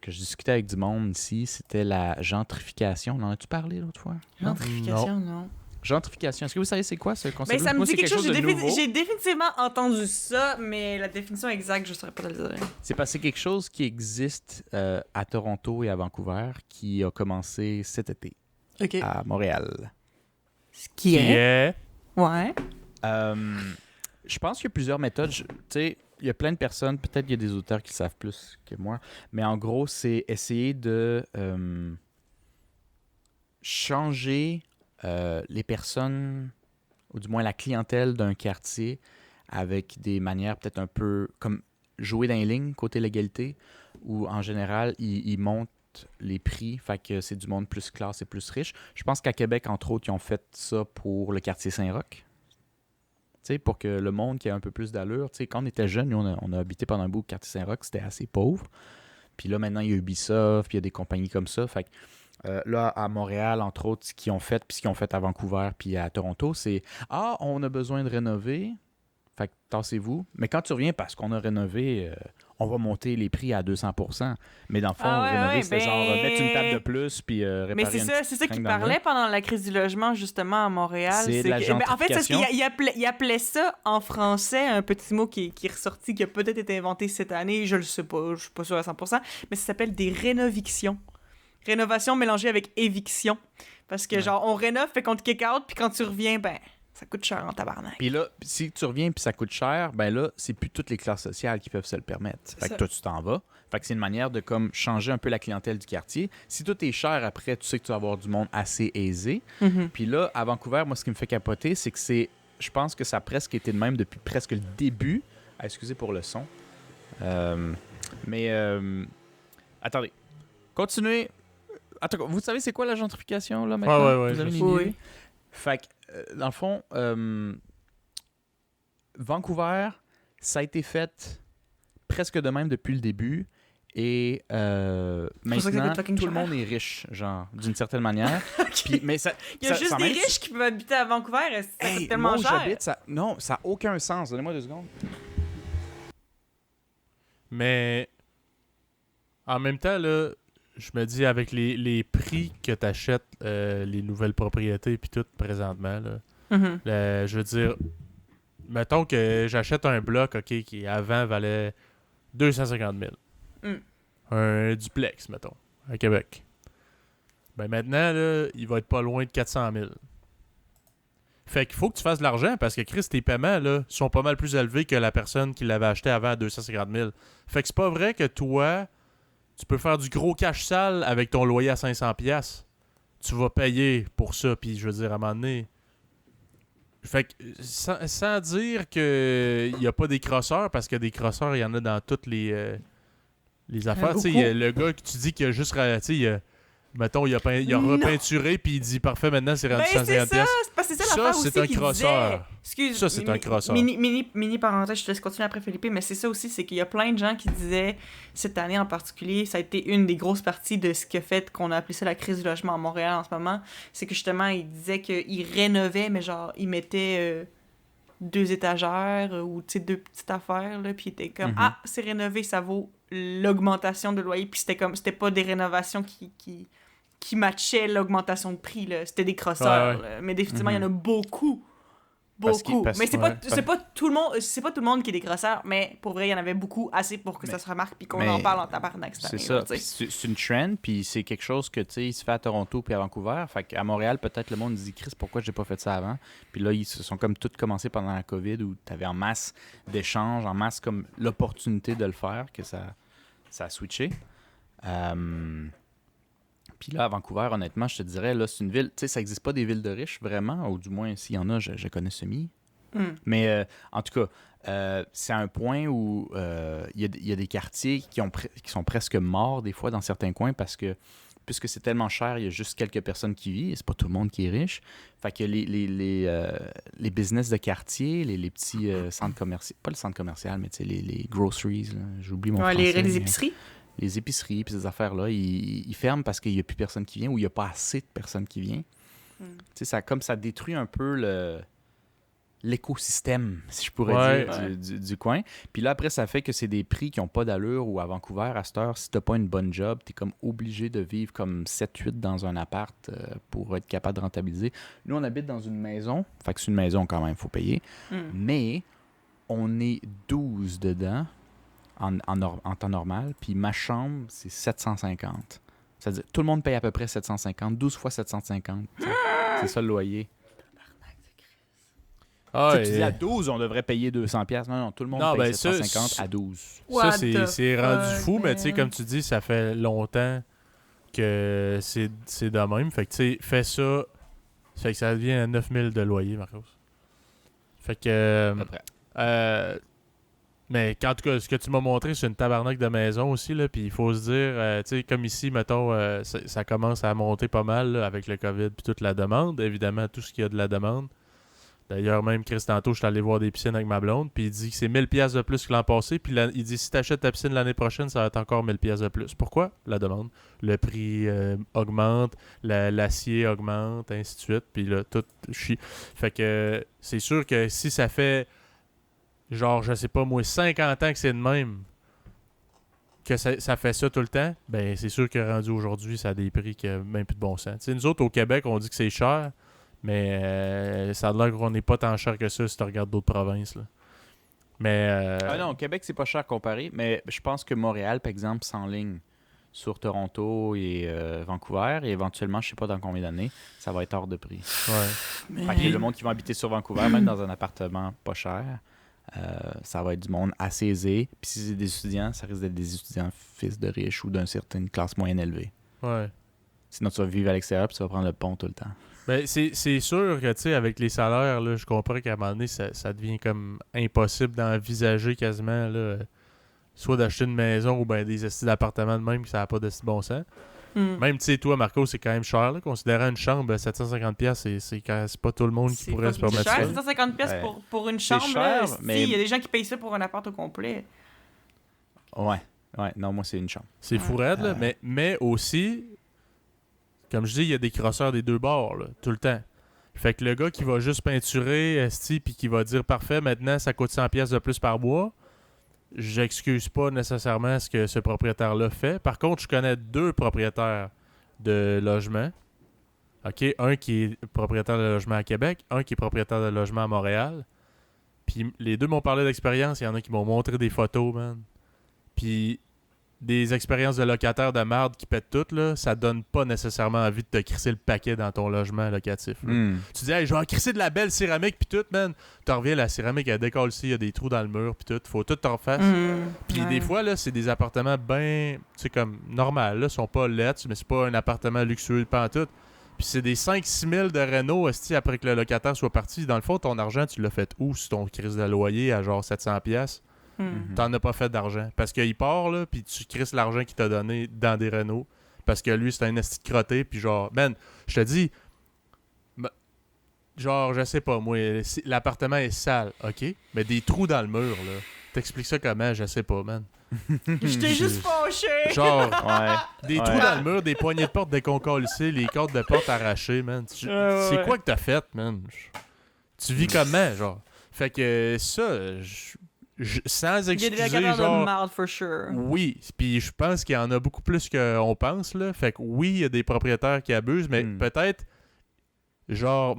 Speaker 3: je discutais avec du monde ici, c'était la gentrification. En as-tu parlé l'autre fois?
Speaker 2: Gentrification, non.
Speaker 3: Gentrification. Est-ce que vous savez c'est quoi ce concept?
Speaker 2: Ben, ça me dit quelque chose. J'ai définitivement entendu ça, mais la définition exacte, je ne saurais pas te le dire.
Speaker 3: C'est parce que c'est quelque chose qui existe à Toronto et à Vancouver, qui a commencé cet été à Montréal.
Speaker 2: Ce qui est... Ouais.
Speaker 3: Je pense qu'il y a plusieurs méthodes. Tu sais, il y a plein de personnes, peut-être qu'il y a des auteurs qui le savent plus que moi, mais en gros, c'est essayer de changer les personnes, ou du moins la clientèle d'un quartier, avec des manières peut-être un peu comme jouer dans les lignes côté légalité, où en général, ils montent les prix, fait que c'est du monde plus classe et plus riche. Je pense qu'à Québec, entre autres, ils ont fait ça pour le quartier Saint-Roch. Pour que le monde qui a un peu plus d'allure, quand on était jeunes, nous, on a habité pendant un bout au quartier Saint-Roch, c'était assez pauvre. Puis là, maintenant, il y a Ubisoft, puis il y a des compagnies comme ça. Fait que là, à Montréal, entre autres, ce qu'ils ont fait, puis ce qu'ils ont fait à Vancouver, puis à Toronto, c'est « Ah, on a besoin de rénover, fait que tassez-vous. » Mais quand tu reviens, parce qu'on a rénové, on va monter les prix à 200%. Mais dans le fond, rénover, c'était genre mettre une table de plus, puis réparer
Speaker 2: mais c'est ça qu'il parlait pendant la crise du logement, justement, à Montréal.
Speaker 3: C'est de la gentrification.
Speaker 2: En fait, il appelait ça en français, un petit mot qui est ressorti, qui a peut-être été inventé cette année, je le sais pas, je suis pas sûre à 100%, mais ça s'appelle des rénovictions. Rénovation mélangée avec éviction. Parce que, genre, on rénove, fait qu'on te kick out, puis quand tu reviens, ben... ça coûte cher en tabarnak.
Speaker 3: Puis là, si tu reviens puis ça coûte cher, ben là, c'est plus toutes les classes sociales qui peuvent se le permettre. Fait que toi, tu t'en vas. Fait que c'est une manière de comme changer un peu la clientèle du quartier. Si tout est cher, après, tu sais que tu vas avoir du monde assez aisé. Puis là, à Vancouver, moi, ce qui me fait capoter, c'est que je pense que ça a presque été de même depuis presque le début. Ah, excusez pour le son. Attendez. Continuez. Attends, vous savez c'est quoi la gentrification, là, maintenant?
Speaker 1: Ouais.
Speaker 3: Vous avez une idée?
Speaker 2: Oui.
Speaker 3: Fait que, dans le fond, Vancouver, ça a été fait presque de même depuis le début. Et maintenant, tout le monde est riche, genre, d'une certaine manière. Puis, mais ça,
Speaker 2: il y a juste des riches qui peuvent habiter à Vancouver. Ça coûte tellement cher.
Speaker 3: Non, ça n'a aucun sens. Donnez-moi 2 secondes.
Speaker 1: Mais en même temps, là, je me dis, avec les prix que tu achètes les nouvelles propriétés puis tout présentement, là, je veux dire, mettons que j'achète un bloc, OK, qui avant valait 250 000. Un duplex, mettons, à Québec. Ben maintenant, là, il va être pas loin de 400 000. Fait qu'il faut que tu fasses de l'argent parce que, Chris, tes paiements, là, sont pas mal plus élevés que la personne qui l'avait acheté avant à 250 000. Fait que c'est pas vrai que toi... tu peux faire du gros cash sale avec ton loyer à 500$. Tu vas payer pour ça, puis je veux dire, à un moment donné... Fait que, sans dire qu'il n'y a pas des crosseurs, parce que des crosseurs, il y en a dans toutes les affaires. Tu sais, le gars que tu dis qu'il a juste... mettons, il a repeinturé, puis il dit, parfait, maintenant, c'est rendu 150$.
Speaker 2: C'est ça l'affaire aussi
Speaker 1: c'est un crosseur.
Speaker 2: Excuse,
Speaker 1: ça, c'est un crosseur.
Speaker 2: Mini parenthèse, je te laisse continuer après Philippe, mais c'est ça aussi, c'est qu'il y a plein de gens qui disaient, cette année en particulier, ça a été une des grosses parties de ce qui a fait qu'on a appelé ça la crise du logement à Montréal en ce moment, c'est que justement, ils disaient qu'ils rénovaient, mais genre, ils mettaient 2 étagères ou, tu sais, 2 petites affaires, là, puis t'es comme, ah, c'est rénové, ça vaut l'augmentation de loyer, puis c'était pas des rénovations qui matchaient l'augmentation de prix, là. C'était des crosseurs, là. Mais définitivement, il y en a beaucoup. Beaucoup. Mais c'est pas tout le monde qui est des crosseurs, mais pour vrai, il y en avait beaucoup, assez pour que ça se remarque puis qu'on en parle en tabarnak cette année.
Speaker 3: C'est ça. C'est une trend, puis c'est quelque chose que, tu sais, il se fait à Toronto puis à Vancouver. Fait qu'à Montréal, peut-être le monde dit « Chris, pourquoi j'ai pas fait ça avant? » Puis là, ils se sont comme tous commencés pendant la COVID où t'avais en masse d'échanges, en masse comme l'opportunité de le faire, que ça a switché. Puis là, à Vancouver, honnêtement, je te dirais, là, c'est une ville, tu sais, ça n'existe pas des villes de riches, vraiment, ou du moins, s'il y en a, je connais semi. Mais en tout cas, c'est un point où il y a des quartiers qui sont presque morts, des fois, dans certains coins, parce que, puisque c'est tellement cher, il y a juste quelques personnes qui vivent, et c'est pas tout le monde qui est riche. Fait que les business de quartier, les petits centres commerciaux, pas le centre commercial, mais tu sais, les groceries, là, j'oublie mon français.
Speaker 2: Les épiceries?
Speaker 3: Les épiceries puis ces affaires-là, ils ferment parce qu'il n'y a plus personne qui vient ou il n'y a pas assez de personnes qui viennent. Tu sais, ça détruit un peu l'écosystème, si je pourrais dire, du coin. Puis là, après, ça fait que c'est des prix qui n'ont pas d'allure ou à Vancouver, à cette heure, si tu n'as pas une bonne job, tu es comme obligé de vivre comme 7-8 dans un appart pour être capable de rentabiliser. Nous, on habite dans une maison. Fait que c'est une maison quand même, il faut payer. Mais on est 12 dedans. En temps normal, puis ma chambre, c'est 750. C'est-à-dire, tout le monde paye à peu près 750, 12 fois 750. C'est ça le loyer. Tu dis à 12, on devrait payer 200$. Non, tout le monde paye 750 à 12.
Speaker 1: Ça, c'est rendu fou, mais tu sais, comme tu dis, ça fait longtemps que c'est de même. Fait que, tu sais, fais ça, fait que ça devient à 9000 de loyer, Marcos. Fait que... Mais en tout cas, ce que tu m'as montré, c'est une tabarnak de maison aussi, là, puis il faut se dire, tu sais, comme ici, mettons, ça commence à monter pas mal là, avec le COVID puis toute la demande, évidemment, tout ce qu'il y a de la demande. D'ailleurs, même Chris, tantôt, je suis allé voir des piscines avec ma blonde, puis il dit que c'est 1000$ de plus que l'an passé, puis il dit si t'achètes ta piscine l'année prochaine, ça va être encore 1000$ de plus. Pourquoi? La demande. Le prix augmente, l'acier augmente, ainsi de suite, puis là, tout chie. Fait que c'est sûr que si ça fait... genre, je sais pas, moi, 50 ans que c'est de même, que ça fait ça tout le temps, ben c'est sûr que rendu aujourd'hui, ça a des prix qui n'ont même plus de bon sens. T'sais, nous autres, au Québec, on dit que c'est cher, mais ça a l'air qu'on n'est pas tant cher que ça si tu regardes d'autres provinces. Là. Mais...
Speaker 3: non, au Québec, c'est pas cher comparé, mais je pense que Montréal, par exemple, s'enligne sur Toronto et Vancouver, et éventuellement, je sais pas dans combien d'années, ça va être hors de prix.
Speaker 1: Ouais.
Speaker 3: Fait que le monde qui va habiter sur Vancouver, même dans un appartement pas cher... ça va être du monde assez aisé. Puis si c'est des étudiants, ça risque d'être des étudiants fils de riches ou d'une certaine classe moyenne élevée.
Speaker 1: Ouais.
Speaker 3: Sinon, tu vas vivre à l'extérieur puis tu vas prendre le pont tout le temps.
Speaker 1: Ben, c'est sûr que, tu sais, avec les salaires, là, je comprends qu'à un moment donné, ça devient comme impossible d'envisager quasiment, là, soit d'acheter une maison ou ben des estis d'appartement de même, que ça n'a pas de si bon sens. Même, tu sais, toi, Marco, c'est quand même cher. Là, considérant une chambre, 750$, c'est pas tout le monde qui pourrait se permettre ça.
Speaker 2: 750$ pour une chambre,
Speaker 3: cher,
Speaker 2: là,
Speaker 3: mais...
Speaker 2: il y a des gens qui payent ça pour un appart au complet.
Speaker 3: Ouais, non, moi, c'est une chambre.
Speaker 1: C'est fou raide, là, mais aussi, comme je dis, il y a des crosseurs des deux bords, là, tout le temps. Fait que le gars qui va juste peinturer, puis qui va dire, parfait, maintenant, ça coûte 100$ de plus par mois, j'excuse pas nécessairement ce que ce propriétaire-là fait. Par contre, je connais 2 propriétaires de logements. OK? Un qui est propriétaire de logement à Québec, un qui est propriétaire de logement à Montréal. Puis les deux m'ont parlé d'expérience. Il y en a qui m'ont montré des photos, man. Puis des expériences de locataires de merde qui pètent toutes, là, ça donne pas nécessairement envie de te crisser le paquet dans ton logement locatif. Tu dis, hey, je vais en crisser de la belle céramique, puis tout, man. Tu reviens, la céramique, elle décolle ici, il y a des trous dans le mur, puis tout. Faut tout t'en refaire. Puis des fois, là, c'est des appartements bien, tu sais, comme normal, là, sont pas lettres, mais c'est pas un appartement luxueux, pas en tout. Puis c'est des 5-6 000 de réno, après que le locataire soit parti. Dans le fond, ton argent, tu l'as fait où sur ton crise de loyer à genre 700$? T'en as pas fait d'argent. Parce qu'il part, là, puis tu crisses l'argent qu'il t'a donné dans des rénaux. Parce que lui, c'est un esti de crotté, puis genre, man, je te dis, genre, je sais pas, moi, l'appartement est sale, OK? Mais des trous dans le mur, là. T'expliques ça comment? Je sais pas, man.
Speaker 2: J'étais juste fâché!
Speaker 1: Genre, des trous dans le mur, des poignées de porte déconcolissées, les cordes de porte arrachées, man. C'est quoi que t'as fait, man? Tu vis comment, genre? Fait que ça, sans excuser,
Speaker 2: il y a des locataires
Speaker 1: genre...
Speaker 2: de marde, for sure.
Speaker 1: Oui, puis je pense qu'il y en a beaucoup plus qu'on pense, là. Fait que oui, il y a des propriétaires qui abusent, mais peut-être, genre,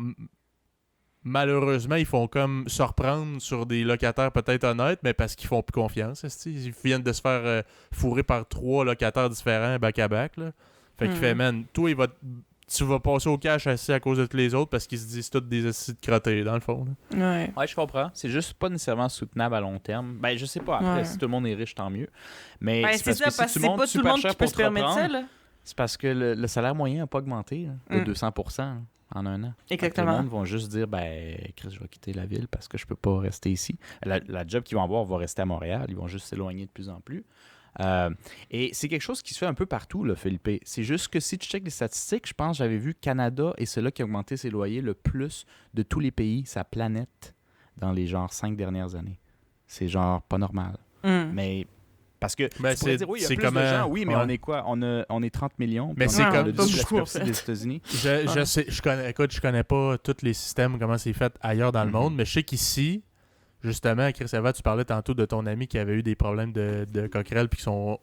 Speaker 1: malheureusement, ils font comme se reprendre sur des locataires peut-être honnêtes, mais parce qu'ils font plus confiance. Ils viennent de se faire fourrer par 3 locataires différents back-à-back, là. Fait qu'il fait, man, toi, tu vas passer au cash assis à cause de tous les autres parce qu'ils se disent tous des assis de crottés, dans le fond. Là.
Speaker 3: Ouais, je comprends. C'est juste pas nécessairement soutenable à long terme. Ben, je sais pas. Après, si tout le monde est riche, tant mieux. Mais
Speaker 2: c'est ça, parce que c'est pas tout le monde qui peut se permettre ça, là.
Speaker 3: C'est parce que le salaire moyen n'a pas augmenté là, de 200% en un an.
Speaker 2: Exactement.
Speaker 3: Le monde vont juste dire, ben, Chris, je vais quitter la ville parce que je peux pas rester ici. La job qu'ils vont avoir va rester à Montréal. Ils vont juste s'éloigner de plus en plus. Et c'est quelque chose qui se fait un peu partout, là, Philippe. C'est juste que si tu checkes les statistiques, je pense que j'avais vu Canada et celui qui a augmenté ses loyers le plus de tous les pays, sa planète, dans les genre 5 dernières années. C'est genre pas normal. Mais parce que tu pourrais dire, oui, il y a plus de gens, oui, mais on est quoi? On est 30 millions.
Speaker 1: Mais c'est comme
Speaker 3: la superficie des États-Unis.
Speaker 1: Je connais pas tous les systèmes, comment c'est fait ailleurs dans le monde, mais je sais qu'ici, justement, Chris Eva, tu parlais tantôt de ton ami qui avait eu des problèmes de coquerelle puis que son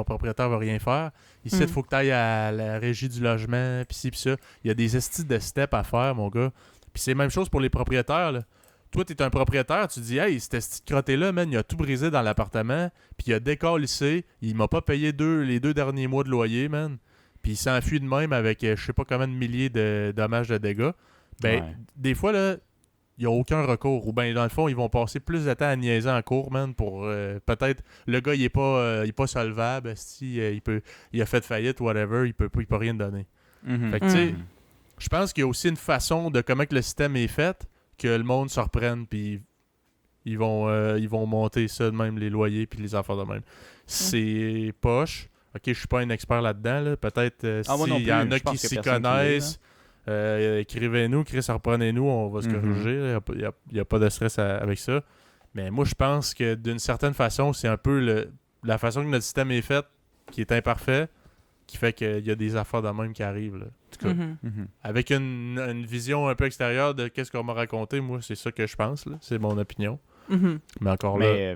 Speaker 1: propriétaire veut rien faire. Ici, il faut que tu ailles à la régie du logement, puis ci, puis ça. Il y a des estis de steps à faire, mon gars. Puis c'est la même chose pour les propriétaires, là. Toi, t'es un propriétaire, tu dis « Hey, cet esti de crotté-là, man, il a tout brisé dans l'appartement, puis il a décalissé, il m'a pas payé les 2 derniers mois de loyer, man. Puis il s'enfuit de même avec je sais pas combien de milliers de dommages de dégâts. » Ben, des fois, là, il n'y a aucun recours. Ou bien, dans le fond, ils vont passer plus de temps à niaiser en cours, man, pour peut-être... Le gars, il est pas solvable. Il a fait faillite, whatever, il peut rien donner. Fait que, tu sais, je pense qu'il y a aussi une façon de comment que le système est fait que le monde se reprenne, puis ils vont monter ça de même, les loyers, puis les affaires de même. C'est poche. OK, je suis pas un expert là-dedans, là. Peut-être s'il y en a qui s'y connaissent... écrivez-nous, Chris, reprenez-nous, on va se corriger. Il n'y a pas de stress avec ça. Mais moi, je pense que d'une certaine façon, c'est un peu la façon que notre système est fait qui est imparfait, qui fait qu'il y a des affaires de même qui arrivent. Là. En tout cas, avec une vision un peu extérieure de qu'est-ce qu'on m'a raconté, moi, c'est ça que je pense. Là. C'est mon opinion. Mais encore là...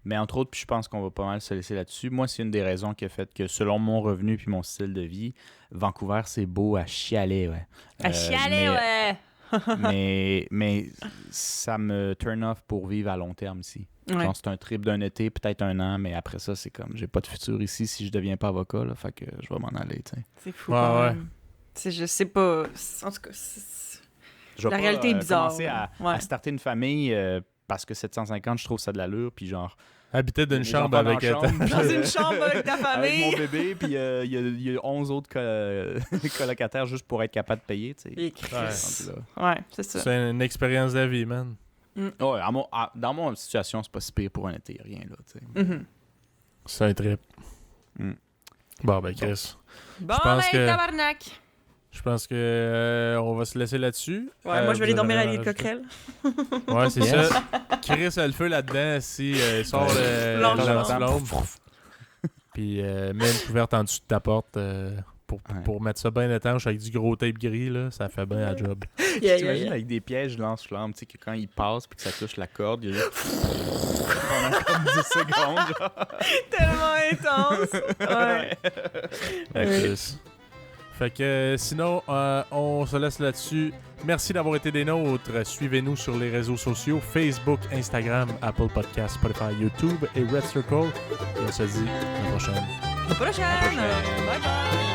Speaker 3: Mais entre autres, puis je pense qu'on va pas mal se laisser là-dessus. Moi, c'est une des raisons qui a fait que, selon mon revenu puis mon style de vie, Vancouver, c'est beau à chialer, ouais.
Speaker 2: À chialer, ouais!
Speaker 3: mais ça me turn off pour vivre à long terme ici. Ouais. Genre, c'est un trip d'un été, peut-être un an, mais après ça, c'est comme, j'ai pas de futur ici si je deviens pas avocat, là, fait que je vais m'en aller, tu sais.
Speaker 2: C'est fou, quand même. Je sais pas, en tout cas, la réalité est bizarre.
Speaker 3: Je vais commencer à starter une famille... parce que 750, je trouve ça de l'allure, puis genre...
Speaker 1: Habiter dans une chambre avec...
Speaker 2: Dans une chambre avec ta famille!
Speaker 3: Avec mon bébé, puis il y a 11 autres colocataires juste pour être capable de payer, tu sais.
Speaker 2: Ouais, c'est ça.
Speaker 1: C'est une expérience de vie, man.
Speaker 3: Ouais, dans mon situation, c'est pas si pire pour un été, rien, là, tu sais.
Speaker 1: C'est un trip. Bon, ben, Chris.
Speaker 2: Bon, ben, tabarnak!
Speaker 1: Je pense que on va se laisser là-dessus.
Speaker 2: Ouais, moi, je vais aller dormir à l'île Coquerelle.
Speaker 1: Ouais, c'est ça. Chris a le feu là-dedans si il sort la flamme. Puis mets une couverte en dessous de ta porte pour mettre ça bien étanche avec du gros tape gris, là, ça fait bien la job.
Speaker 3: T'imagines avec des pièges lance-flammes, tu sais, que quand il passe puis que ça touche la corde, il y a juste... pendant comme 10 secondes, genre.
Speaker 2: Tellement intense! Ouais.
Speaker 1: Fait que sinon, on se laisse là-dessus. Merci d'avoir été des nôtres. Suivez-nous sur les réseaux sociaux, Facebook, Instagram, Apple Podcasts, Spotify, YouTube et Red Circle. Et on se dit à la prochaine.
Speaker 2: À la prochaine! Bye bye!